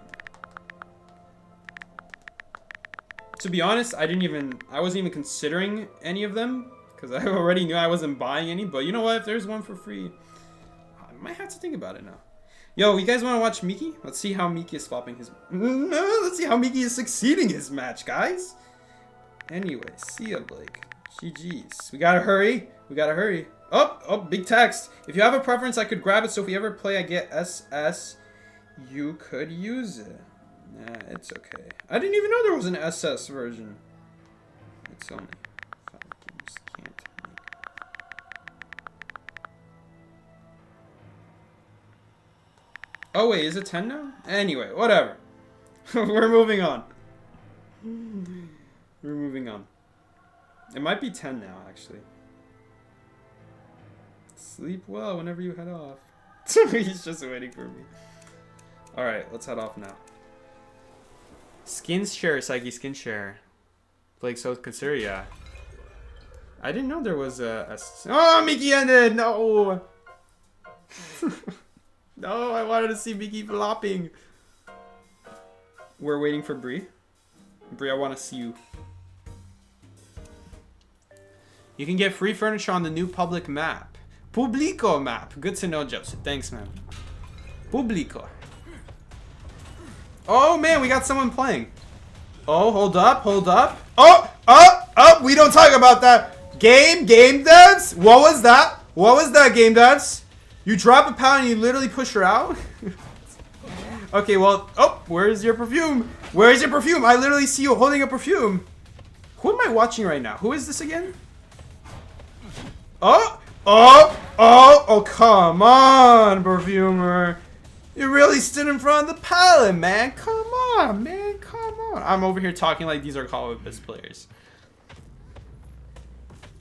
To be honest, I wasn't even considering any of them because I already knew I wasn't buying any. But you know what? If there's one for free, I might have to think about it now. Yo, you guys want to watch Miki? Let's see how Miki is swapping his... Let's see how Miki is succeeding his match, guys. Anyway, see ya, Blake. GG's. We gotta hurry. We gotta hurry. Oh, big text. If you have a preference, I could grab it. So if we ever play, I get SS. You could use it. Nah, it's okay. I didn't even know there was an SS version. It's only 5 games. Can't make. Oh wait, is it 10 now? Anyway, whatever. We're moving on. We're moving on. It might be 10 now, actually. Sleep well whenever you head off. He's just waiting for me. Alright, let's head off now. Skins share, Psyche, skin share. Blake, so consider, yeah. I didn't know there was a... Oh, Miki ended! No! No, I wanted to see Miki flopping. We're waiting for Bree. Bree, I want to see you. You can get free furniture on the new public map. Publico map. Good to know, Joseph. Thanks, man. Publico. Oh, man, we got someone playing. Oh, hold up, hold up. Oh, we don't talk about that. Game devs? What was that? What was that, game devs? You drop a pound and you literally push her out? Okay, well, oh, where's your perfume? Where's your perfume? I literally see you holding a perfume. Who am I watching right now? Who is this again? Oh, come on, perfumer. You really stood in front of the palette, man. Come on, man, come on. I'm over here talking like these are Call of Duty players.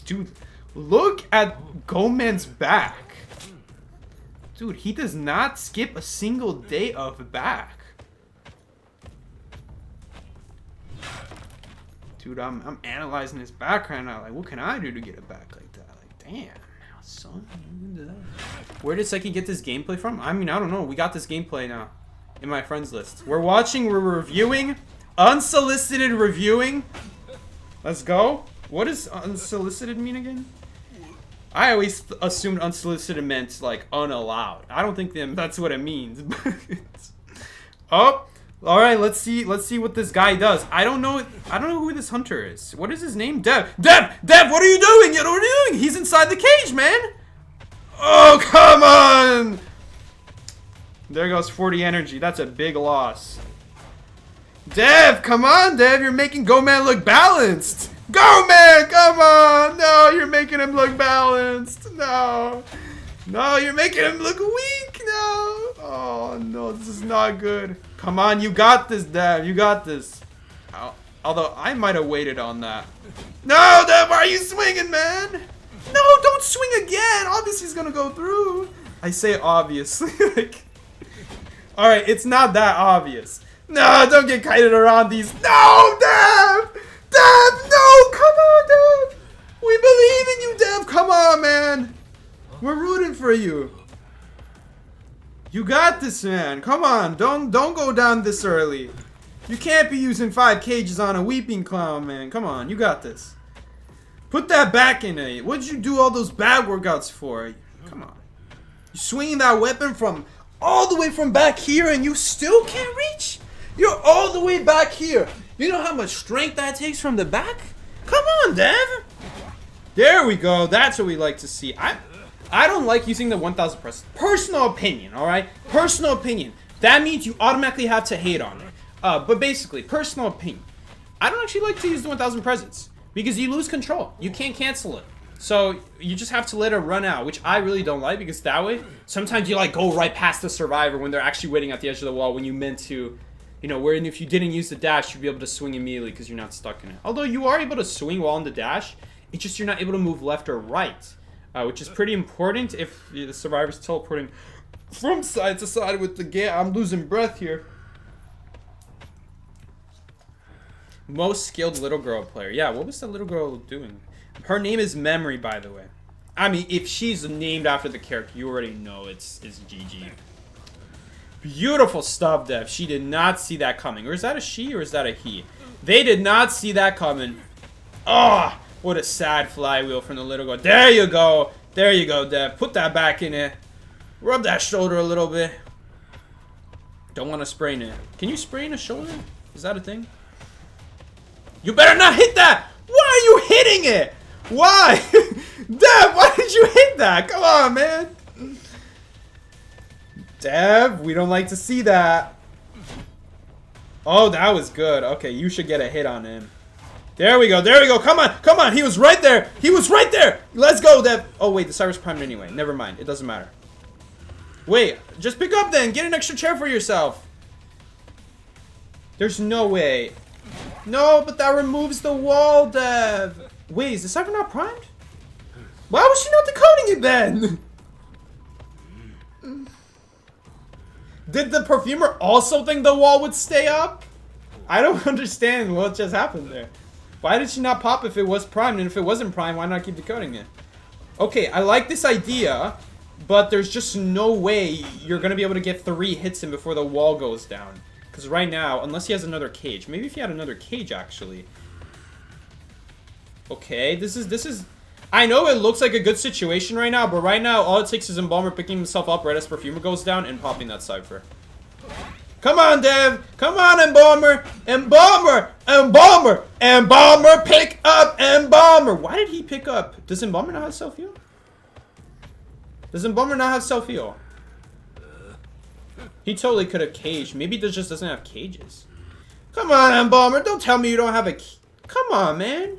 Dude, look at Goman's back. Dude, he does not skip a single day of back. Dude, I'm analyzing his background now. Like, what can I do to get it back like that? Like, damn, son. Where did Seki get this gameplay from? I mean, I don't know. We got this gameplay now in my friends list. We're reviewing. Unsolicited reviewing. Let's go. What does unsolicited mean again? I always assumed unsolicited meant like unallowed. I don't think that's what it means. Oh, all right. Let's see what this guy does. I don't know who this hunter is. What is his name? Dev. What are you doing? What are you doing? He's inside the cage, man. Oh, come on. There goes 40 energy. That's a big loss. Dev, come on, Dev. You're making Goman look balanced. Go, man! Come on! No, you're making him look balanced. No. No, you're making him look weak. No. Oh, no. This is not good. Come on. You got this, Dev. You got this. Although, I might have waited on that. No, Dev, why are you swinging, man? No, don't swing again. Obviously, he's going to go through. I say obviously. Like, all right, it's not that obvious. No, don't get kited around these. No, Dev! Dev, no! Come on, Dev! We believe in you, Dev! Come on, man! We're rooting for you. You got this, man. Come on, don't go down this early. You can't be using 5 cages on a weeping clown, man. Come on, you got this. Put that back in it. What'd you do all those bad workouts for? Come on. You're swinging that weapon from all the way from back here and you still can't reach? You're all the way back here. You know how much strength that takes from the back? Come on, Dev. There we go. That's what we like to see. I don't like using the 1000 presses. Personal opinion, all right? Personal opinion. That means you automatically have to hate on it. But basically, personal opinion. I don't actually like to use the 1000 presents because you lose control. You can't cancel it. So you just have to let it run out, which I really don't like because that way, sometimes you like go right past the survivor when they're actually waiting at the edge of the wall when you meant to. You know, wherein if you didn't use the dash, you'd be able to swing immediately because you're not stuck in it. Although you are able to swing while on the dash, it's just you're not able to move left or right. Which is pretty important if the survivor's teleporting from side to side with the game. I'm losing breath here. Most skilled little girl player. Yeah, what was the little girl doing? Her name is Memory, by the way. I mean, if she's named after the character, you already know it's GG. Beautiful stuff, Dev. She did not see that coming. Or is that a she or is that a he? They did not see that coming. Oh, what a sad flywheel from the little girl. There you go. There you go, Dev. Put that back in it. Rub that shoulder a little bit. Don't want to sprain it. Can you sprain a shoulder? Is that a thing? You better not hit that! Why are you hitting it? Why? Dev, why did you hit that? Come on, man. Dev, we don't like to see that. Oh, that was good. Okay, you should get a hit on him. There we go. There we go. Come on. Come on. He was right there. He was right there. Let's go, Dev. Oh, wait. The Cyber's primed anyway. Never mind. It doesn't matter. Wait. Just pick up then. Get an extra chair for yourself. There's no way. No, but that removes the wall, Dev. Wait, is the Cyber not primed? Why was she not decoding it then? Did the perfumer also think the wall would stay up? I don't understand what just happened there. Why did she not pop if it was primed? And if it wasn't primed, why not keep decoding it? Okay, I like this idea, but there's just no way you're going to be able to get 3 hits in before the wall goes down. Because right now, unless he has another cage. Maybe if he had another cage, actually. Okay, this is... I know it looks like a good situation right now, but right now, all it takes is Embalmer picking himself up right as Perfumer goes down and popping that Cypher. Come on, Dev! Come on, Embalmer! Embalmer! Embalmer! Embalmer! Pick up Embalmer! Why did he pick up? Does Embalmer not have self-heal? Does Embalmer not have self-heal? He totally could have caged. Maybe he just doesn't have cages. Come on, Embalmer! Don't tell me you don't have a... Come on, man!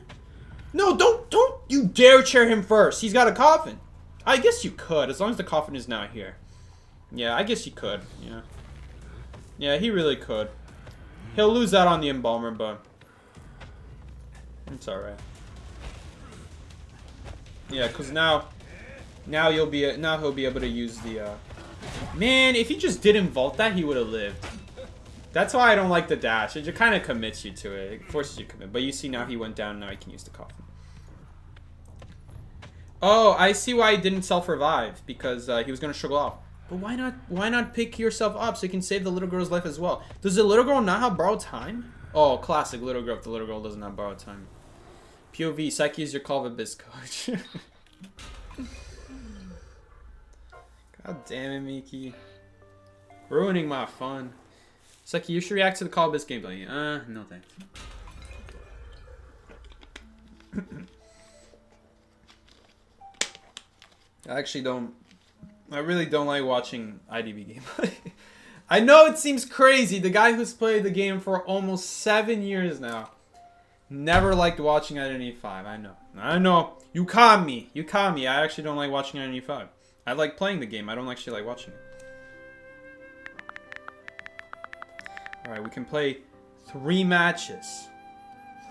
No, don't you dare chair him first. He's got a coffin. I guess you could, as long as the coffin is not here. Yeah, I guess you could. Yeah. Yeah, he really could. He'll lose out on the Embalmer, but it's alright. Yeah, because now he'll be able to use the man, if he just didn't vault that, he would have lived. That's why I don't like the dash. It just kind of commits you to it. It forces you to commit. But you see now he went down. Now he can use the coffin. Oh, I see why he didn't self-revive. Because he was going to struggle out. But why not pick yourself up so you can save the little girl's life as well? Does the little girl not have borrowed time? Oh, classic little girl if the little girl doesn't have borrowed time. POV, Psyche is your call of abyss coach. God damn it, Miki. Ruining my fun. Psyche, you should react to the Call of Abyss gameplay. No thanks. I really don't like watching IDV gameplay. I know it seems crazy. The guy who's played the game for almost 7 years now never liked watching Identity 5. I know. You caught me. You caught me. I actually don't like watching Identity 5. I like playing the game. I don't actually like watching it. Alright, we can play 3 matches.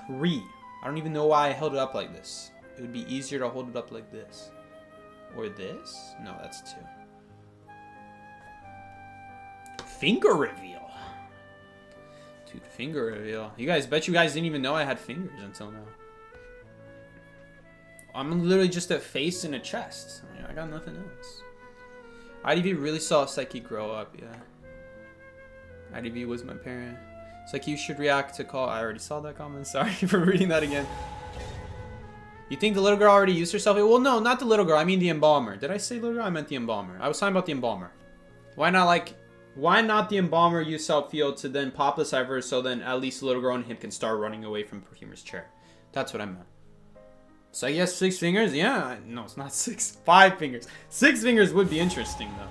3. I don't even know why I held it up like this. It would be easier to hold it up like this. Or this? No, that's 2. Finger reveal. Dude, finger reveal. Bet you guys didn't even know I had fingers until now. I'm literally just a face and a chest. I got nothing else. IDV really saw Psyche grow up, yeah. IDV was my parent. It's like you should react to call. I already saw that comment. Sorry for reading that again. You think the little girl already used herself? Well, no, not the little girl. I mean the Embalmer. Did I say little girl? I meant the Embalmer. I was talking about the Embalmer. Why not the Embalmer use self-heal to then pop the Cypher so then at least the little girl and him can start running away from Perfumer's chair? That's what I meant. So I guess 6 fingers? Yeah. No, it's not 6. 5 fingers. 6 fingers would be interesting, though.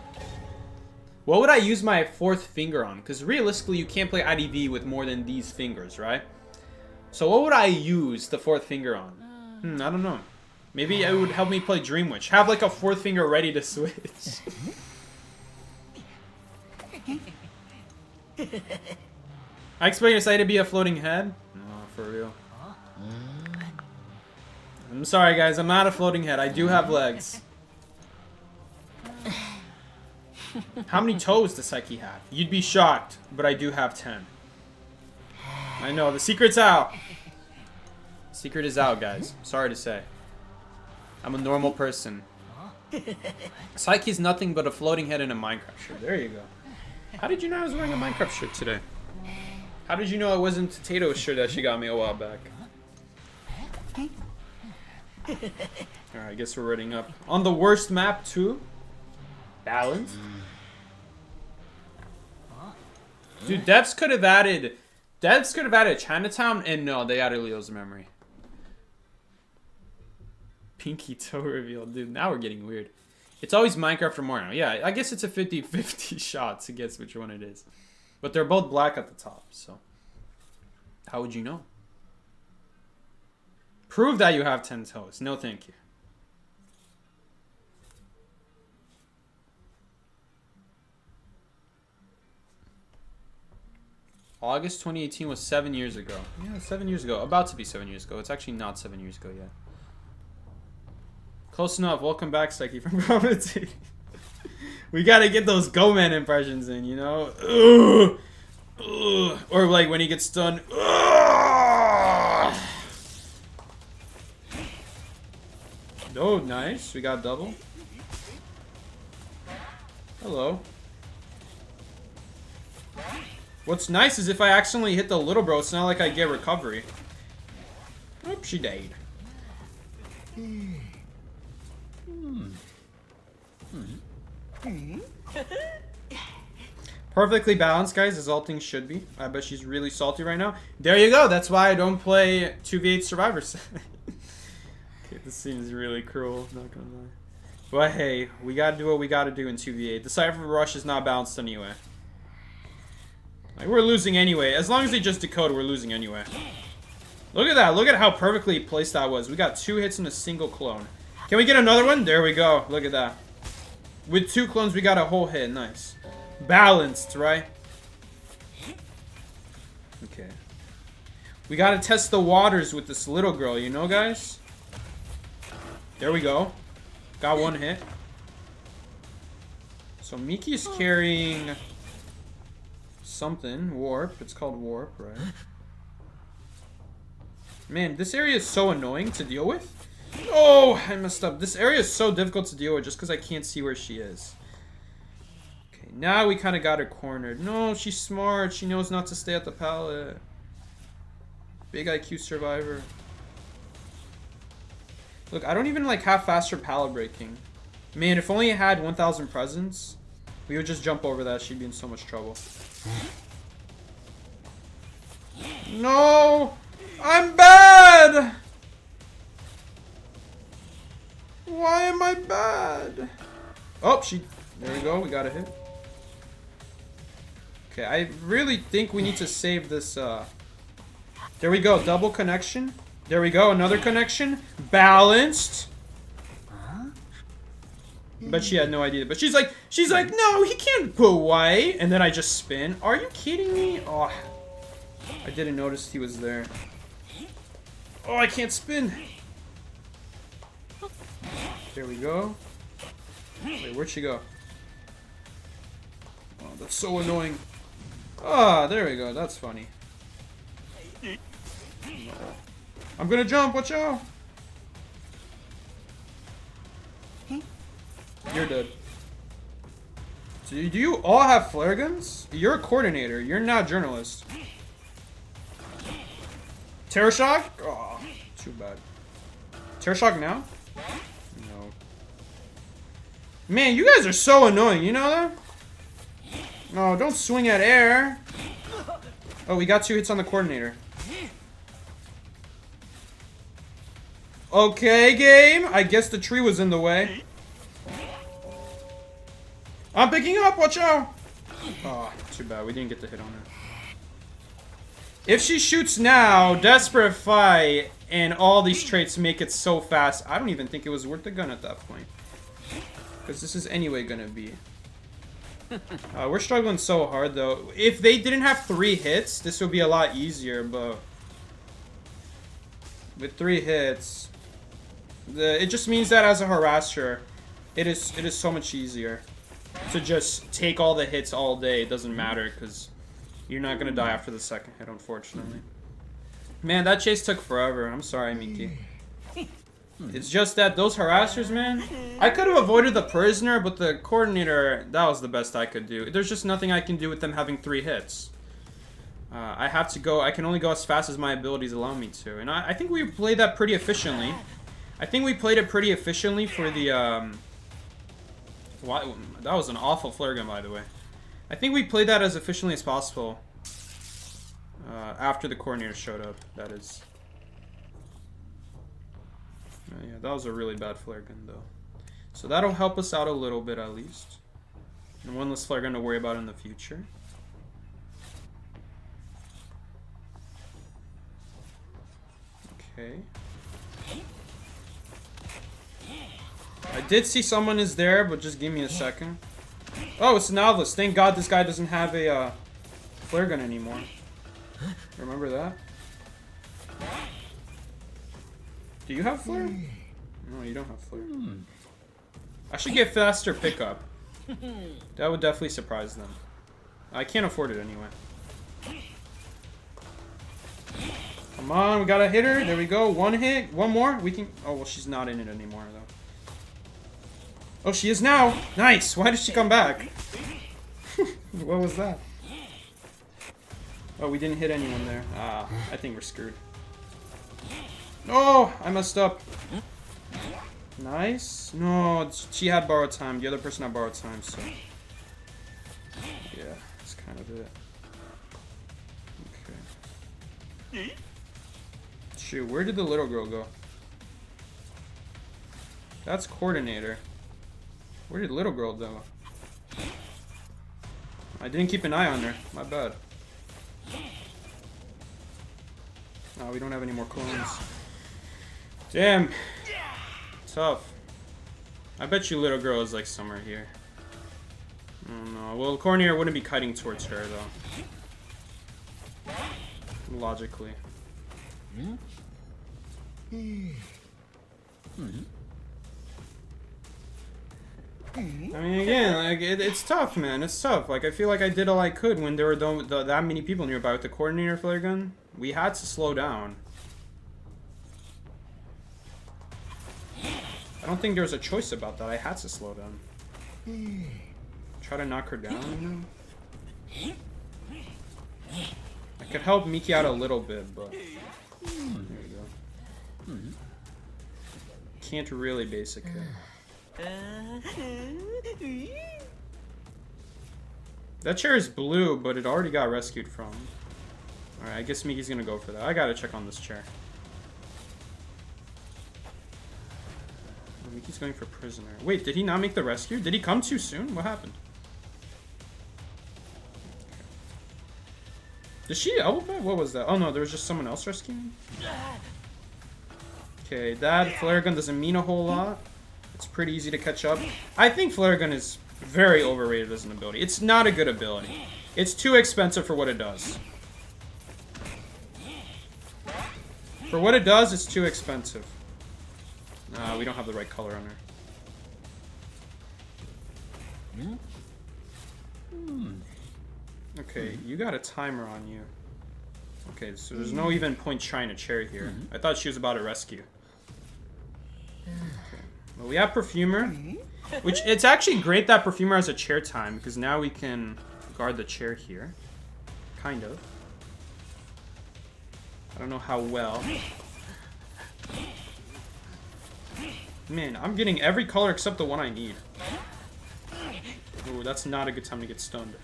What would I use my 4th finger on? Because realistically, you can't play IDV with more than these fingers, right? So what would I use the 4th finger on? I don't know. Maybe it would help me play Dream Witch. Have like a 4th finger ready to switch. I expect your side to be a floating head? No, for real. I'm sorry, guys. I'm not a floating head. I do have legs. How many toes does Psyche have? You'd be shocked, but I do have 10. I know, the secret's out. Secret is out, guys. Sorry to say. I'm a normal person. Psyche's nothing but a floating head in a Minecraft shirt. There you go. How did you know I was wearing a Minecraft shirt today? How did you know it wasn't Potato's shirt that she got me a while back? Alright, I guess we're running up. On the worst map too? Balance? Dude, Devs could have added Chinatown, and no, they added Leo's Memory. Pinky toe reveal. Dude, now we're getting weird. It's always Minecraft or more now. Yeah, I guess it's a 50-50 shot to guess which one it is. But they're both black at the top, so. How would you know? Prove that you have 10 toes. No, thank you. August 2018 was 7 years ago. Yeah, 7 years ago. About to be 7 years ago. It's actually not 7 years ago yet. Close enough. Welcome back, Psyche, from commentating. We gotta get those Go-Man impressions in, you know? Ugh. Ugh. Or like when he gets stunned. Ugh. Oh, nice. We got double. Hello. What's nice is if I accidentally hit the little bro, it's not like I get recovery. Oop, she died. Perfectly balanced, guys, as all things should be. I bet she's really salty right now. There you go. That's why I don't play 2v8 Survivors. Okay, this seems really cruel, not gonna lie. But hey, we gotta do what we gotta do in 2v8. The Cypher Rush is not balanced anyway. Like, we're losing anyway. As long as they just decode, we're losing anyway. Look at that. Look at how perfectly placed that was. We got 2 hits in a single clone. Can we get another one? There we go. Look at that. With 2 clones, we got a whole hit. Nice. Balanced, right? Okay. We gotta test the waters with this little girl, you know, guys? There we go. Got 1 hit. So Miki's carrying something. Warp. It's called Warp, right? Man, this area is so annoying to deal with. Oh, I messed up. This area is so difficult to deal with just because I can't see where she is. Okay, now we kind of got her cornered. No, she's smart. She knows not to stay at the pallet. Big IQ survivor. Look, I don't even like have faster pallet breaking. Man, if only it had 1,000 presents, we would just jump over that. She'd be in so much trouble. No! I'm bad! Why am I bad? Oh, there we go. We got a hit. Okay, I really think we need to save this. There we go. Double connection. There we go. Another connection. Balanced. But she had no idea. But she's like, no, he can't put white. And then I just spin. Are you kidding me? Oh, I didn't notice he was there. Oh, I can't spin. There we go. Wait, where'd she go? Oh, that's so annoying. Ah, there we go. That's funny. I'm gonna jump. Watch out. You're dead. So do you all have flare guns? You're a coordinator. You're not a journalist. Terror shock? Oh, too bad. Terror shock now? No. Man, you guys are so annoying. You know that? No, don't swing at air. Oh, we got 2 hits on the coordinator. Okay, game. I guess the tree was in the way. I'm picking up. Watch out. Oh, too bad. We didn't get the hit on her. If she shoots now, desperate fight, and all these traits make it so fast, I don't even think it was worth the gun at that point. Because this is anyway gonna be. We're struggling so hard though. If they didn't have 3 hits, this would be a lot easier, but with 3 hits, it just means that as a harasser, it is so much easier to just take all the hits all day. It doesn't matter because you're not gonna die after the 2nd hit, unfortunately. Man, that chase took forever. I'm sorry, Miki. It's just that those harassers, man. I could have avoided the prisoner, but the coordinator, that was the best I could do. There's just nothing I can do with them having 3 hits. I have to go. I can only go as fast as my abilities allow me to. And I think we played that pretty efficiently. I think we played it pretty efficiently for the, that was an awful flare gun, by the way. I think we played that as efficiently as possible. After the coordinator showed up, that is. Yeah, that was a really bad flare gun, though. So that'll help us out a little bit, at least. And one less flare gun to worry about in the future. Okay. I did see someone is there, but just give me a second. Oh, it's Novelist. Thank God this guy doesn't have a flare gun anymore. Remember that? Do you have flare? No, you don't have flare. I should get faster pickup. That would definitely surprise them. I can't afford it anyway. Come on, we gotta hit her. There we go. 1 hit. 1 more. We can. Oh, well, she's not in it anymore, though. Oh, she is now. Nice. Why did she come back? What was that? Oh, we didn't hit anyone there. Ah, I think we're screwed. Oh, I messed up. Nice. No, she had borrowed time. The other person had borrowed time, so. Yeah, that's kind of it. Okay. Shoot, where did the little girl go? That's coordinator. Where did little girl go? I didn't keep an eye on her. My bad. Oh, we don't have any more clones. Damn. Tough. I bet you little girl is like somewhere here. Oh no. Well, coordinator wouldn't be kiting towards her though. Logically. I mean, again, like it's tough, man. It's tough. Like I feel like I did all I could when there were that many people nearby with the coordinator flare gun. We had to slow down. I don't think there was a choice about that. I had to slow down. Try to knock her down, you know? I could help Miki out a little bit, but there we go. Can't really basic it. That chair is blue, but it already got rescued from. Alright, I guess Miki's gonna go for that. I gotta check on this chair. Oh, Miki's going for prisoner. Wait, did he not make the rescue? Did he come too soon? What happened? Did she elbow it? What was that? Oh no, there was just someone else rescuing? Okay, that flare gun doesn't mean a whole lot. It's pretty easy to catch up. I think flare gun is very overrated as an ability. It's not a good ability. It's too expensive for what it does. For what it does, it's too expensive. We don't have the right color on her. Okay, you got a timer on you. Okay, so there's no even point trying to chair here. I thought she was about to rescue. Okay. Well, we have Perfumer, which it's actually great that Perfumer has a chair time because now we can guard the chair here. Kind of. I don't know how well. Man, I'm getting every color except the one I need. Ooh, that's not a good time to get stunned.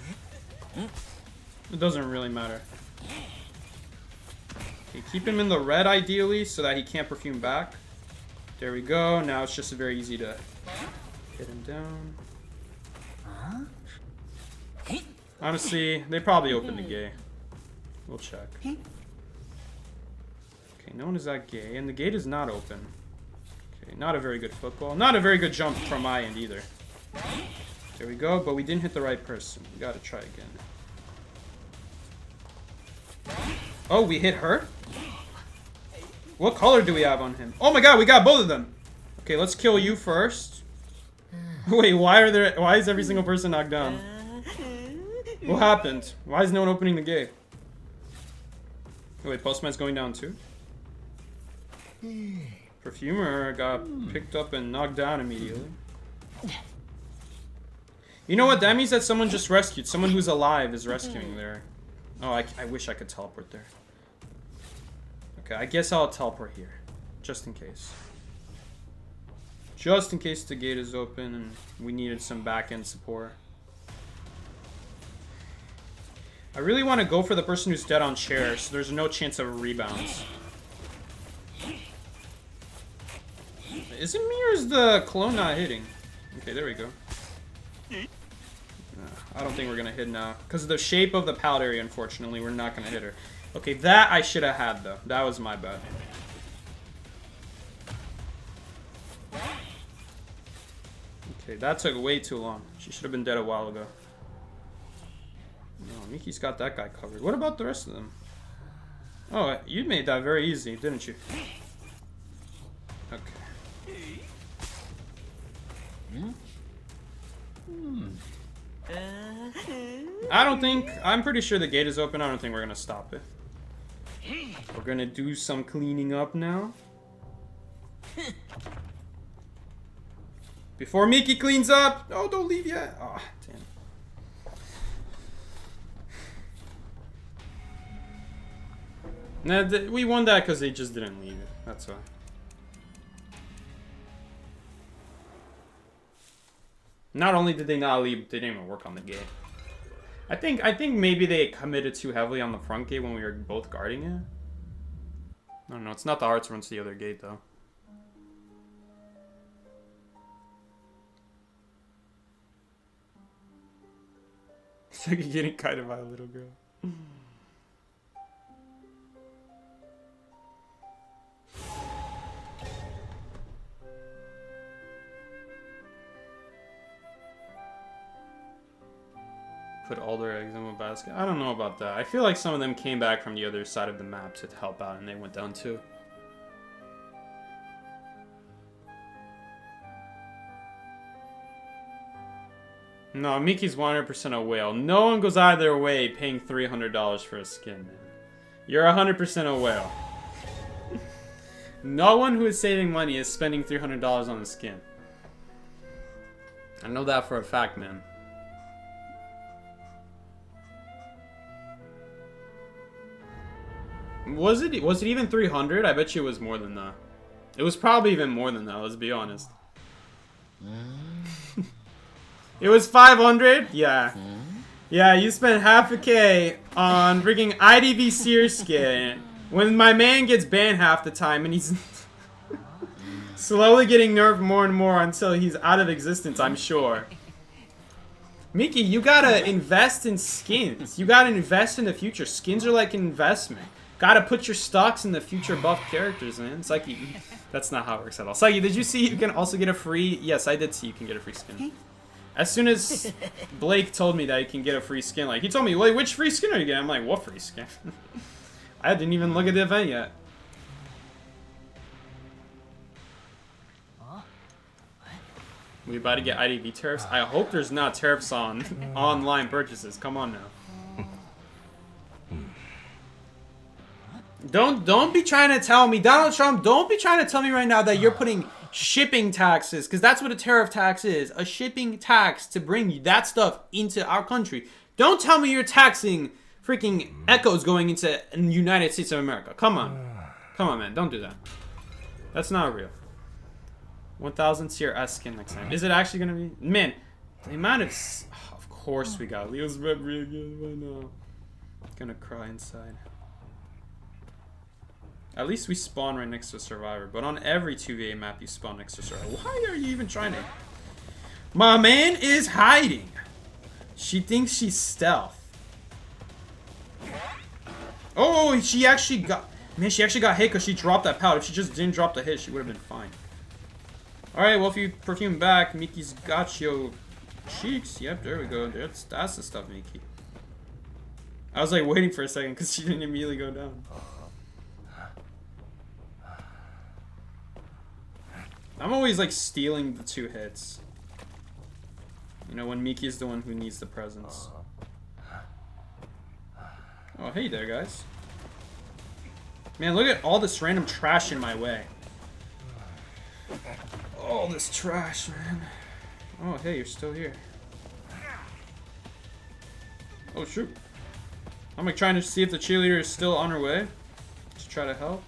It doesn't really matter. Okay, keep him in the red ideally so that he can't perfume back. There we go. Now it's just very easy to get him down. Honestly, they probably opened the gate. We'll check. Okay, no one is that gay, and the gate is not open. Okay, not a very good football. Not a very good jump from my end either. There we go, but we didn't hit the right person. We gotta try again. Oh, we hit her? What color do we have on him? Oh my god, we got both of them! Okay, let's kill you first. Wait, why is every single person knocked down? What happened? Why is no one opening the gate? Wait, Postman's going down too? Perfumer got picked up and knocked down immediately. You know what? That means that someone just rescued. Someone who's alive is rescuing there. Oh, I wish I could teleport there. Okay, I guess I'll teleport here. Just in case. Just in case the gate is open and we needed some back-end support. I really want to go for the person who's dead on chair, so there's no chance of rebounds. Is it me or is the clone not hitting? Okay, there we go. I don't think we're gonna hit now. Because of the shape of the pallet area, unfortunately, we're not gonna hit her. Okay, that I should have had, though. That was my bad. Okay, that took way too long. She should have been dead a while ago. No, Miki's got that guy covered. What about the rest of them? Oh, you made that very easy, didn't you? Okay. I'm pretty sure the gate is open. I don't think we're gonna stop it. We're gonna do some cleaning up now. Before Miki cleans up! Oh, don't leave yet! Oh, damn. Nah, we won that because they just didn't leave it. That's why. Not only did they not leave, they didn't even work on the gate. I think maybe they committed too heavily on the front gate when we were both guarding it. I don't know. It's not the hearts run to the other gate though. It's like getting kited by a little girl. Put all their eggs in a basket. I don't know about that. I feel like some of them came back from the other side of the map to help out and they went down too. No, Miki's 100% a whale. No one goes out of their way paying $300 for a skin, man. You're 100% a whale. No one who is saving money is spending $300 on a skin. I know that for a fact, man. Was it even 300? I bet you it was more than that. It was probably even more than that, let's be honest. It was 500? Yeah. Yeah, you spent half a K on freaking IDV Seer skin when my man gets banned half the time and he's slowly getting nerfed more and more until he's out of existence, I'm sure. Miki, you gotta invest in skins. You gotta invest in the future. Skins are like an investment. Gotta put your stocks in the future buff characters, man. Psyche, that's not how it works at all. Psyche, did you see you can also get a free... Yes, I did see you can get a free skin. As soon as Blake told me that you can get a free skin, like, he told me, wait, which free skin are you getting? I'm like, what free skin? I didn't even look at the event yet. We about to get IDV tariffs? I hope there's not tariffs on online purchases. Come on now. Don't be trying to tell me, Donald Trump, don't be trying to tell me right now that you're putting shipping taxes, because that's what a tariff tax is, a shipping tax to bring you that stuff into our country. Don't tell me you're taxing freaking echoes going into the United States of America. Come on. Come on, man. Don't do that. That's not real. 1000 tier S skin next time. Is it actually going to be? Man, the amount of... Oh, of course we got Leo's memory again. Why not? Gonna cry inside. At least we spawn right next to a survivor, but on every 2v8 map you spawn next to a survivor. Why are you even trying to... My man is hiding. She thinks she's stealth. Oh, she actually got... Man, she actually got hit because she dropped that pallet. If she just didn't drop the hit, she would have been fine. Alright, well, if you perfume back, Miki's got your cheeks. Yep, there we go. That's the stuff, Miki. I was like waiting for a second because she didn't immediately go down. I'm always like stealing the 2 hits. You know, when Miki's the one who needs the presence. Oh, hey there, guys. Man, look at all this random trash in my way. All this trash, man. Oh, hey, you're still here. Oh, shoot. I'm like trying to see if the cheerleader is still on her way to try to help.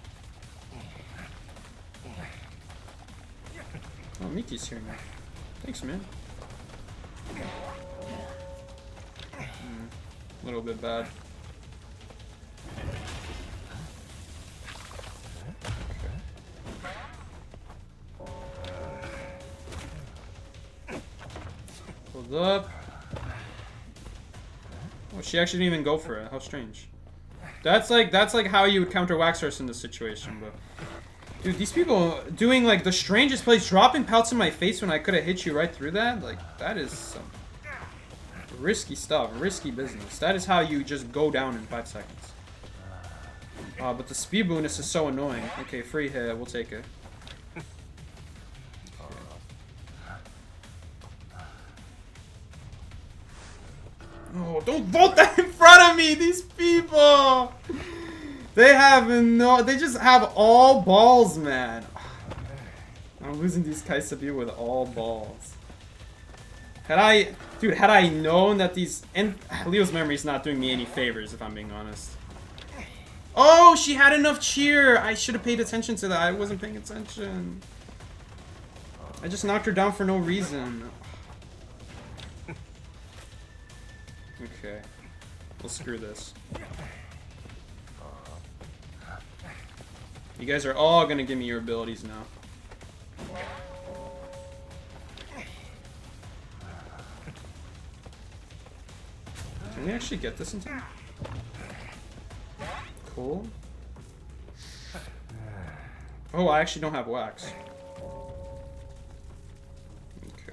Oh, Miki's here now. Thanks, man. A little bit bad. Hold up. Oh, she actually didn't even go for it. How strange. That's like how you would counter Waxhorse in this situation, but dude, these people doing like the strangest plays, dropping pelts in my face when I could have hit you right through that. Like that is some risky stuff, risky business. That is how you just go down in 5 seconds. But the speed bonus is so annoying. Okay, free hit, we'll take it. Oh, don't vote that in front of me, these people! They have no, they just have all balls, man. I'm losing these Kaisabi with all balls. Had I known that these, and Leo's memory's not doing me any favors, if I'm being honest. Oh, she had enough cheer. I should have paid attention to that. I wasn't paying attention. I just knocked her down for no reason. Okay. Well, screw this. You guys are all gonna give me your abilities now. Can we actually get this in time? Cool. Oh, I actually don't have wax. Okay.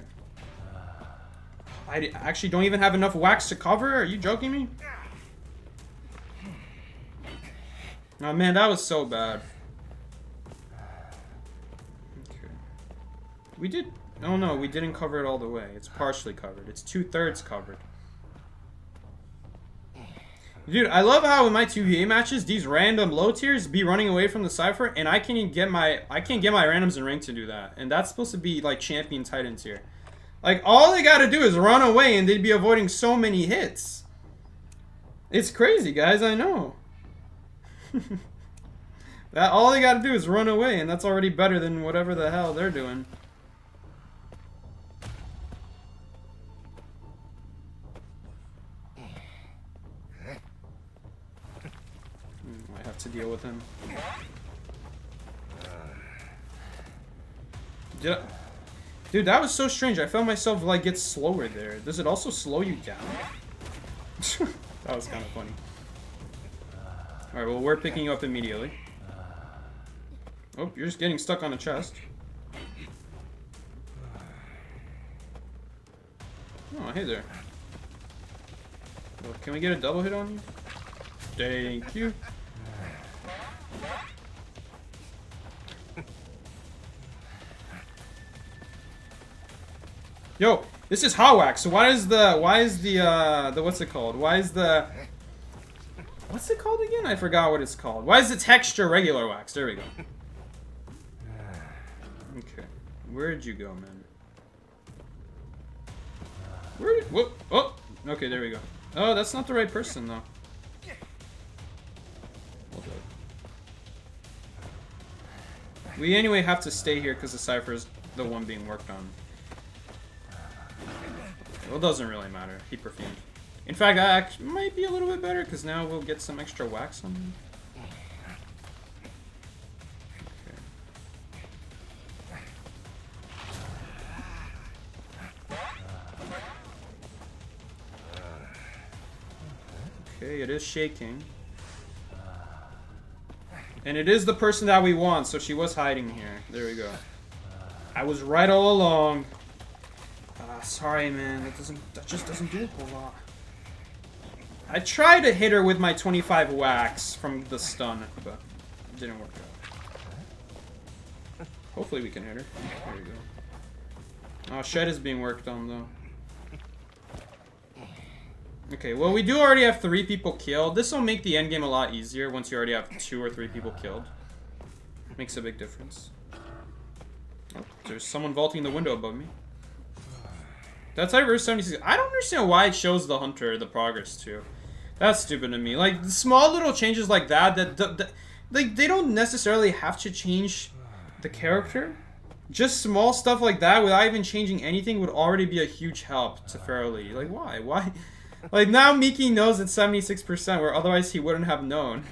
I actually don't even have enough wax to cover? Are you joking me? Oh man, that was so bad. Okay. We did... Oh no, we didn't cover it all the way. It's partially covered. It's 2/3 covered. Dude, I love how in my 2v8 matches, these random low tiers be running away from the Cypher, and I can't get my randoms in rank to do that. And that's supposed to be like champion Titan tier. Like, all they gotta do is run away and they'd be avoiding so many hits. It's crazy, guys, I know. That all they gotta do is run away, and that's already better than whatever the hell they're doing. I have to deal with him. Dude, that was so strange. I felt myself like get slower there. Does it also slow you down? That was kind of funny. Alright, well, we're picking you up immediately. Oh, you're just getting stuck on a chest. Oh, hey there. Well, can we get a double hit on you? Thank you. Yo, this is hot wax. So why is the what's it called? What's it called again? I forgot what it's called. Why is the texture regular wax? There we go. Okay. Where'd you go, man? Whoop. Oh, okay, there we go. Oh, that's not the right person, though. Hold up. We anyway have to stay here because the Cypher is the one being worked on. Well, it doesn't really matter. He perfumed. In fact, that might be a little bit better because now we'll get some extra wax on him. Okay, it is shaking. And it is the person that we want, so she was hiding here. There we go. I was right all along. Sorry, man. That just doesn't do a whole lot. I tried to hit her with my 25 wax from the stun, but it didn't work out. Hopefully we can hit her. There we go. Oh, Shed is being worked on, though. Okay, well, we do already have 3 people killed. This will make the endgame a lot easier once you already have 2 or 3 people killed. Makes a big difference. Oh. There's someone vaulting the window above me. That's Route 76. I don't understand why it shows the hunter the progress too. That's stupid to me. Like small little changes like that like they don't necessarily have to change the character. Just small stuff like that without even changing anything would already be a huge help to Fairly. Like why? Why? Like now Miki knows it's 76% where otherwise he wouldn't have known.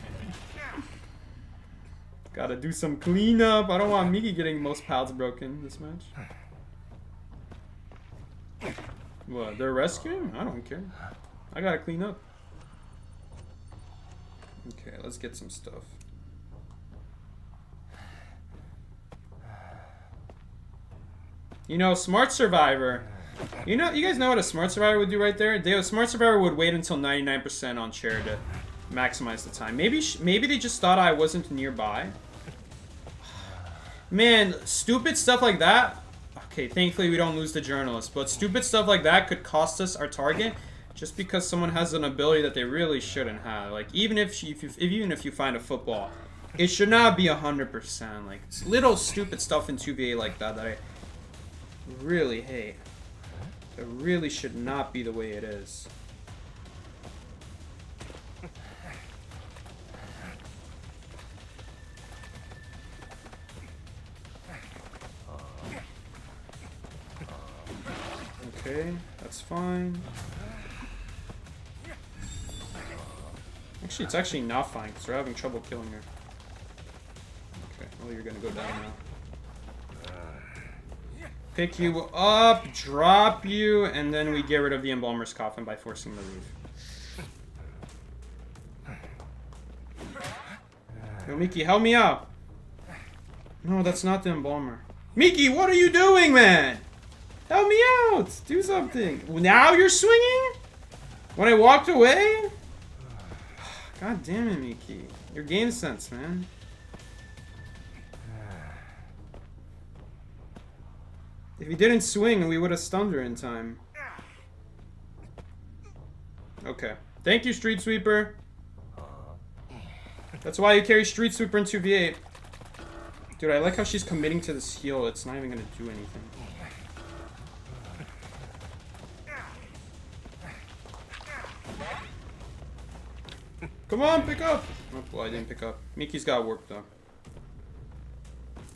Gotta do some cleanup. I don't want Miki getting most pals broken this match. What? They're rescuing? I don't care. I gotta clean up. Okay, let's get some stuff. You know, Smart Survivor. You guys know what a Smart Survivor would do right there? A Smart Survivor would wait until 99% on chair to maximize the time. Maybe they just thought I wasn't nearby. Man, stupid stuff like that. Okay, thankfully we don't lose the journalist, but stupid stuff like that could cost us our target just because someone has an ability that they really shouldn't have. Like even if you find a football, it should not be 100%. Like it's little stupid stuff in 2v8 like that I really hate. It really should not be the way it is. Okay, that's fine. Actually, it's actually not fine because we're having trouble killing her. Okay, well, you're gonna go down now. Pick you up, drop you, and then we get rid of the Embalmer's Coffin by forcing him to leave. Yo, Miki, help me out! No, that's not the Embalmer. Miki, what are you doing, man? Help me out! Do something! Now you're swinging? When I walked away? God damn it, Miki. Your game sense, man. If he didn't swing, we would have stunned her in time. Okay. Thank you, Street Sweeper. That's why you carry Street Sweeper in 2v8. Dude, I like how she's committing to this heal. It's not even gonna do anything. Come on, pick up! Oh, well, I didn't pick up. Miki's got work, though.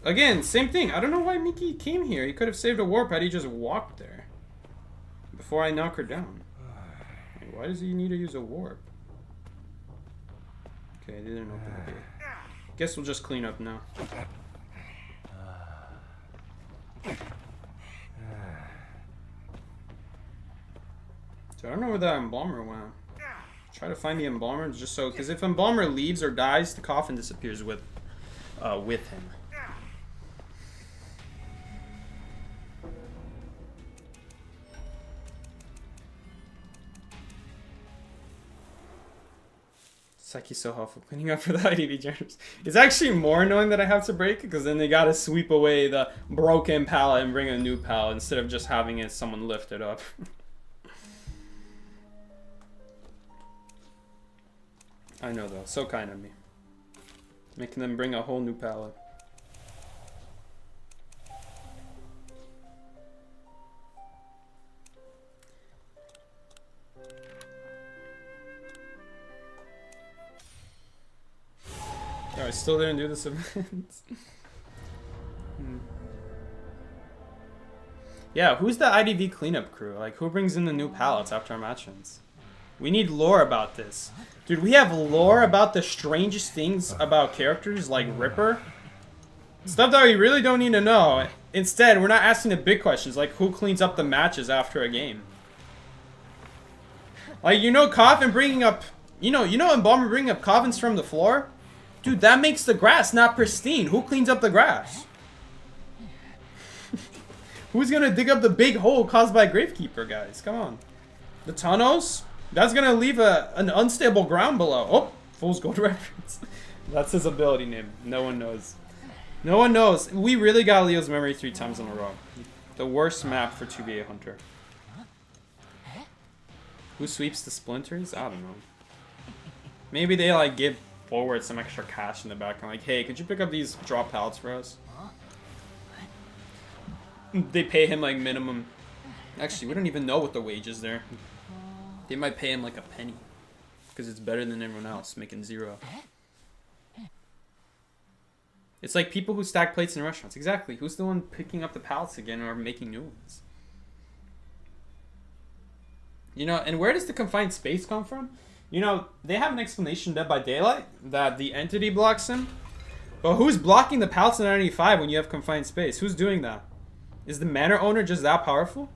Again, same thing. I don't know why Miki came here. He could have saved a warp had he just walked there. Before I knock her down. Like, why does he need to use a warp? Okay, they didn't open the gate. Guess we'll just clean up now. So I don't know where that Embalmer went. Try to find the Embalmer just so, because if Embalmer leaves or dies, the coffin disappears with him. Psyche's so helpful cleaning up for the IDV generators. It's actually more annoying that I have to break it because then they gotta sweep away the broken pallet and bring a new pallet instead of just having it someone lift it up. I know though, so kind of me. Making them bring a whole new pallet. Oh, I still didn't do this event. Yeah, who's the IDV cleanup crew? Like, who brings in the new pallets after our match ends? We need lore about this. Dude, we have lore about the strangest things about characters like Ripper. Stuff that we really don't need to know. Instead, we're not asking the big questions like who cleans up the matches after a game. Like, you know, Coffin bringing up... You know Embalmer bringing up coffins from the floor? Dude, that makes the grass not pristine. Who cleans up the grass? Who's gonna dig up the big hole caused by Gravekeeper, guys? Come on. The tunnels? That's gonna leave an unstable ground below. Oh, Fool's Gold reference. That's his ability name. No one knows. No one knows. We really got Leo's memory 3 times in a row. The worst map for 2v8 Hunter. Who sweeps the splinters? I don't know. Maybe they like give forward some extra cash in the background. Like, hey, could you pick up these drop pallets for us? They pay him like minimum. Actually, we don't even know what the wage is there. They might pay him like a penny. Because it's better than everyone else, making 0. It's like people who stack plates in restaurants. Exactly. Who's the one picking up the pallets again or making new ones? You know, and where does the confined space come from? You know, they have an explanation Dead by Daylight that the entity blocks him. But who's blocking the pallets in 95 when you have confined space? Who's doing that? Is the manor owner just that powerful?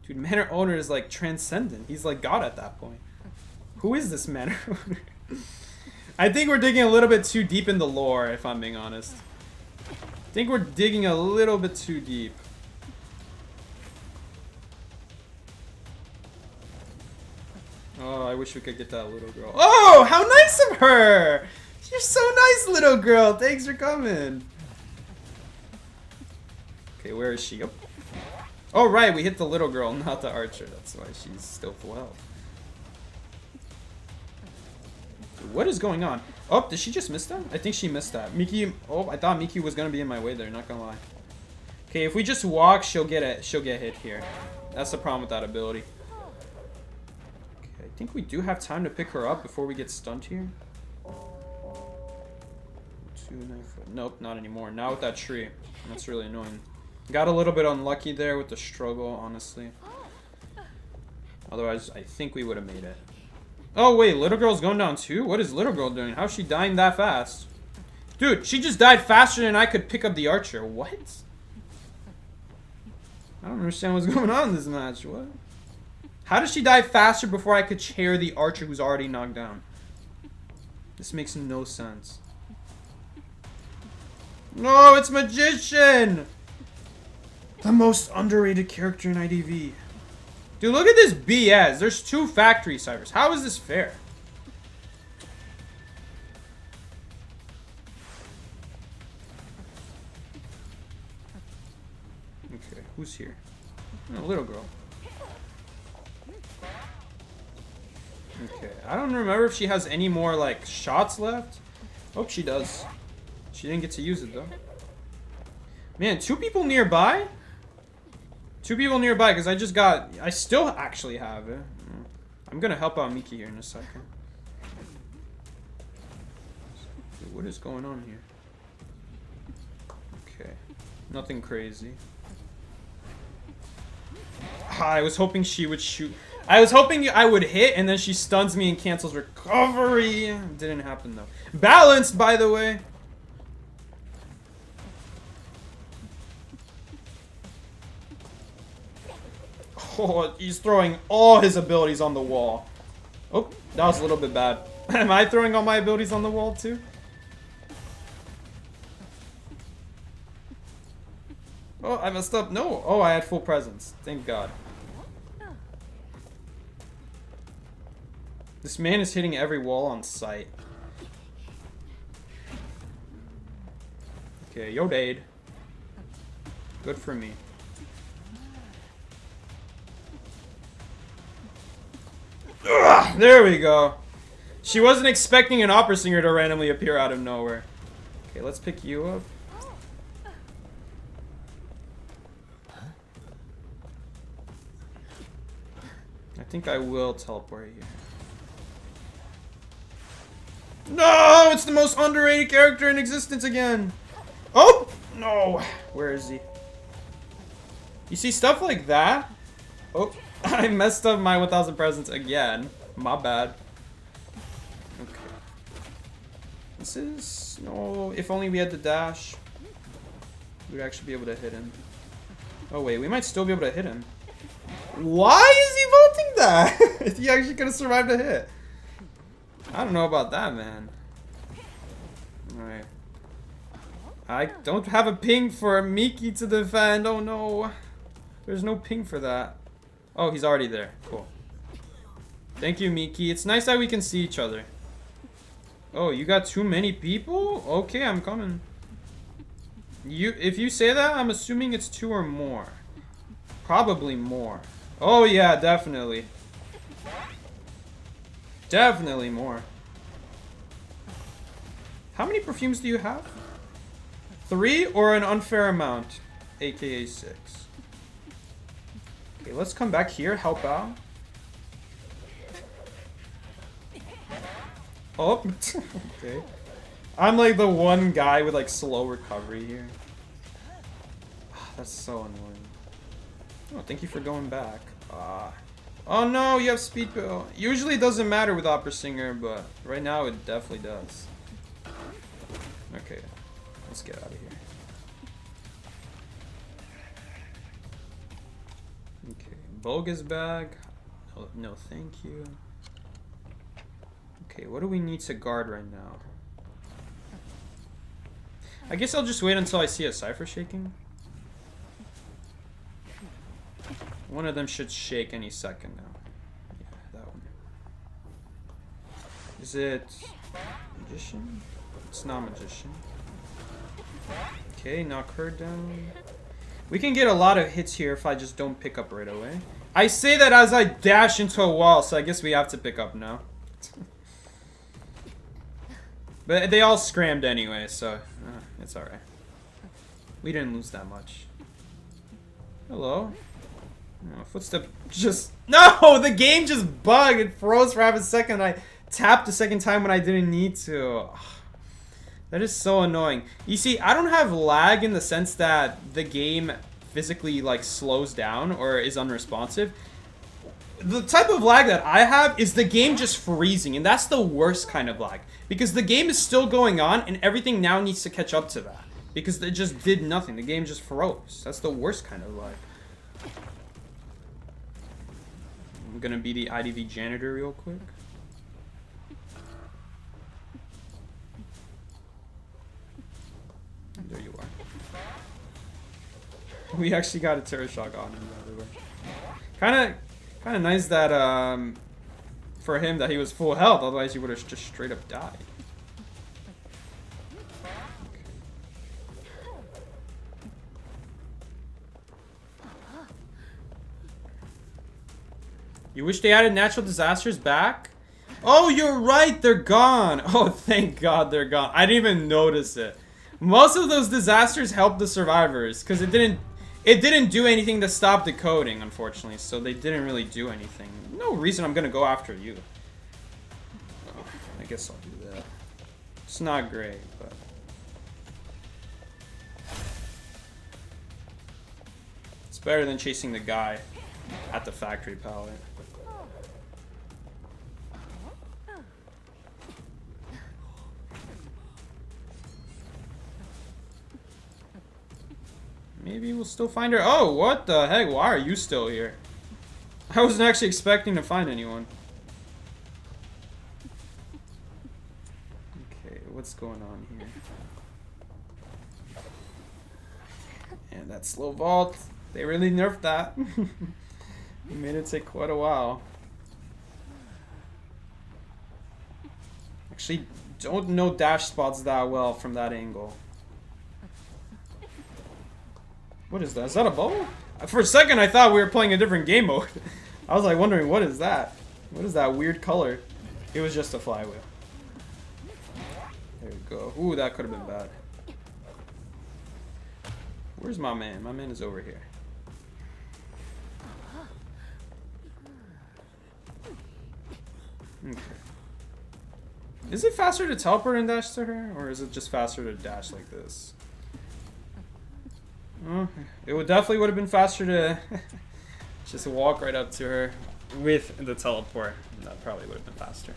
Dude, manor owner is like transcendent. He's like God at that point. Who is this manor owner? I think we're digging a little bit too deep in the lore, if I'm being honest. I think we're digging a little bit too deep. Oh, I wish we could get that little girl. Oh, how nice of her! You're so nice, little girl. Thanks for coming. Okay, where is she? Oh, right, we hit the little girl, not the archer. That's why she's still full health. What is going on? Oh, did she just miss that? I think she missed that. Miki, oh, I thought Miki was gonna be in my way there, not gonna lie. Okay, if we just walk, she'll get hit here. That's the problem with that ability. Okay, I think we do have time to pick her up before we get stunned here. 2 9-foot. Nope, not anymore. Now with that tree. That's really annoying. Got a little bit unlucky there with the struggle, honestly. Otherwise, I think we would have made it. Oh, wait, little girl's going down too? What is little girl doing? How's she dying that fast? Dude, she just died faster than I could pick up the archer. What? I don't understand what's going on in this match. What? How does she die faster before I could chair the archer who's already knocked down? This makes no sense. No, it's Magician! The most underrated character in IDV. Dude, look at this BS. There's 2 factory ciphers. How is this fair? Okay, who's here? Oh, little girl. Okay, I don't remember if she has any more, like, shots left. Hope she does. She didn't get to use it, though. Man, 2 people nearby? 2 people nearby, because I still actually have it. I'm going to help out Miki here in a second. What is going on here? Okay. Nothing crazy. I was hoping she would shoot. I was hoping I would hit, and then she stuns me and cancels recovery. Didn't happen, though. Balanced, by the way. Oh, he's throwing all his abilities on the wall. Oh, that was a little bit bad. Am I throwing all my abilities on the wall too? Oh, I messed up. No. Oh, I had full presence. Thank God. This man is hitting every wall on sight. Okay, yo, Dade. Good for me. Ugh, there we go. She wasn't expecting an opera singer to randomly appear out of nowhere. Okay, let's pick you up. I think I will teleport you. No, it's the most underrated character in existence again. Oh, no. Where is he? You see stuff like that? Oh. I messed up my 1000 presents again. My bad. Okay. This is... No, if only we had the dash. We'd actually be able to hit him. Oh wait, we might still be able to hit him. Why is he vaulting that? He actually could have survived a hit. I don't know about that, man. Alright. I don't have a ping for Miki to defend. Oh no. There's no ping for that. Oh, he's already there. Cool. Thank you, Miki. It's nice that we can see each other. Oh, you got too many people? Okay, I'm coming. If you say that, I'm assuming it's 2 or more. Probably more. Oh, yeah, definitely. Definitely more. How many perfumes do you have? 3 or an unfair amount? AKA 6. Okay, let's come back here, help out. Oh, okay. I'm like the one guy with like slow recovery here. That's so annoying. Oh, thank you for going back. Oh no, you have speed bill. Usually it doesn't matter with Opera Singer, but right now it definitely does. Okay, let's get out of here. Okay, bogus bag. Oh, no, thank you. Okay, what do we need to guard right now? I guess I'll just wait until I see a cipher shaking. One of them should shake any second now. Yeah, that one. Is it Magician? It's not Magician. Okay, knock her down. We can get a lot of hits here if I just don't pick up right away. I say that as I dash into a wall, so I guess we have to pick up now. But they all scrammed anyway, so it's alright. We didn't lose that much. Hello. Oh, footstep just... No! The game just bugged. It froze for half a second. I tapped a second time when I didn't need to. That is so annoying. You see, I don't have lag in the sense that the game physically like slows down or is unresponsive. The type of lag that I have is the game just freezing, and that's the worst kind of lag. Because the game is still going on, and everything now needs to catch up to that. Because it just did nothing. The game just froze. That's the worst kind of lag. I'm gonna be the IDV janitor real quick. There you are. We actually got a terror shock on him, by the way. Kind of nice that for him that he was full health. Otherwise, he would have just straight up died. You wish they added natural disasters back? Oh, you're right. They're gone. Oh, thank God they're gone. I didn't even notice it. Most of those disasters helped the survivors because it didn't do anything to stop decoding, unfortunately. So they didn't really do anything. No reason I'm gonna go after you. Oh, I guess I'll do that. It's not great, but it's better than chasing the guy at the factory pallet. Maybe we'll still find her. Oh, what the heck? Why are you still here? I wasn't actually expecting to find anyone. Okay, what's going on here? And that slow vault. They really nerfed that. It made it take quite a while. Actually, don't know dash spots that well from that angle. What is that? Is that a bubble? For a second, I thought we were playing a different game mode. I was like wondering, what is that? What is that weird color? It was just a flywheel. There we go. Ooh, that could have been bad. Where's my man? My man is over here. Okay. Is it faster to teleport and dash to her? Or is it just faster to dash like this? It would definitely would have been faster to just walk right up to her with the teleport. That probably would have been faster.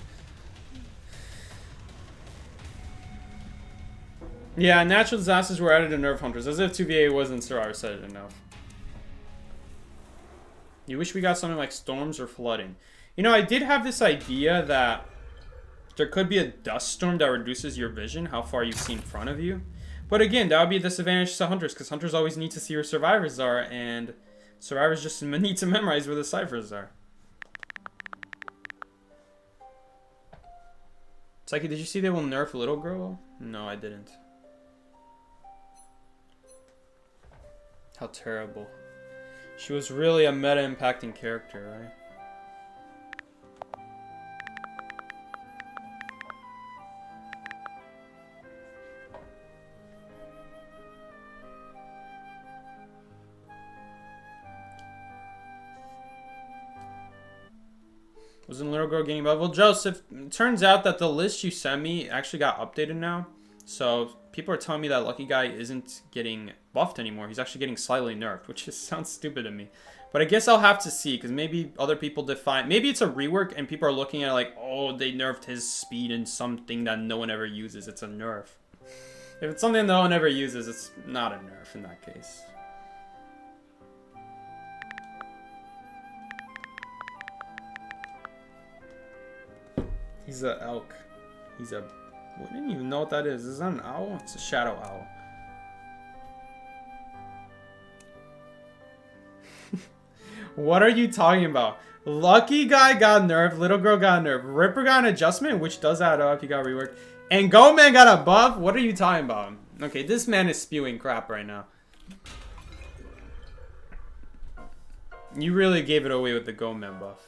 Yeah, natural disasters were added to nerf hunters, as if 2v8 wasn't Survivor said enough. You wish we got something like storms or flooding. You know, I did have this idea that there could be a dust storm that reduces your vision, how far you see in front of you. But again, that would be a disadvantage to hunters, because hunters always need to see where survivors are, and survivors just need to memorize where the ciphers are. Psyche, did you see they will nerf Little Girl? No, I didn't. How terrible. She was really a meta-impacting character, right? Wasn't Little Girl getting buffed? Well, Joseph, it turns out that the list you sent me actually got updated now. So people are telling me that Lucky Guy isn't getting buffed anymore. He's actually getting slightly nerfed, which just sounds stupid to me. But I guess I'll have to see, because maybe other people define... Maybe it's a rework, and people are looking at it like, oh, they nerfed his speed in something that no one ever uses. It's a nerf. If it's something no one ever uses, it's not a nerf in that case. He's a elk. He's a... I didn't even know what that is. Is that an owl? It's a shadow owl. What are you talking about? Lucky Guy got nerfed. Little Girl got nerfed. Ripper got an adjustment, which does add up. He got reworked. And Go Man got a buff? What are you talking about? Okay, this man is spewing crap right now. You really gave it away with the Go Man buff.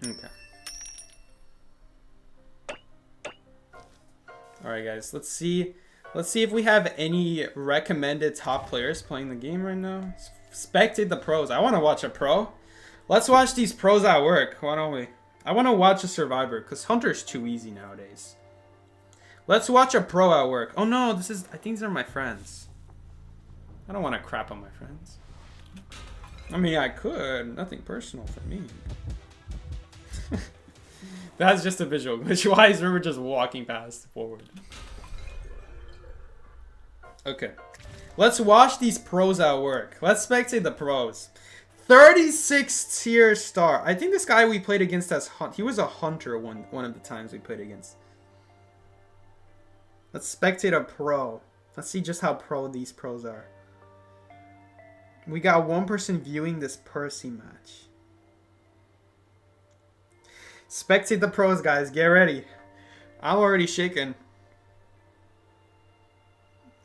Okay. Alright guys, let's see if we have any recommended top players playing the game right now. Spectate the pros. I want to watch a pro. Let's watch these pros at work. Why don't we? I want to watch a survivor because Hunter's too easy nowadays. Let's watch a pro at work. Oh no, I think these are my friends. I don't want to crap on my friends. I mean, I could. Nothing personal for me. That's just a visual glitch. Why is River just walking past forward? Okay. Let's watch these pros at work. Let's spectate the pros. 36 tier star. I think this guy we played against as he was a hunter one of the times we played against. Let's spectate a pro. Let's see just how pro these pros are. We got one person viewing this Percy match. Spectate the pros, guys. Get ready. I'm already shaking.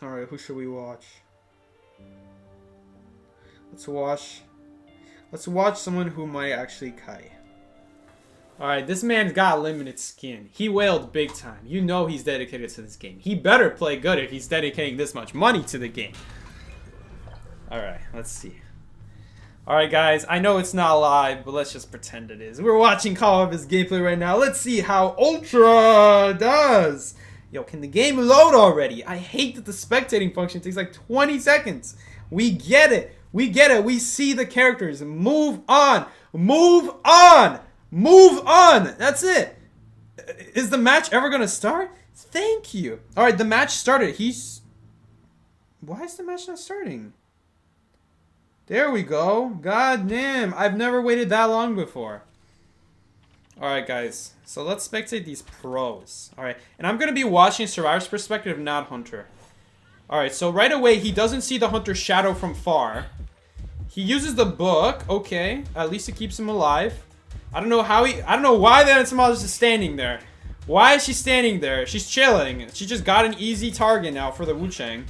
Alright, who should we watch? Let's watch someone who might actually kite. Alright, this man's got limited skin. He wailed big time. You know he's dedicated to this game. He better play good if he's dedicating this much money to the game. Alright, let's see. Alright guys, I know it's not live, but let's just pretend it is. We're watching Call of his gameplay right now. Let's see how Ultra does. Yo, can the game load already? I hate that the spectating function takes like 20 seconds. We get it. We get it. We see the characters. Move on. Move on. Move on. That's it. Is the match ever going to start? Thank you. Alright, the match started. Why is the match not starting? There we go. God damn. I've never waited that long before. Alright, guys. So let's spectate these pros. Alright. And I'm going to be watching Survivor's perspective, not Hunter. Alright, so right away, he doesn't see the Hunter's shadow from far. He uses the book. Okay. At least it keeps him alive. I don't know why the entomologist is standing there. Why is she standing there? She's chilling. She just got an easy target now for the Wu Chang.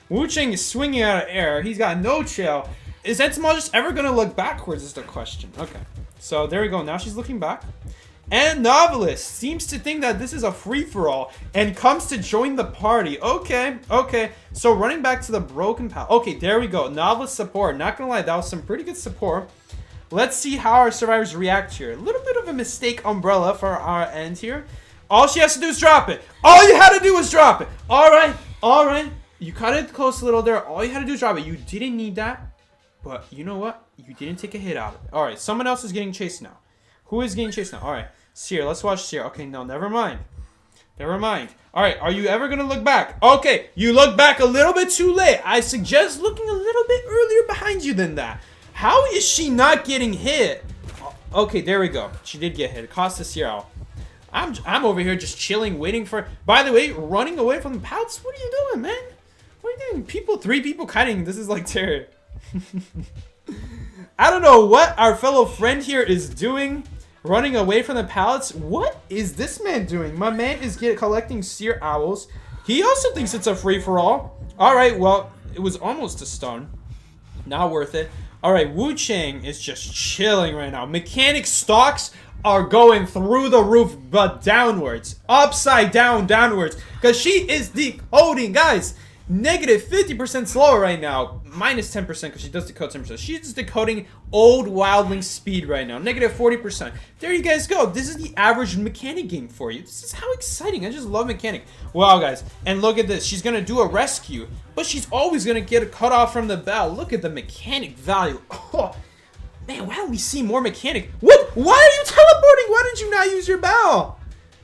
Wu Chang is swinging out of air. He's got no chill. Is entomologist ever going to look backwards is the question. Okay. So there we go. Now she's looking back. And Novelist seems to think that this is a free-for-all and comes to join the party. Okay, okay. So running back to the broken path. Okay, there we go. Novelist support. Not gonna lie, that was some pretty good support. Let's see how our survivors react here. A little bit of a mistake umbrella for our end here. All she has to do is drop it. All you had to do was drop it. All right, all right. You cut it close a little there. All you had to do is drop it. You didn't need that. But you know what? You didn't take a hit out of it. All right, someone else is getting chased now. Who is getting chased now? All right, Seer. Let's watch Seer. Okay, no, never mind. Never mind. All right, are you ever going to look back? Okay, you look back a little bit too late. I suggest looking a little bit earlier behind you than that. How is she not getting hit? Okay, there we go. She did get hit. It cost us Seer. I'm over here just chilling, waiting for... By the way, running away from the pouts? What are you doing, man? What are you doing? Three people kiting. This is like terror. I don't know what our fellow friend here is doing, running away from the pallets. What is this man doing? My man is collecting seer owls. He also thinks it's a free-for-all. Alright, well, it was almost a stun. Not worth it. Alright, Wu Chang is just chilling right now. Mechanic stocks are going through the roof, but downwards. Upside down, downwards. Because she is decoding, guys. negative 50% slower right now. Minus 10% because she does decode 10%. She's just decoding old wildling speed right now. Negative 40%. There you guys go. This is the average mechanic game for you. This is how exciting. I just love mechanic. Wow, guys. And look at this. She's going to do a rescue, but she's always going to get cut off from the bell. Look at the mechanic value. Oh, man, why don't we see more mechanic? What? Why are you teleporting? Why did you not use your bell?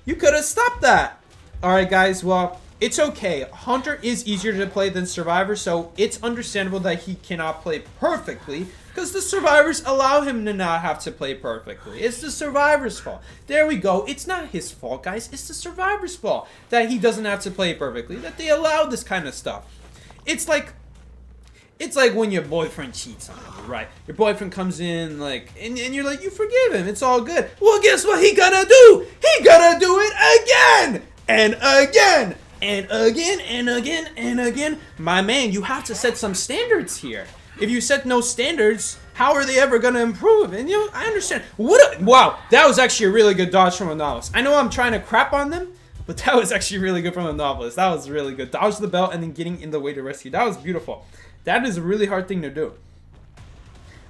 You could have stopped that. All right, guys. Well, it's okay. Hunter is easier to play than Survivor, so it's understandable that he cannot play perfectly because the Survivors allow him to not have to play perfectly. It's the Survivor's fault. There we go. It's not his fault, guys. It's the Survivor's fault that he doesn't have to play perfectly, that they allow this kind of stuff. It's like when your boyfriend cheats on you, right? Your boyfriend comes in, like, and you're like, you forgive him. It's all good. Well, guess what he gonna do? He gonna do it again and again. And again, and again, and again. My man, you have to set some standards here. If you set no standards, how are they ever going to improve? And, you know, I understand. Wow, that was actually a really good dodge from a novelist. I know I'm trying to crap on them, but that was actually really good from a novelist. That was really good. Dodge the belt and then getting in the way to rescue. That was beautiful. That is a really hard thing to do.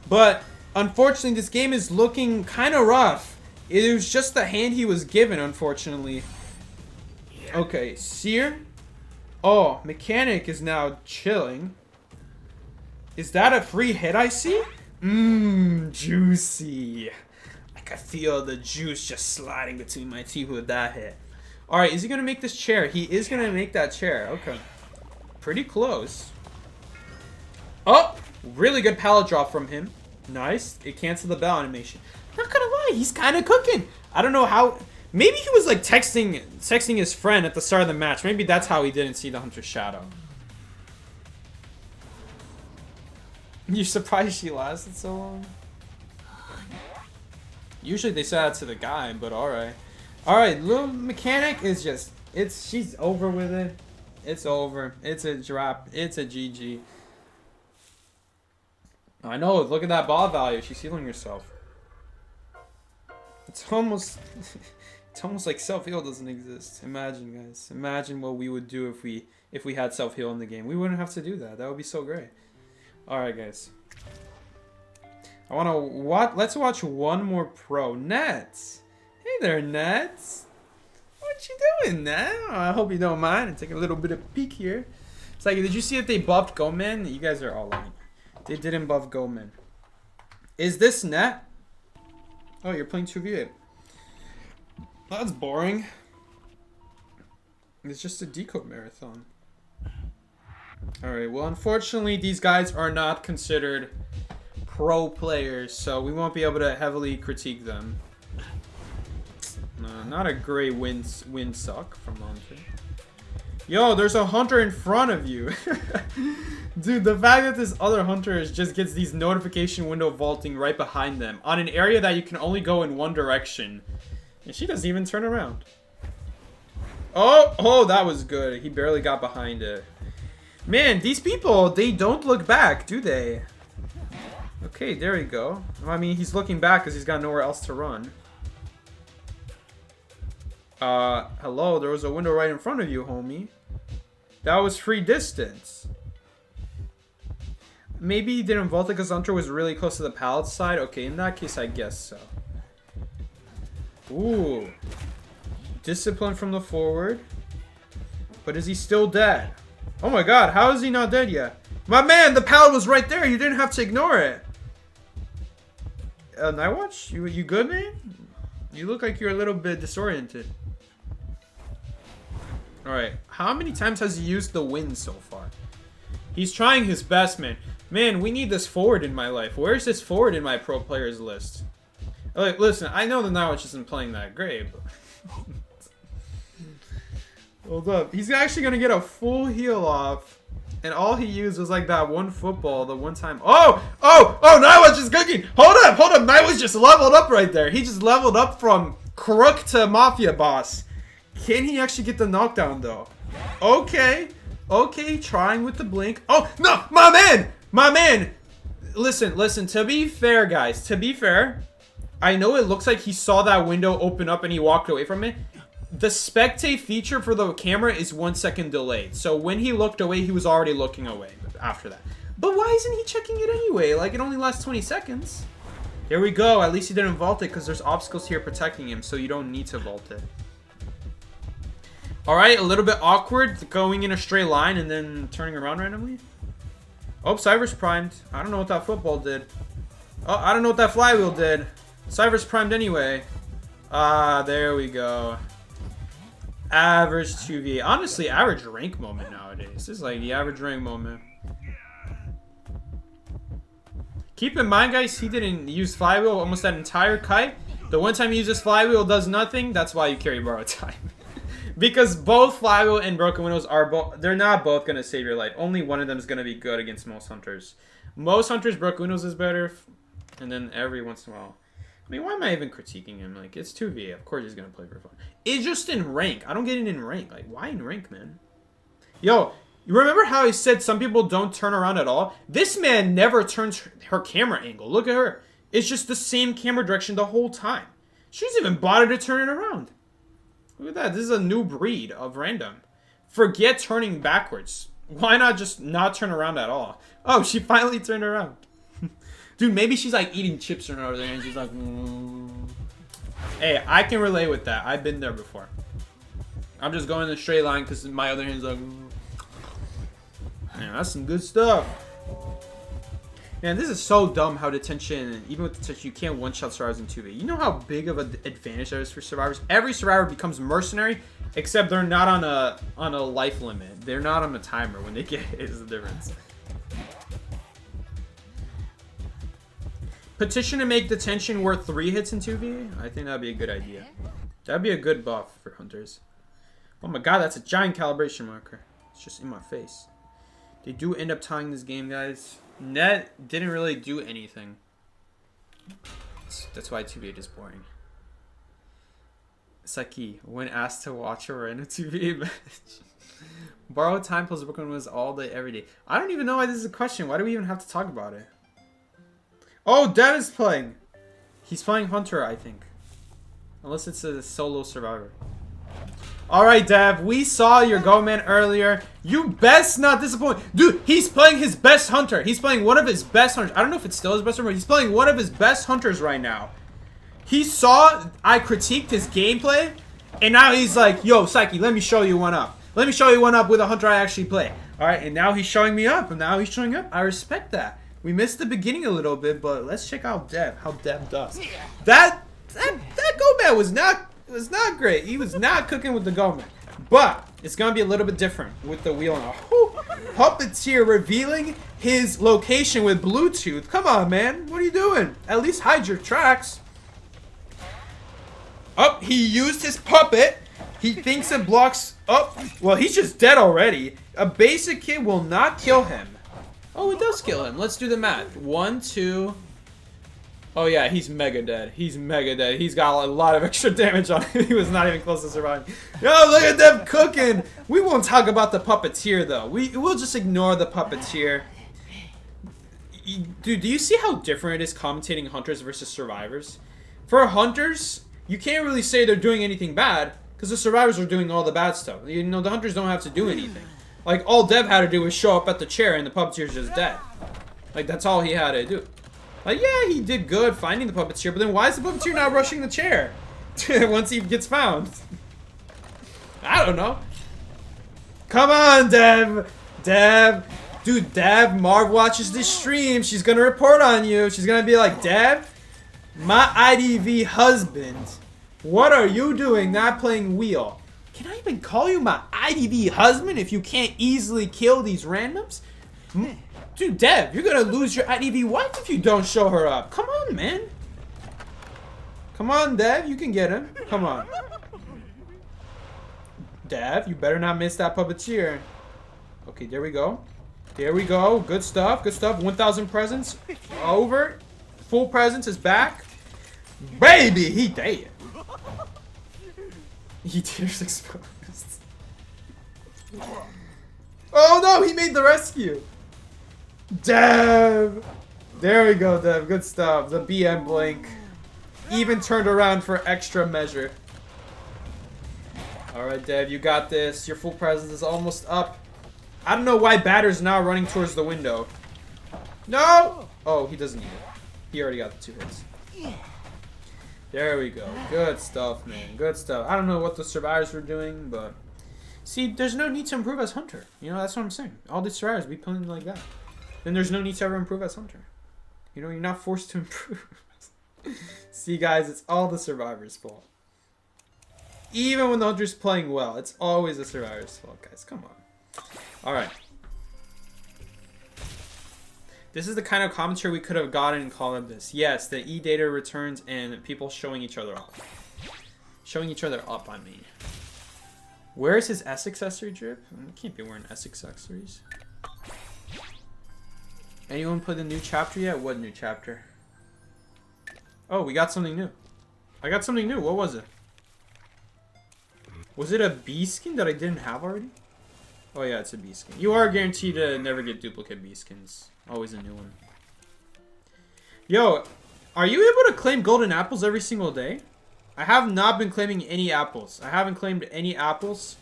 But, unfortunately, this game is looking kind of rough. It was just the hand he was given, unfortunately. Okay, Seer. Oh, Mechanic is now chilling. Is that a free hit I see? Mmm, juicy. I can feel the juice just sliding between my teeth with that hit. Alright, is he going to make this chair? He is going to make that chair. Okay. Pretty close. Oh, really good pallet drop from him. Nice. It canceled the bell animation. Not gonna lie, he's kind of cooking. I don't know how... Maybe he was like texting his friend at the start of the match. Maybe that's how he didn't see the Hunter's shadow. You're surprised she lasted so long? Usually they say that to the guy, but alright. Alright, little Mechanic is just... she's over with it. It's over. It's a drop. It's a GG. I know, look at that ball value. She's healing herself. It's almost... It's almost like self-heal doesn't exist. Imagine, guys. Imagine what we would do if we had self-heal in the game. We wouldn't have to do that. That would be so great. Alright, guys. Let's watch one more pro. Nets! Hey there, Nets! What you doing, Net? Oh, I hope you don't mind. Take a little bit of peek here. It's like, did you see that they buffed Goman? You guys are all lying. They didn't buff Goman. Is this Net? Oh, you're playing 2v8. That's boring. It's just a decode marathon. Alright, well, unfortunately, these guys are not considered pro players, so we won't be able to heavily critique them. Not a great win suck from Hunter. Yo, there's a Hunter in front of you. Dude, the fact that this other Hunter just gets these notification window vaulting right behind them on an area that you can only go in one direction. And she doesn't even turn around. Oh, that was good. He barely got behind it. Man, these people, they don't look back, do they? Okay, there we go. I mean, he's looking back because he's got nowhere else to run. Hello, there was a window right in front of you, homie. That was free distance. Maybe he didn't vault it because Hunter was really close to the pallet side. Okay, in that case, I guess so. Ooh. Discipline from the forward. But is he still dead? Oh my god, how is he not dead yet? My man, the pallet was right there. You didn't have to ignore it. Nightwatch? You good, man? You look like you're a little bit disoriented. Alright, how many times has he used the wind so far? He's trying his best, man. Man, we need this forward in my life. Where's this forward in my pro players list? Like, listen, I know the Nightwatch isn't playing that great, but... Hold up. He's actually going to get a full heal off. And all he used was like that one football, the one time... Oh! Nightwatch is cooking! Hold up! Nightwatch just leveled up right there. He just leveled up from crook to mafia boss. Can he actually get the knockdown, though? Okay, trying with the blink. Oh, no! My man! Listen, to be fair, guys, I know it looks like he saw that window open up and he walked away from it. the spectate feature for the camera is 1 second delayed. So when he looked away, he was already looking away after that. But why isn't he checking it anyway? Like, it only lasts 20 seconds. Here we go. At least he didn't vault it because there's obstacles here protecting him, so you don't need to vault it. Alright, a little bit awkward going in a straight line and then turning around randomly. Oh, Cyber's primed. I don't know what that football did. Oh, I don't know what that flywheel did. Cyber's primed anyway. Ah, there we go. Average 2v. Honestly, average rank moment nowadays. This is like the average rank moment. Keep in mind, guys, he didn't use flywheel almost that entire kite. The one time he uses flywheel does nothing. That's why you carry borrowed time. Because both flywheel and broken windows are they're not both going to save your life. Only one of them is going to be good against most hunters. Most hunters, broken windows is better. And then every once in a while. I mean, why am I even critiquing him? Like, it's 2v. Of course he's going to play for fun. It's just in rank. I don't get it in rank. Like, why in rank, man? Yo, you remember how I said some people don't turn around at all? This man never turns her camera angle. Look at her. It's just the same camera direction the whole time. She doesn't even bother to turn it around. Look at that. This is a new breed of random. Forget turning backwards. Why not just not turn around at all? Oh, she finally turned around. Dude, maybe she's like eating chips or another and she's like, Hey, I can relate with that. I've been there before. I'm just going in a straight line because my other hand's like, Man, that's some good stuff. Man, this is so dumb how detention, even with detention, you can't one-shot survivors in 2v. You know how big of an advantage that is for survivors? Every survivor becomes mercenary, except they're not on a life limit. They're not on a timer when they get hit is the difference. Petition to make detention worth 3 hits in 2v? I think that'd be a good idea. That'd be a good buff for hunters. Oh my god, that's a giant calibration marker. It's just in my face. They do end up tying this game, guys. Net didn't really do anything. That's why 2v is boring. Saki, when asked to watch a random 2v match. Borrow time plus Brooklyn was all day, every day. I don't even know why this is a question. Why do we even have to talk about it? Oh, Dev is playing. He's playing Hunter, I think. Unless it's a solo survivor. Alright, Dev. We saw your go man earlier. You best not disappoint. Dude, he's playing his best hunter. He's playing one of his best hunters. I don't know if it's still his best hunter, but he's playing one of his best hunters right now. He saw I critiqued his gameplay, and now he's like, yo, Psyche, let me show you one up. Let me show you one up with a hunter I actually play. Alright, and now he's showing me up, and now he's showing up. I respect that. We missed the beginning a little bit, but let's check out Dev, how Dev does. That go man was not great. He was not cooking with the go man. But it's gonna be a little bit different with the wheel now. Puppeteer revealing his location with Bluetooth. Come on, man. What are you doing? At least hide your tracks. Oh, he used his puppet. He thinks it blocks. Oh, well, he's just dead already. A basic kit will not kill him. Oh, it does kill him. Let's do the math. 1, 2. Oh, yeah, he's mega dead. He's mega dead. He's got a lot of extra damage on him. He was not even close to surviving. Yo, look at them cooking. We won't talk about the puppeteer, though. We'll just ignore the puppeteer. Dude, do you see how different it is commentating hunters versus survivors? For hunters, you can't really say they're doing anything bad because the survivors are doing all the bad stuff. You know, the hunters don't have to do anything. Like, all Dev had to do was show up at the chair and the puppeteer's just dead. Like, that's all he had to do. Like, yeah, he did good finding the puppeteer, but then why is the puppeteer not rushing the chair once he gets found? I don't know. Come on, Dev. Dev. Dude, Dev, Marv watches this stream. She's going to report on you. She's going to be like, Dev, my IDV husband, what are you doing not playing wheel? Can I even call you my IDV husband if you can't easily kill these randoms? Dude, Dev, you're gonna lose your IDV wife if you don't show her up. Come on, man. Come on, Dev, you can get him. Come on. Dev, you better not miss that puppeteer. Okay, there we go. There we go. Good stuff, good stuff. 1,000 presents. Over. Full presents is back. Baby, he dead. He tears exposed. Oh no, he made the rescue. Dev! There we go, Dev. Good stuff. The BM blink. Even turned around for extra measure. Alright, Dev, you got this. Your full presence is almost up. I don't know why Batter's now running towards the window. No! Oh, he doesn't need it. He already got the 2 hits. There we go. Good stuff, man. Good stuff. I don't know what the survivors were doing, but... See, there's no need to improve as Hunter. You know, that's what I'm saying. All these survivors be playing like that. Then there's no need to ever improve as Hunter. You know, you're not forced to improve. See, guys, it's all the survivor's fault. Even when the Hunter's playing well, it's always the survivor's fault, guys. Come on. Alright. This is the kind of commentary we could have gotten in Call of this. Yes, the E-data returns and people showing each other off. Showing each other up, I mean. Where is his S accessory drip? I can't be wearing S accessories. Anyone play the new chapter yet? What new chapter? Oh, we got something new. I got something new. What was it? Was it a B skin that I didn't have already? Oh yeah, it's a B skin. You are guaranteed to never get duplicate B skins. Always a new one. Yo, are you able to claim golden apples every single day? I have not been claiming any apples. I haven't claimed any apples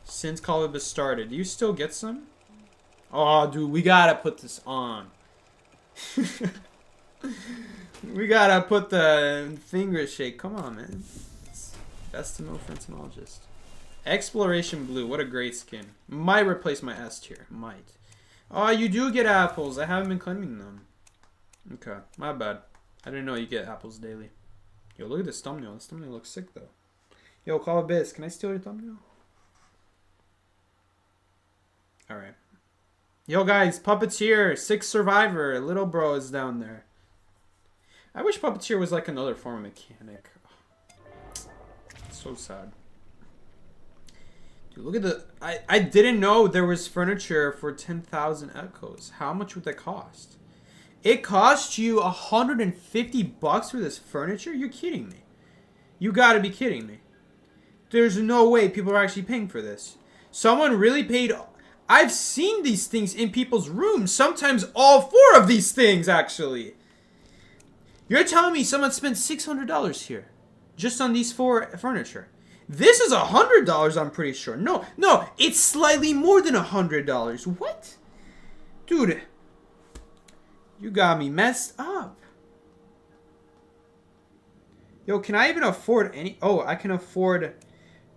since Call of Duty started. Do you still get some? Oh, dude, we gotta put this on. We gotta put the finger shake. Come on, man. Best to know phrenologist. Exploration Blue. What a great skin. Might replace my S tier. Might. Oh, you do get apples. I haven't been claiming them. Okay, my bad. I didn't know you get apples daily. Yo, look at this thumbnail. This thumbnail looks sick, though. Yo, Call of Biz, can I steal your thumbnail? Alright. Yo, guys, Puppeteer, 6 Survivor, Little Bro is down there. I wish Puppeteer was like another form of mechanic. So sad. Dude, look at the... I didn't know there was furniture for 10,000 echoes. How much would that cost? It cost you $150 for this furniture? You're kidding me. You gotta be kidding me. There's no way people are actually paying for this. Someone really paid... I've seen these things in people's rooms. Sometimes all 4 of these things, actually. You're telling me someone spent $600 here. Just on these 4 furniture. This is $100, I'm pretty sure. No, it's slightly more than $100. What? Dude... You got me messed up. Yo, can I even afford any... Oh, I can afford...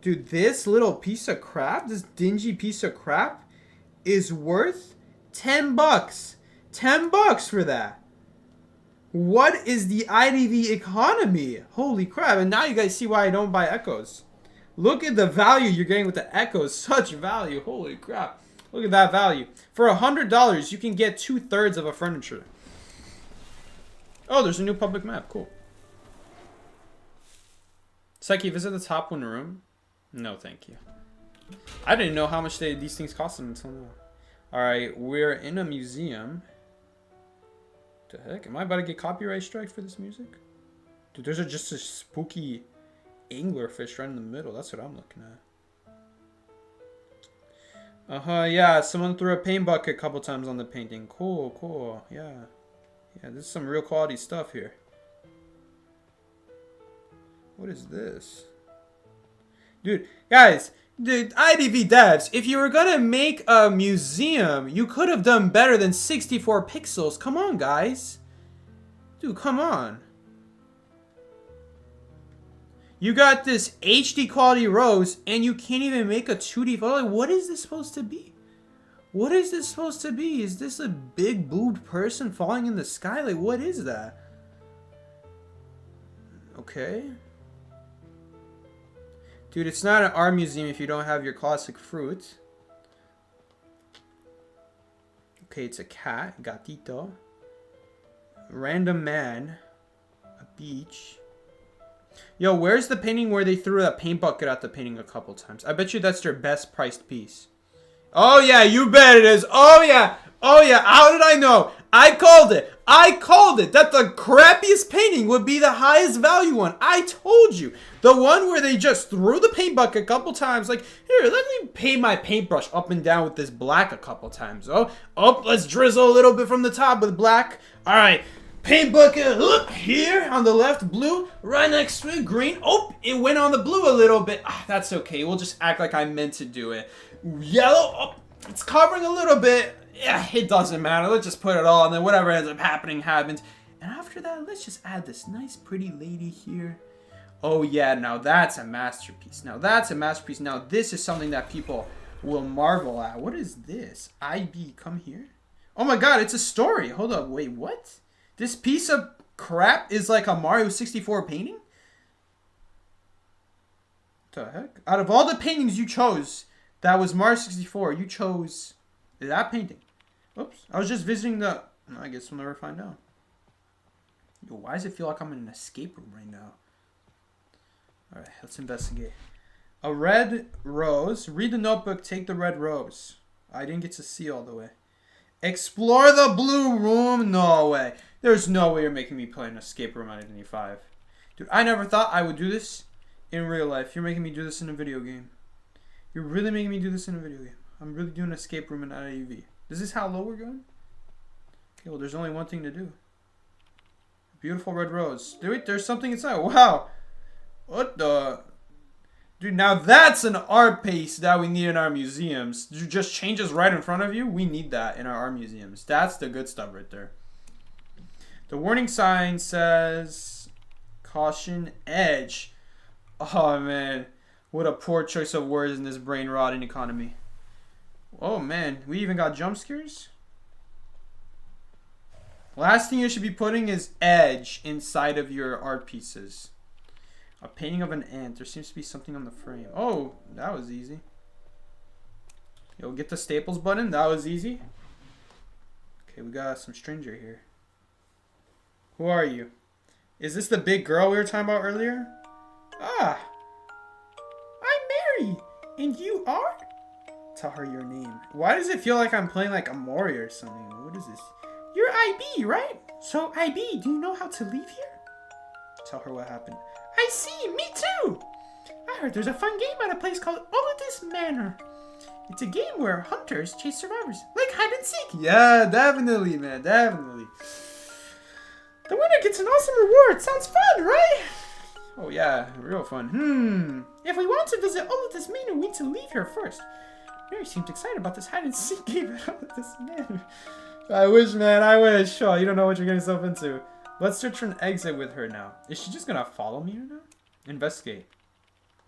Dude, this little piece of crap, this dingy piece of crap is worth $10. $10 for that. What is the IDV economy? Holy crap. And now you guys see why I don't buy Echoes. Look at the value you're getting with the Echoes. Such value. Holy crap. Look at that value. For $100, you can get 2/3 of a furniture. Oh, there's a new public map. Cool. Psyche, visit the top 1 room? No, thank you. I didn't know how much these things cost until now. Alright, we're in a museum. The heck? Am I about to get copyright strike for this music? Dude, there's just a spooky anglerfish right in the middle. That's what I'm looking at. Yeah, someone threw a paint bucket a couple times on the painting. Cool, yeah. Yeah, this is some real quality stuff here. What is this? Dude, guys, the IDV devs, if you were gonna make a museum, you could have done better than 64 pixels. Come on, guys. Dude, come on. You got this HD quality rose, and you can't even make a 2D photo. Like, what is this supposed to be? What is this supposed to be? Is this a big boobed person falling in the sky? Like, what is that? Okay. Dude, it's not an art museum if you don't have your classic fruit. Okay, it's a cat. Gatito. Random man. A beach. Yo, where's the painting where they threw a paint bucket at the painting a couple times? I bet you that's their best priced piece. Oh yeah, you bet it is. Oh yeah. How did I know? I called it. That the crappiest painting would be the highest value one. I told you. The one where they just threw the paint bucket a couple times. Like, here, let me paint my paintbrush up and down with this black a couple times. Oh, let's drizzle a little bit from the top with black. All right. Paint bucket, look, here on the left, blue, right next to it, green. Oh, it went on the blue a little bit. Ah, that's okay. We'll just act like I meant to do it. Yellow, oh, it's covering a little bit. Yeah, it doesn't matter. Let's just put it all, and then whatever ends up happening happens. And after that, let's just add this nice, pretty lady here. Oh, yeah, now that's a masterpiece. Now that's a masterpiece. Now this is something that people will marvel at. What is this? IB, come here. Oh, my God, it's a story. Hold up. Wait, what? This piece of crap is like a Mario 64 painting? What the heck? Out of all the paintings you chose, that was Mario 64, you chose that painting. Oops. I was just visiting the... I guess we'll never find out. Yo, why does it feel like I'm in an escape room right now? Alright, let's investigate. A red rose. Read the notebook, take the red rose. I didn't get to see all the way. Explore the blue room? No way. There's no way you're making me play an escape room on Identity 5. Dude, I never thought I would do this in real life. You're making me do this in a video game. You're really making me do this in a video game. I'm really doing an escape room in NAEU. Is this how low we're going? Okay, well, there's only one thing to do. Beautiful red rose. Dude, there's something inside. Wow. What the... Dude, now that's an art piece that we need in our museums. Just changes right in front of you. We need that in our art museums. That's the good stuff right there. The warning sign says, caution, edge. Oh, man. What a poor choice of words in this brain-rotting economy. Oh, man. We even got jump scares? Last thing you should be putting is edge inside of your art pieces. A painting of an ant. There seems to be something on the frame. Oh, that was easy. Yo, get the staples button. That was easy. Okay, we got some stranger here. Who are you? Is this the big girl we were talking about earlier? Ah. I'm Mary. And you are? Tell her your name. Why does it feel like I'm playing like a Mori or something? What is this? You're IB, right? So, IB, do you know how to leave here? Tell her what happened. I see, me too! I heard there's a fun game at a place called Olidus Manor. It's a game where hunters chase survivors, like hide and seek. Yeah, definitely, man, definitely. The winner gets an awesome reward. Sounds fun, right? Oh yeah, real fun. If we want to visit Olidus Manor, we need to leave here first. Mary seemed excited about this hide and seek game at Olidus Manor. I wish, man, I wish. Oh, you don't know what you're getting yourself into. Let's search for an exit with her now. Is she just gonna follow me or not? Investigate.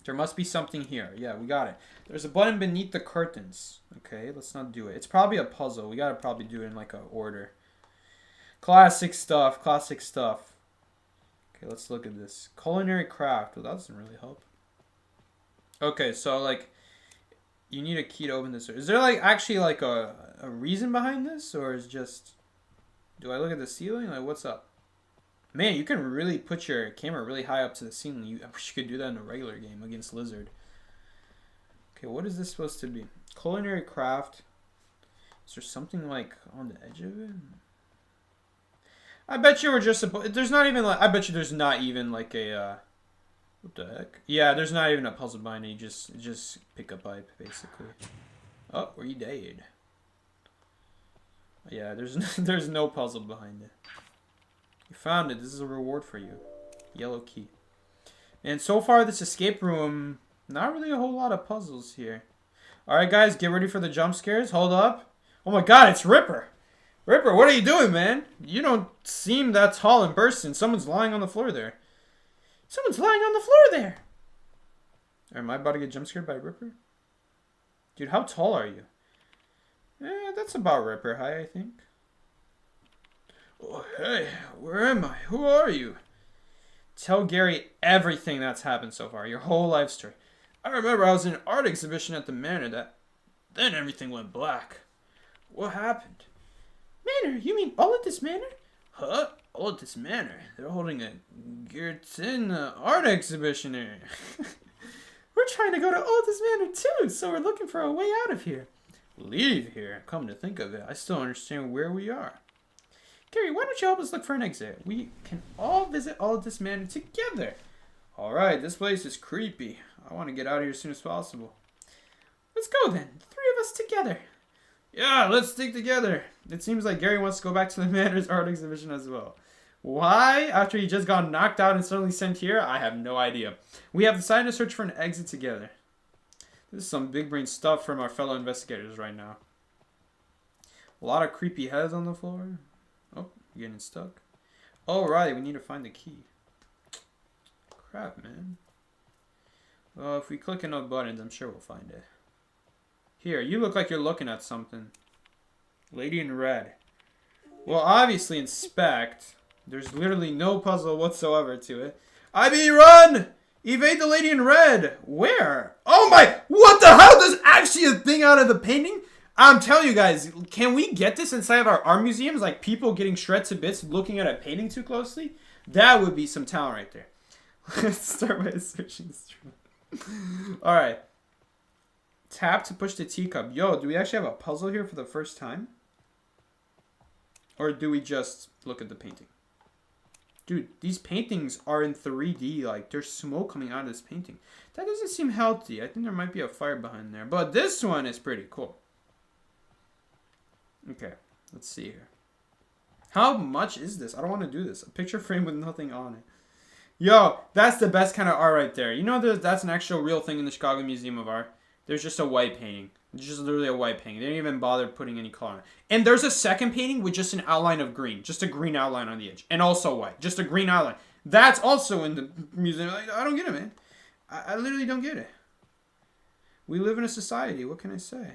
There must be something here. Yeah, we got it. There's a button beneath the curtains. Okay, let's not do it. It's probably a puzzle. We gotta probably do it in like a order. Classic stuff. Classic stuff. Okay, let's look at this. Culinary craft. Well, that doesn't really help. Okay, so like, you need a key to open this. Is there like actually like a reason behind this, or is just? Do I look at the ceiling? Like, what's up? Man, you can really put your camera really high up to the ceiling. I wish you could do that in a regular game against Lizard. Okay, what is this supposed to be? Culinary craft. Is there something like on the edge of it? I bet you we're just supposed... There's not even like... I bet you there's not even like a... what the heck? Yeah, there's not even a puzzle behind it. You just pick a pipe, basically. Oh, we died. Yeah, there's no puzzle behind it. You found it. This is a reward for you. Yellow key. And so far, this escape room, not really a whole lot of puzzles here. Alright, guys, get ready for the jump scares. Hold up. Oh my god, it's Ripper. Ripper, what are you doing, man? You don't seem that tall in person. Someone's lying on the floor there. Someone's lying on the floor there. Am I about to get jump scared by Ripper? Dude, how tall are you? That's about Ripper high, I think. Oh, hey, where am I? Who are you? Tell Gary everything that's happened so far, your whole life story. I remember I was in an art exhibition at the Manor then everything went black. What happened? Manor? You mean Olidus Manor? Huh? Olidus Manor? They're holding a Geertin art exhibition here. We're trying to go to Olidus Manor too, so we're looking for a way out of here. Leave here? Come to think of it, I still don't understand where we are. Gary, why don't you help us look for an exit? We can all visit Olidus Manor together. Alright, this place is creepy. I want to get out of here as soon as possible. Let's go then. The three of us together. Yeah, let's stick together. It seems like Gary wants to go back to the Manor's art exhibition as well. Why? After he just got knocked out and suddenly sent here? I have no idea. We have decided to search for an exit together. This is some big brain stuff from our fellow investigators right now. A lot of creepy heads on the floor. Oh, getting stuck. Oh, right. We need to find the key. Crap, man. Well, if we click enough buttons, I'm sure we'll find it. Here, you look like you're looking at something. Lady in red. Well, obviously, inspect. There's literally no puzzle whatsoever to it. IB, run! Evade the lady in red. Where? Oh my! What the hell? There's actually a thing out of the painting? I'm telling you guys, can we get this inside of our art museums? Like people getting shred to bits looking at a painting too closely? That would be some talent right there. Let's start by searching this room. Alright. Tap to push the teacup. Yo, do we actually have a puzzle here for the first time? Or do we just look at the painting? Dude, these paintings are in 3D. Like, there's smoke coming out of this painting. That doesn't seem healthy. I think there might be a fire behind there. But this one is pretty cool. Okay, let's see here. How much is this? I don't want to do this. A picture frame with nothing on it. Yo, that's the best kind of art right there. You know that's an actual real thing in the Chicago Museum of Art. There's just a white painting. It's just literally a white painting. They didn't even bother putting any color on it. And there's a second painting with just an outline of green. Just a green outline on the edge. And also white. Just a green outline. That's also in the museum. Like, I don't get it, man. I literally don't get it. We live in a society. What can I say?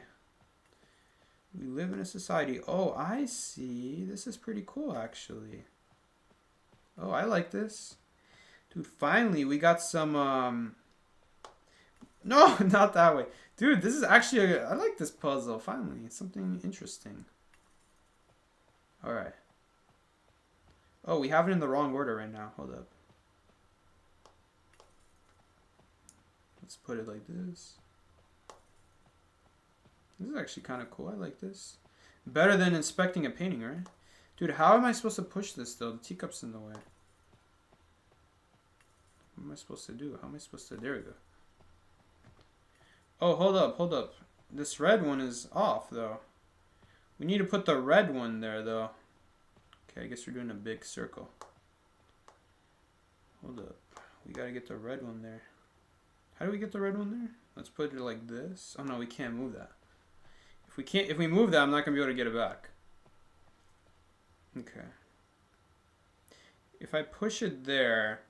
We live in a society. Oh, I see. This is pretty cool, actually. Oh, I like this. Dude, finally, we got some, No, not that way. Dude, this is actually I like this puzzle. Finally, it's something interesting. Alright. Oh, we have it in the wrong order right now. Hold up. Let's put it like this. This is actually kind of cool. I like this. Better than inspecting a painting, right? Dude, how am I supposed to push this, though? The teacup's in the way. What am I supposed to do? How am I supposed to... There we go. Oh, hold up, hold up. This red one is off, though. We need to put the red one there, though. Okay, I guess we're doing a big circle. Hold up. We gotta get the red one there. How do we get the red one there? Let's put it like this. Oh, no, we can't move that. If we move that, I'm not gonna be able to get it back. Okay. If I push it there...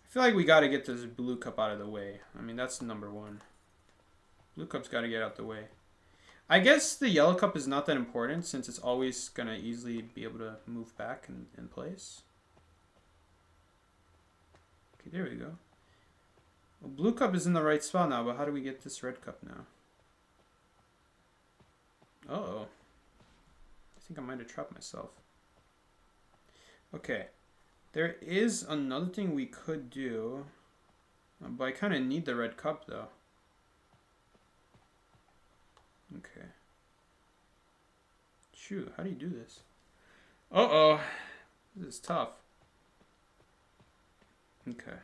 I feel like we gotta get this blue cup out of the way. I mean, that's number one. Blue cup's gotta get out the way. I guess the yellow cup is not that important since it's always gonna easily be able to move back in place. Okay, there we go. Well, blue cup is in the right spot now, but how do we get this red cup now? Uh-oh. I think I might have trapped myself. Okay. There is another thing we could do. But I kind of need the red cup, though. Okay. Shoot, how do you do this? Uh-oh. This is tough. Okay.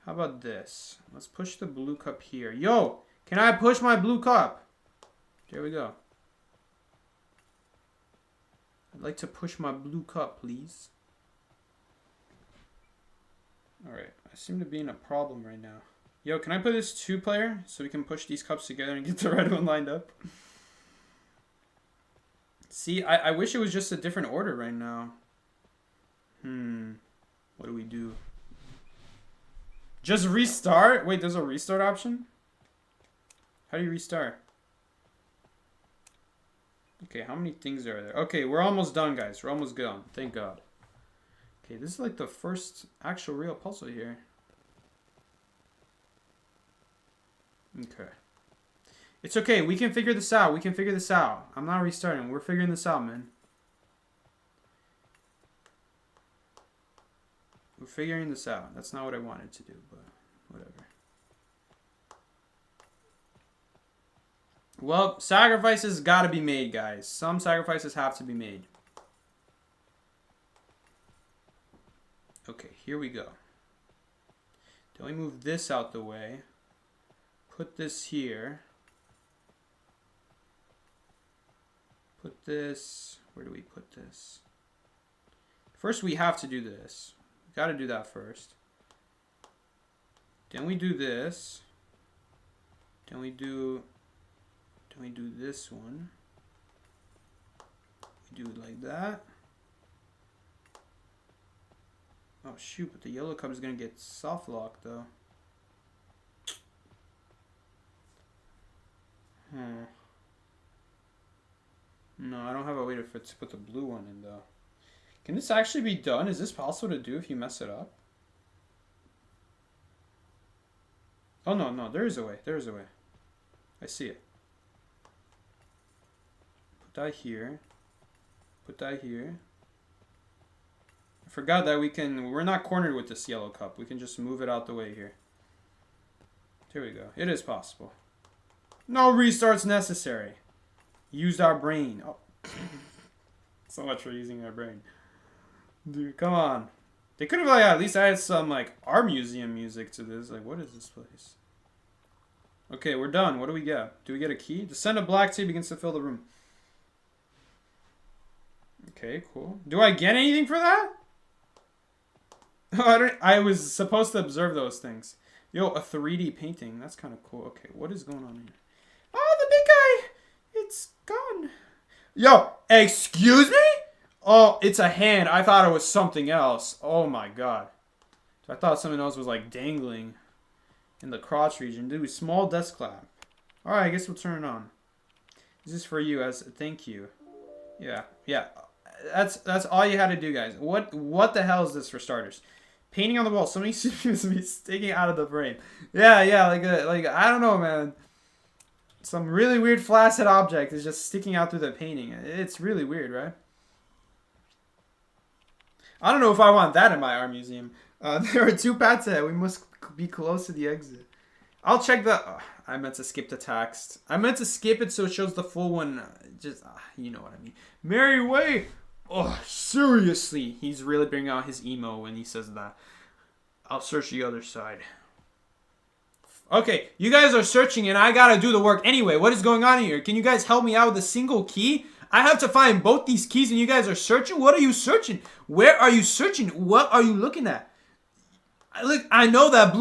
How about this? Let's push the blue cup here. Yo! Can I push my blue cup? There we go. I'd like to push my blue cup, please. Alright, I seem to be in a problem right now. Yo, can I put this 2-player so we can push these cups together and get the red one lined up? See, I wish it was just a different order right now. What do we do? Just restart? Wait, there's a restart option? How do you restart? Okay, how many things are there? Okay, we're almost done, guys. We're almost done. Thank God. Okay, this is like the first actual real puzzle here. Okay. It's okay. We can figure this out. We can figure this out. I'm not restarting. We're figuring this out, man. We're figuring this out. That's not what I wanted to do, but whatever. Well, sacrifices gotta be made, guys. Some sacrifices have to be made. Okay, here we go. Then we move this out the way. Put this here. Put this... Where do we put this? First, we have to do this. We gotta do that first. Then we do this. Then we do this one. We do it like that. Oh shoot, but the yellow cup is gonna get soft locked though. No, I don't have a way to put the blue one in though. Can this actually be done? Is this possible to do if you mess it up? Oh no, no, there is a way. There is a way. I see it. Put that here. Put that here. I forgot that we're not cornered with this yellow cup. We can just move it out the way here. There we go. It is possible. No restarts necessary. Used our brain. Oh. So much for using our brain. Dude, come on. They could have like at least added some like art museum music to this. Like, what is this place? Okay, we're done. What do we get? Do we get a key? The scent of black tea begins to fill the room. Okay, cool. Do I get anything for that? I was supposed to observe those things. Yo, a 3D painting. That's kind of cool. Okay, what is going on here? Oh, the big guy! It's gone. Yo, excuse me? Oh, it's a hand. I thought it was something else. Oh my god. I thought something else was like dangling in the crotch region. Dude, small desk lamp. Alright, I guess we'll turn it on. This is for you as a thank you. Yeah, yeah. That's all you had to do, guys. What the hell is this for starters? Painting on the wall. Something seems to be sticking out of the frame. Yeah, yeah, like I don't know, man. Some really weird flaccid object is just sticking out through the painting. It's really weird, right? I don't know if I want that in my art museum. There are 2 paths ahead. We must be close to the exit. I'll check the... Oh, I meant to skip the text. I meant to skip it so it shows the full one. Just, you know what I mean. Mary Way! Oh, seriously. He's really bringing out his emo when he says that. I'll search the other side. Okay, you guys are searching and I gotta do the work anyway. What is going on here? Can you guys help me out with a single key? I have to find both these keys and you guys are searching? What are you searching? Where are you searching? What are you looking at? Look, I know that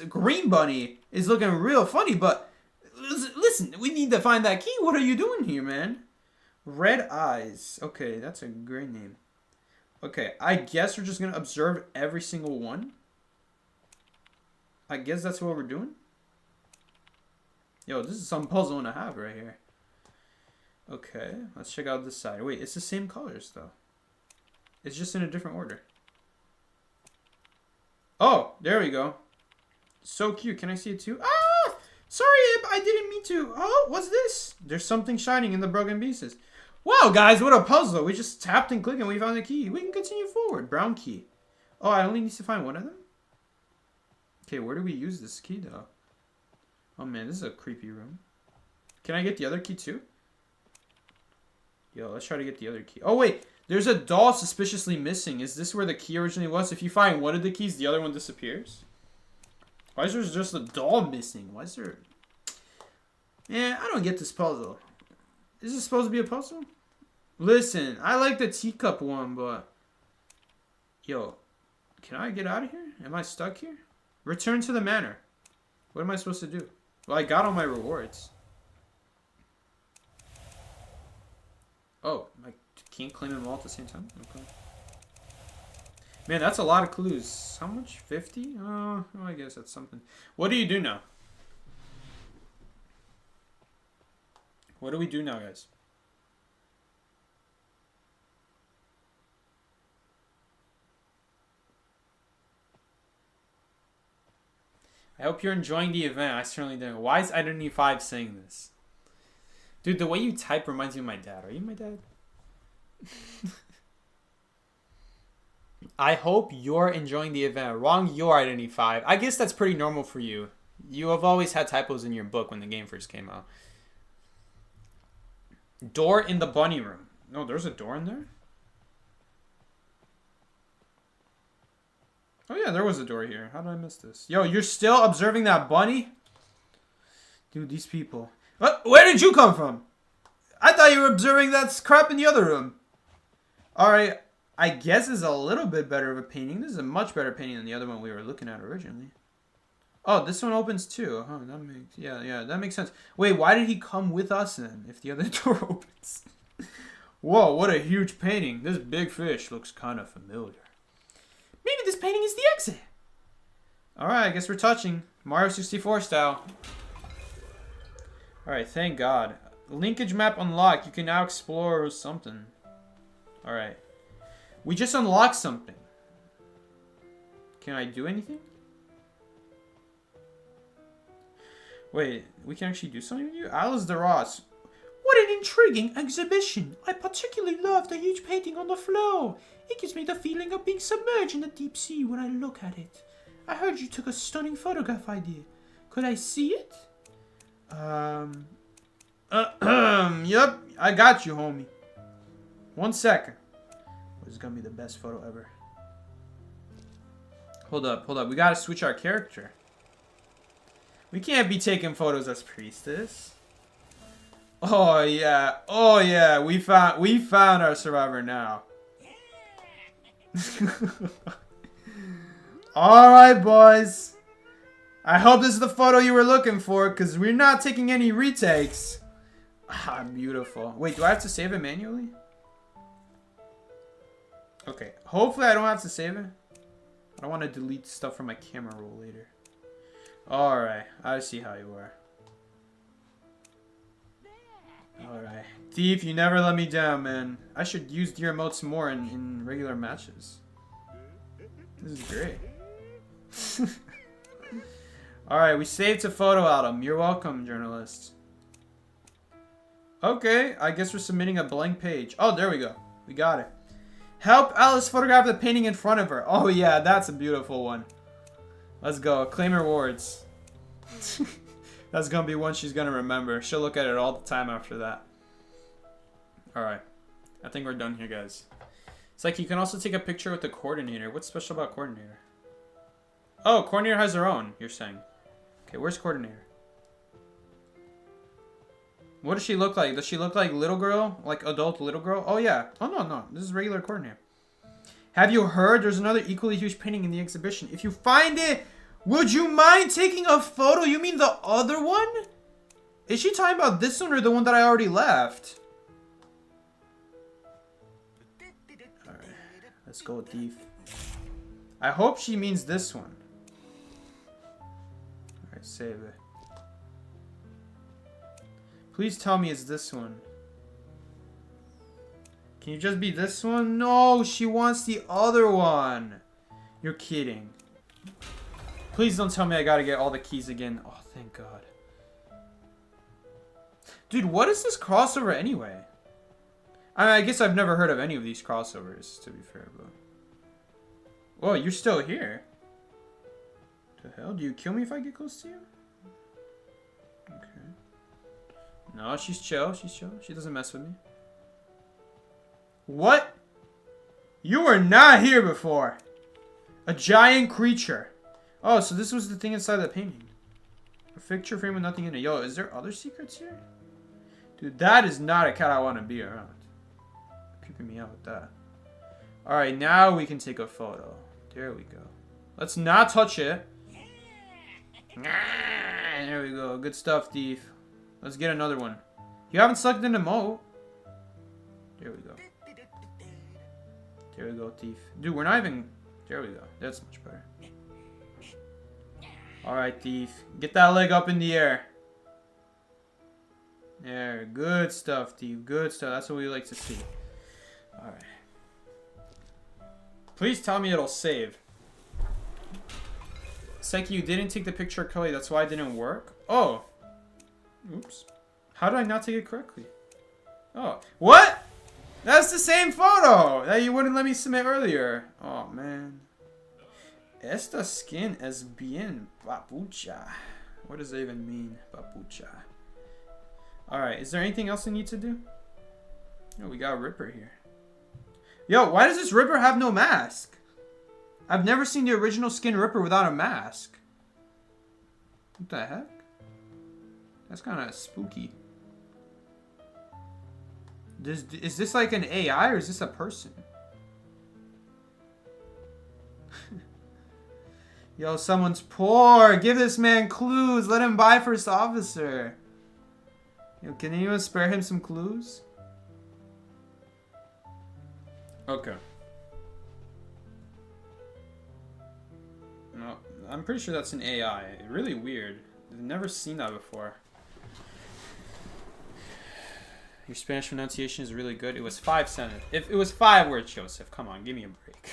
green bunny is looking real funny, but listen, we need to find that key. What are you doing here, man? Red Eyes. Okay, that's a great name. Okay, I guess we're just gonna observe every single one. I guess that's what we're doing. Yo, this is some puzzle and a half right here. Okay, let's check out this side. Wait, it's the same colors though. It's just in a different order. Oh, there we go. So cute. Can I see it too? Ah! Sorry, I didn't mean to. Oh, what's this? There's something shining in the broken pieces. Wow, guys, what a puzzle. We just tapped and clicked and we found the key. We can continue forward. Brown key. Oh, I only need to find one of them? Okay, where do we use this key, though? Oh, man, this is a creepy room. Can I get the other key, too? Yo, let's try to get the other key. Oh, wait. There's a doll suspiciously missing. Is this where the key originally was? If you find one of the keys, the other one disappears? Why is there just a doll missing? Why is there... Yeah, I don't get this puzzle. Is this supposed to be a puzzle? Listen, I like the teacup one, but... Yo, can I get out of here? Am I stuck here? Return to the manor. What am I supposed to do? Well, I got all my rewards. Oh, I can't claim them all at the same time? Okay. Man, that's a lot of clues. How much? 50? Oh, I guess that's something. What do you do now? What do we do now, guys? I hope you're enjoying the event. I certainly do. Why is Identity 5 saying this? Dude, the way you type reminds me of my dad. Are you my dad? I hope you're enjoying the event. Wrong, your Identity 5. I guess that's pretty normal for you. You have always had typos in your book when the game first came out. Door in the bunny room. No, there's a door in there? Oh yeah, there was a door here. How did I miss this? Yo, you're still observing that bunny? Dude, these people. What? Where did you come from? I thought you were observing that crap in the other room. Alright. I guess is a little bit better of a painting. This is a much better painting than the other one we were looking at originally. Oh, this one opens too. Huh, that makes that makes sense. Wait, why did he come with us then if the other door opens? Whoa, what a huge painting. This big fish looks kind of familiar. Maybe this painting is the exit. Alright, I guess we're touching. Mario 64 style. Alright, thank God. Linkage map unlocked. You can now explore something. Alright. We just unlocked something. Can I do anything? Wait, we can actually do something with you? Alice DeRoss. What an intriguing exhibition. I particularly love the huge painting on the floor. It gives me the feeling of being submerged in the deep sea when I look at it. I heard you took a stunning photograph idea. Could I see it? Yep, I got you, homie. 1 second. This is gonna be the best photo ever. Hold up. We gotta switch our character. We can't be taking photos as Priestess. Oh yeah, we found our survivor now. Alright, boys. I hope this is the photo you were looking for, because we're not taking any retakes. Ah, beautiful. Wait, do I have to save it manually? Okay, hopefully I don't have to save it. I don't want to delete stuff from my camera roll later. Alright, I see how you are. Alright. Thief, you never let me down, man. I should use the emotes more in regular matches. This is great. Alright, we saved a photo album. You're welcome, journalists. Okay, I guess we're submitting a blank page. Oh, there we go. We got it. Help Alice photograph the painting in front of her. Oh yeah, that's a beautiful one. Let's go. Claim rewards. That's gonna be one she's gonna remember. She'll look at it all the time after that. Alright. I think we're done here, guys. It's like you can also take a picture with the coordinator. What's special about coordinator? Oh, coordinator has her own, you're saying. Okay, where's coordinator? What does she look like? Does she look like little girl? Like adult little girl? Oh yeah. Oh no. This is regular coordinator. Have you heard there's another equally huge painting in the exhibition? If you find it, would you mind taking a photo? You mean the other one? Is she talking about this one or the one that I already left? Alright. Let's go, Thief. I hope she means this one. Alright, save it. Please tell me it's this one. Can you just be this one? No, she wants the other one. You're kidding. Please don't tell me I gotta get all the keys again. Oh, thank God. Dude, what is this crossover anyway? I mean, I guess I've never heard of any of these crossovers, to be fair, but... Whoa, you're still here. The hell? Do you kill me if I get close to you? Okay. No, she's chill. She's chill. She doesn't mess with me. What? You were not here before. A giant creature. Oh, so this was the thing inside the painting. A picture frame with nothing in it. Yo, is there other secrets here? Dude, that is not a cat I want to be around. Creeping me out with that. Alright, now we can take a photo. There we go. Let's not touch it. There we go. Good stuff, Thief. Let's get another one. You haven't selected an emote. There we go. There we go, Thief. Dude, we're not even... There we go. That's much better. Alright, Thief. Get that leg up in the air. There. Good stuff, Thief. Good stuff. That's what we like to see. Alright. Please tell me it'll save. Seki, you didn't take the picture correctly. That's why it didn't work? Oh. Oops. How did I not take it correctly? Oh. What? That's the same photo that you wouldn't let me submit earlier. Oh, man. Esta skin es bien papucha. What does that even mean? Papucha. Alright, is there anything else I need to do? Oh, we got Ripper here. Yo, why does this Ripper have no mask? I've never seen the original skin Ripper without a mask. What the heck? That's kind of spooky. Is this like an AI or is this a person? Yo, someone's poor. Give this man clues. Let him buy first officer. Yo, can anyone spare him some clues? Okay. No, I'm pretty sure that's an AI. Really weird. I've never seen that before. Your Spanish pronunciation is really good. It was 5 sentences. If it was 5 words, Joseph, come on, give me a break.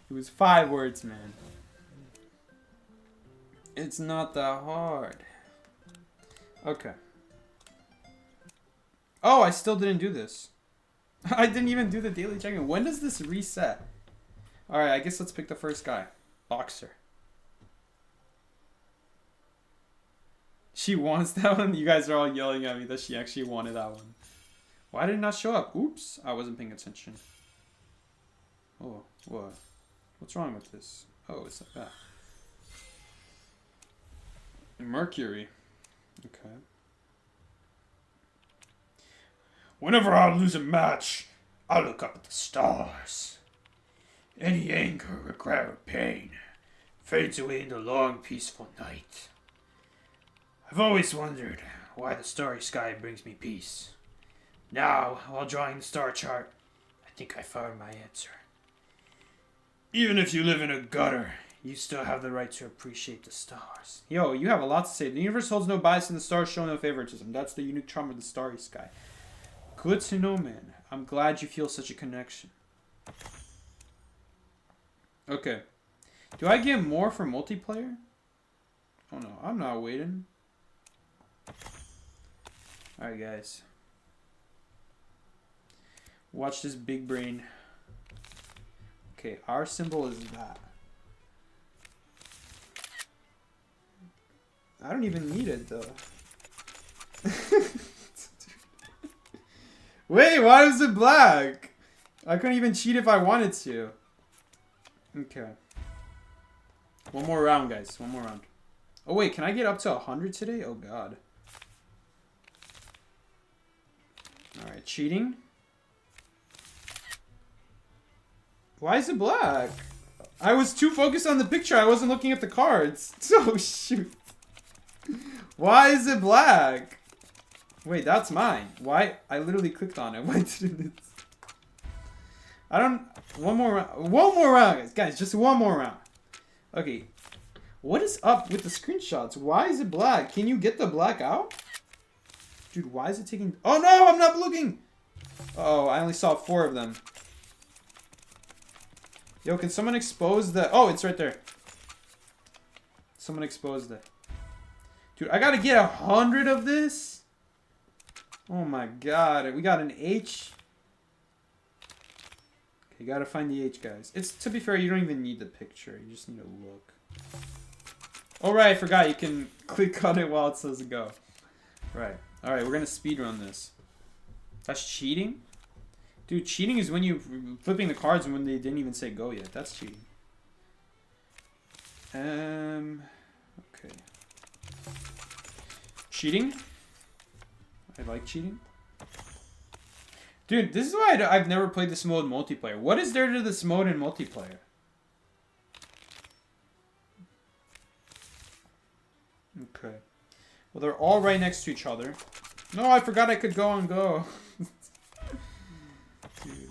It was 5 words, man. It's not that hard. Okay. Oh, I still didn't do this. I didn't even do the daily check-in. When does this reset? Alright, I guess let's pick the first guy. Boxer. She wants that one? You guys are all yelling at me that she actually wanted that one. Why did it not show up? Oops, I wasn't paying attention. Oh, what? What's wrong with this? Oh, it's like that. Mercury. Okay. Whenever I lose a match, I look up at the stars. Any anger, regret, or pain fades away in the long, peaceful night. I've always wondered why the starry sky brings me peace. Now, while drawing the star chart, I think I found my answer. Even if you live in a gutter, you still have the right to appreciate the stars. Yo, you have a lot to say. The universe holds no bias and the stars show no favoritism. That's the unique charm of the starry sky. Good to know, man. I'm glad you feel such a connection. Okay. Do I get more for multiplayer? Oh no, I'm not waiting. Alright, guys. Watch this big brain. Okay, our symbol is that. I don't even need it, though. Wait, why is it black? I couldn't even cheat if I wanted to. Okay. One more round, guys. One more round. Oh, wait. Can I get up to 100 today? Oh, God. Alright, cheating. Why is it black? I was too focused on the picture. I wasn't looking at the cards. Oh, shoot. Why is it black? Wait, that's mine. Why? I literally clicked on it. Why didn't it? I don't... One more round. One more round, guys. Guys, just one more round. Okay. What is up with the screenshots? Why is it black? Can you get the black out? Dude, why is it taking... Oh, no! I'm not looking! Oh, I only saw 4 of them. Yo, can someone expose the... Oh, it's right there. Someone exposed it. Dude, I gotta get 100 of this? Oh my god. We got an H. Okay, you gotta find the H, guys. It's, to be fair, you don't even need the picture. You just need to look. Oh, right, I forgot. You can click on it while it says go. Right. Alright, we're gonna speedrun this. That's cheating? Dude, cheating is when you flipping the cards when they didn't even say go yet. That's cheating. Okay. Cheating? I like cheating. Dude, this is why I've never played this mode multiplayer. What is there to this mode in multiplayer? Okay. Well, they're all right next to each other. No, I forgot I could go on go. Dude.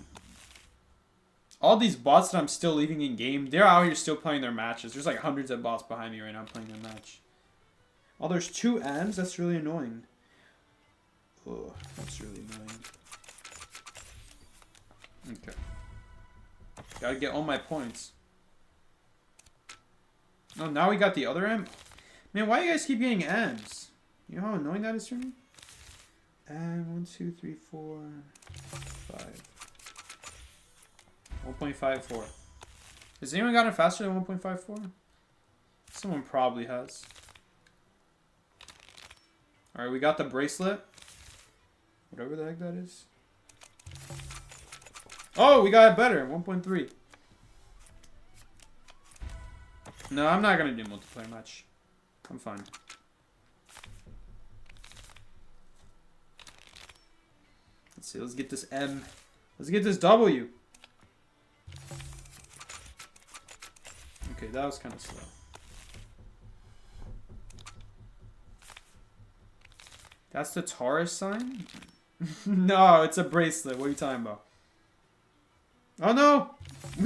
All these bots that I'm still leaving in game, they're out here still playing their matches. There's like hundreds of bots behind me right now playing their match. Oh, there's 2 M's? That's really annoying. Oh, that's really annoying. Okay. Gotta get all my points. Oh, now we got the other M? Man, why do you guys keep getting M's? You know how annoying that is for me? And 1, 2, 3, 4, 5. 1.54. Has anyone gotten faster than 1.54? Someone probably has. Alright, we got the bracelet. Whatever the heck that is. Oh, we got it better. 1.3. No, I'm not going to do multiplayer much. I'm fine. Let's see. Let's get this M. Let's get this W. Okay, that was kind of slow. That's the Taurus sign? No, it's a bracelet. What are you talking about? Oh no!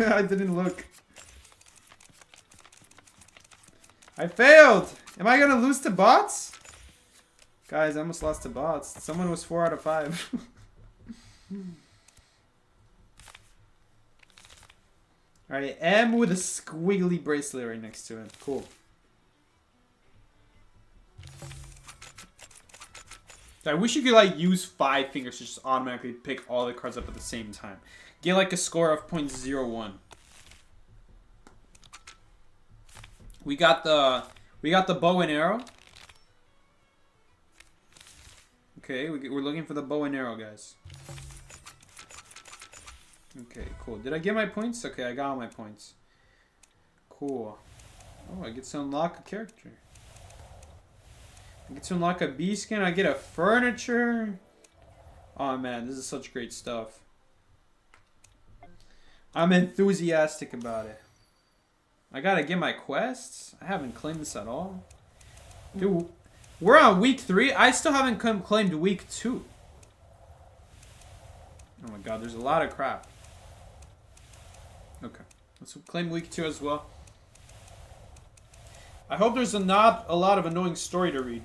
I didn't look. I failed! Am I gonna lose to bots? Guys, I almost lost to bots. Someone was 4 out of 5. Alright, M with a squiggly bracelet right next to it. Cool. I wish you could like use 5 fingers to just automatically pick all the cards up at the same time. Get like a score of 0.01. We got the bow and arrow. Okay, we're looking for the bow and arrow, guys. Okay, cool. Did I get my points? Okay, I got all my points. Cool. Oh, I get to unlock a character. I get to unlock a B skin. I get a furniture. Oh man, this is such great stuff. I'm enthusiastic about it. I gotta get my quests. I haven't claimed this at all. Dude, we're on week 3. I still haven't claimed week 2. Oh my god, there's a lot of crap. Okay, let's claim week 2 as well. I hope there's not a lot of annoying story to read.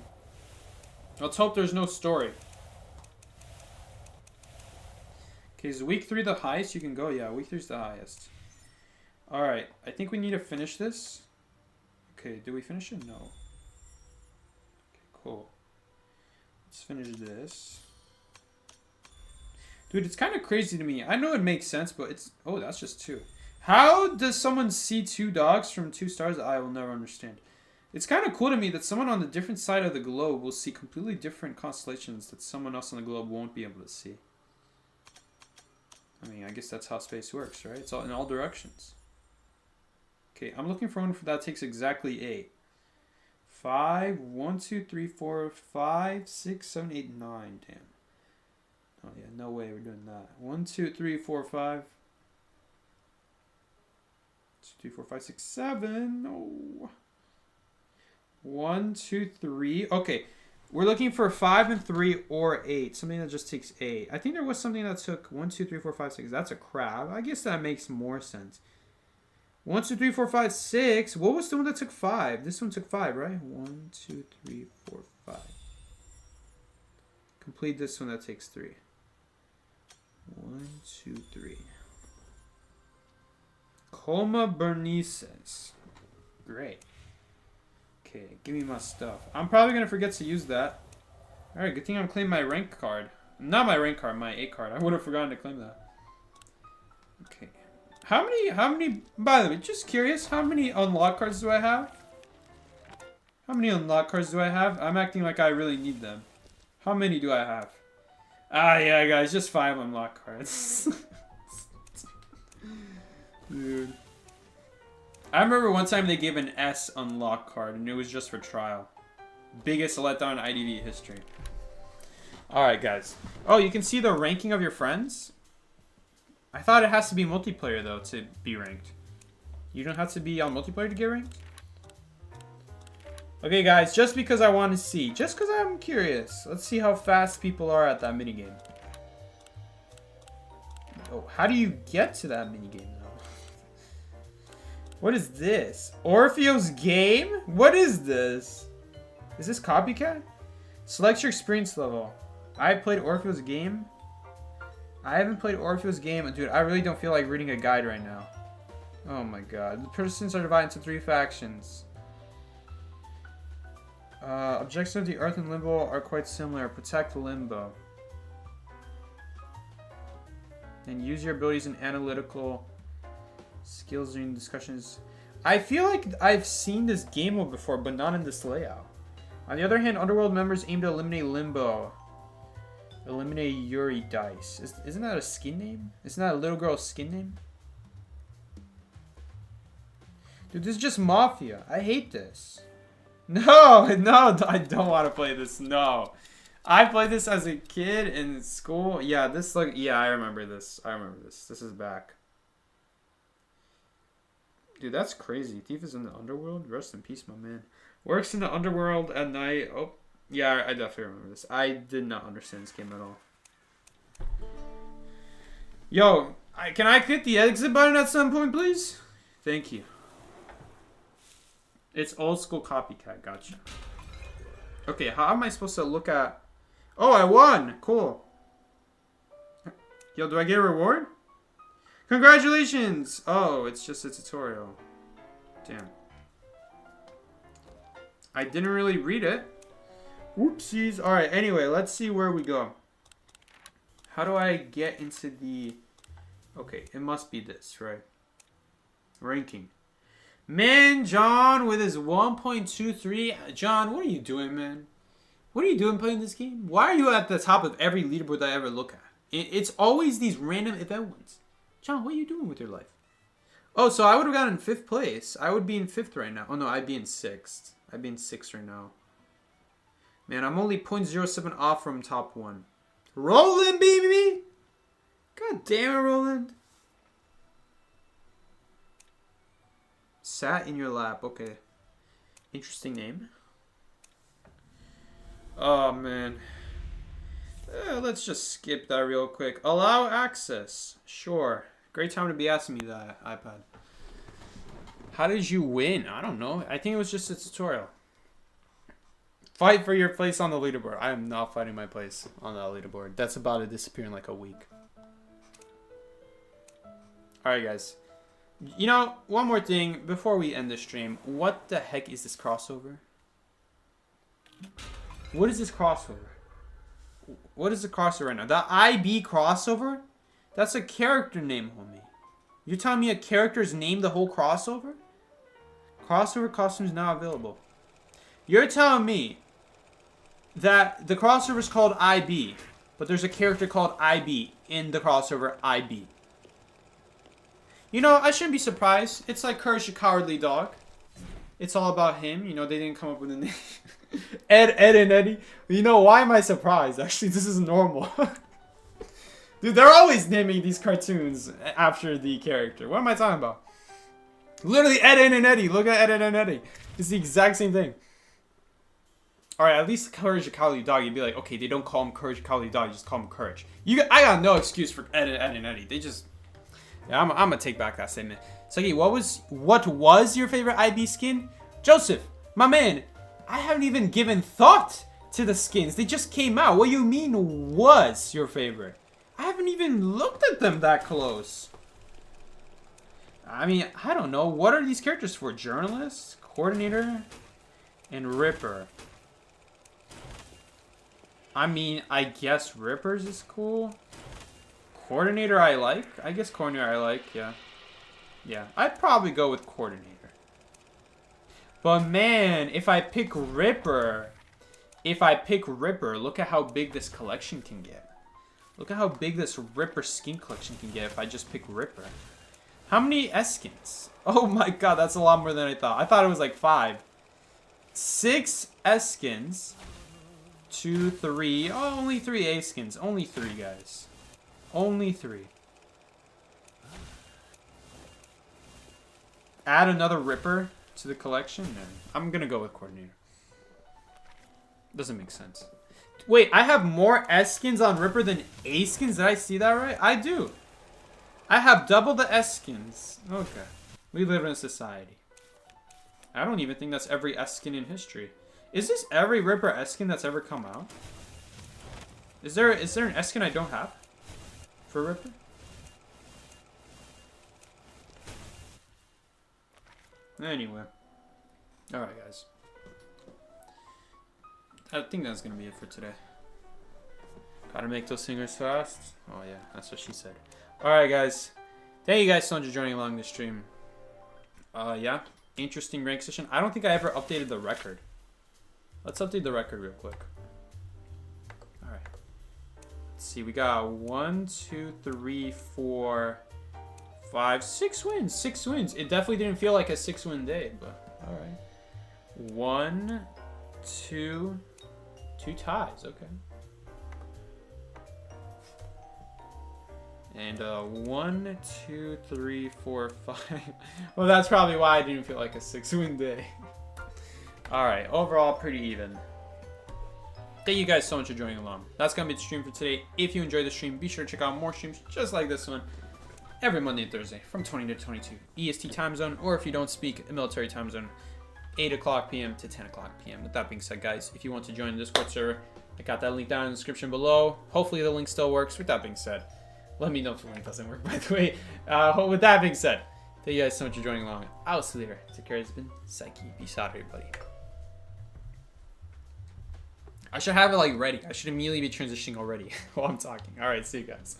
Let's hope there's no story. Okay, is week 3 the highest you can go? Yeah, week 3 is the highest. Alright, I think we need to finish this. Okay, did we finish it? No. Okay, cool. Let's finish this. Dude, it's kind of crazy to me. I know it makes sense, but it's... Oh, that's just 2. How does someone see 2 dogs from 2 stars? I will never understand. It's kind of cool to me that someone on the different side of the globe will see completely different constellations that someone else on the globe won't be able to see. I mean, I guess that's how space works, right? It's all in all directions. Okay, I'm looking for one that takes exactly 8. 5, 1, 2, 3, 4, 5, 6, 7, 8, 9. Damn. Oh yeah, no way we're doing that. 1, 2, 3, 4, 5. 2, 4, 5, 6, 7. No. 1, 2, 3. Okay, we're looking for 5 and 3 or 8. Something that just takes 8. I think there was something that took 1, 2, 3, 4, 5, 6. That's a crab. I guess that makes more sense. 1, 2, 3, 4, 5, 6. What was the one that took 5? This one took 5, right? 1, 2, 3, 4, 5. Complete this one that takes 3. 1, 2, 3. Coma Bernices. Great. Okay, give me my stuff. I'm probably going to forget to use that. Alright, good thing I'm claiming my rank card. Not my rank card, my 8 card. I would have forgotten to claim that. Okay. How many, by the way, just curious, how many unlock cards do I have? How many unlock cards do I have? I'm acting like I really need them. How many do I have? Ah, yeah, guys, just 5 unlock cards. Dude. I remember one time they gave an S unlock card, and it was just for trial. Biggest letdown in IDV history. Alright, guys. Oh, you can see the ranking of your friends? I thought it has to be multiplayer, though, to be ranked. You don't have to be on multiplayer to get ranked? Okay, guys, just because I want to see. Just because I'm curious. Let's see how fast people are at that minigame. Oh, how do you get to that minigame, though? What is this? Orpheo's game? What is this? Is this Copycat? Select your experience level. I played Orpheo's game. I haven't played Orpheo's game. Dude, I really don't feel like reading a guide right now. Oh my god. The persons are divided into 3 factions. Objectives of the Earth and Limbo are quite similar. Protect Limbo. And use your abilities in analytical skills during discussions. I feel like I've seen this game mode before, but not in this layout. On the other hand, Underworld members aim to eliminate Limbo. Eliminate Yuri Dice. Isn't that a skin name? Isn't that a little girl's skin name? Dude, this is just Mafia. I hate this. No, no, I don't want to play this. No. I played this as a kid in school. Yeah, this look. Yeah, I remember this. I remember this. This is back. Dude, that's crazy. Thief is in the underworld. Rest in peace, my man. Works in the underworld at night. Oh, yeah, I definitely remember this. I did not understand this game at all. Yo, can I click the exit button at some point, please? Thank you. It's old school Copycat. Gotcha. Okay, how am I supposed to look at... Oh, I won! Cool. Yo, do I get a reward? Congratulations! Oh, it's just a tutorial. Damn. I didn't really read it. Whoopsies. Alright, anyway, let's see where we go. How do I get into the... Okay, it must be this, right? Ranking. Man, John with his 1.23. John, what are you doing, man? What are you doing playing this game? Why are you at the top of every leaderboard I ever look at? It's always these random event ones. John, what are you doing with your life? Oh, so I would have gotten 5th place. I would be in 5th right now. Oh, no, I'd be in 6th. I'd be in 6th right now. Man, I'm only 0.07 off from top 1. Roland, baby! God damn it, Roland. Sat in your lap. Okay. Interesting name. Oh, man. Let's just skip that real quick. Allow access. Sure. Great time to be asking me that, iPad. How did you win? I don't know. I think it was just a tutorial. Fight for your place on the leaderboard. I am not fighting my place on that leaderboard. That's about to disappear in like a week. Alright, guys. You know, one more thing before we end the stream. What the heck is this crossover? What is this crossover? What is the crossover right now? The IB crossover? That's a character name, homie. You're telling me a character's named the whole crossover? Crossover costumes now available. You're telling me that the crossover is called IB, but there's a character called IB in the crossover IB. You know, I shouldn't be surprised. It's like Courage the Cowardly Dog. It's all about him. You know, they didn't come up with a name. Ed, and Eddie. You know, why am I surprised? Actually, this is normal. Dude, they're always naming these cartoons after the character. What am I talking about? Literally, Ed, and Eddie. Look at Ed, and Eddie. It's the exact same thing. Alright, at least Courage the Cowardly Dog, you'd be like, okay, they don't call him Courage the Cowardly Dog, you just call him Courage. I got no excuse for Ed, and Eddie. They just... Yeah, I'm gonna take back that statement. Sagi, what was your favorite IB skin? Joseph, my man, I haven't even given thought to the skins. They just came out. What do you mean was your favorite? I haven't even looked at them that close. I mean, I don't know. What are these characters for? Journalist, Coordinator, and Ripper. I mean, I guess Ripper's is cool. Coordinator I like. I guess Coordinator I like, yeah. Yeah, I'd probably go with Coordinator. But man, if I pick Ripper, look at how big this collection can get. Look at how big this Ripper skin collection can get if I just pick Ripper. How many S skins? Oh my god, that's a lot more than I thought. I thought it was like 5. 6 S skins. 2, 3. Oh, only 3 A skins. Only 3, guys. Only 3. Add another Ripper to the collection? No. I'm gonna go with Coordinator. Doesn't make sense. Wait, I have more S skins on Ripper than A skins? Did I see that right? I do. I have double the S skins. Okay. We live in a society. I don't even think that's every S skin in history. Is this every Ripper S skin that's ever come out? Is there an S skin I don't have? For Ripper? Anyway. Alright, guys. I think that's gonna be it for today. Gotta make those fingers fast. Oh yeah, that's what she said. Alright, guys. Thank you guys so much for joining along this stream. Yeah. Interesting rank session. I don't think I ever updated the record. Let's update the record real quick. Alright. Let's see, we got 1, 2, 3, 4, 5, 6 wins. 6 wins. It definitely didn't feel like a 6-win day, but alright. 1, 2, 2 ties, okay. And 1, 2, 3, 4, 5. Well, that's probably why I didn't feel like a 6-win day. Alright, overall pretty even. Thank you guys so much for joining along. That's going to be the stream for today. If you enjoyed the stream, be sure to check out more streams just like this one every Monday and Thursday from 20 to 22 EST time zone, or if you don't speak a military time zone, 8 o'clock p.m. to 10 o'clock p.m. With that being said, guys, if you want to join the Discord server, I got that link down in the description below. Hopefully the link still works. With that being said, let me know if the link doesn't work, by the way. With that being said, thank you guys so much for joining along. I will see you later. Take care. It's been Psyche. Peace out, everybody. I should have it like ready. I should immediately be transitioning already while I'm talking. All right, see you guys.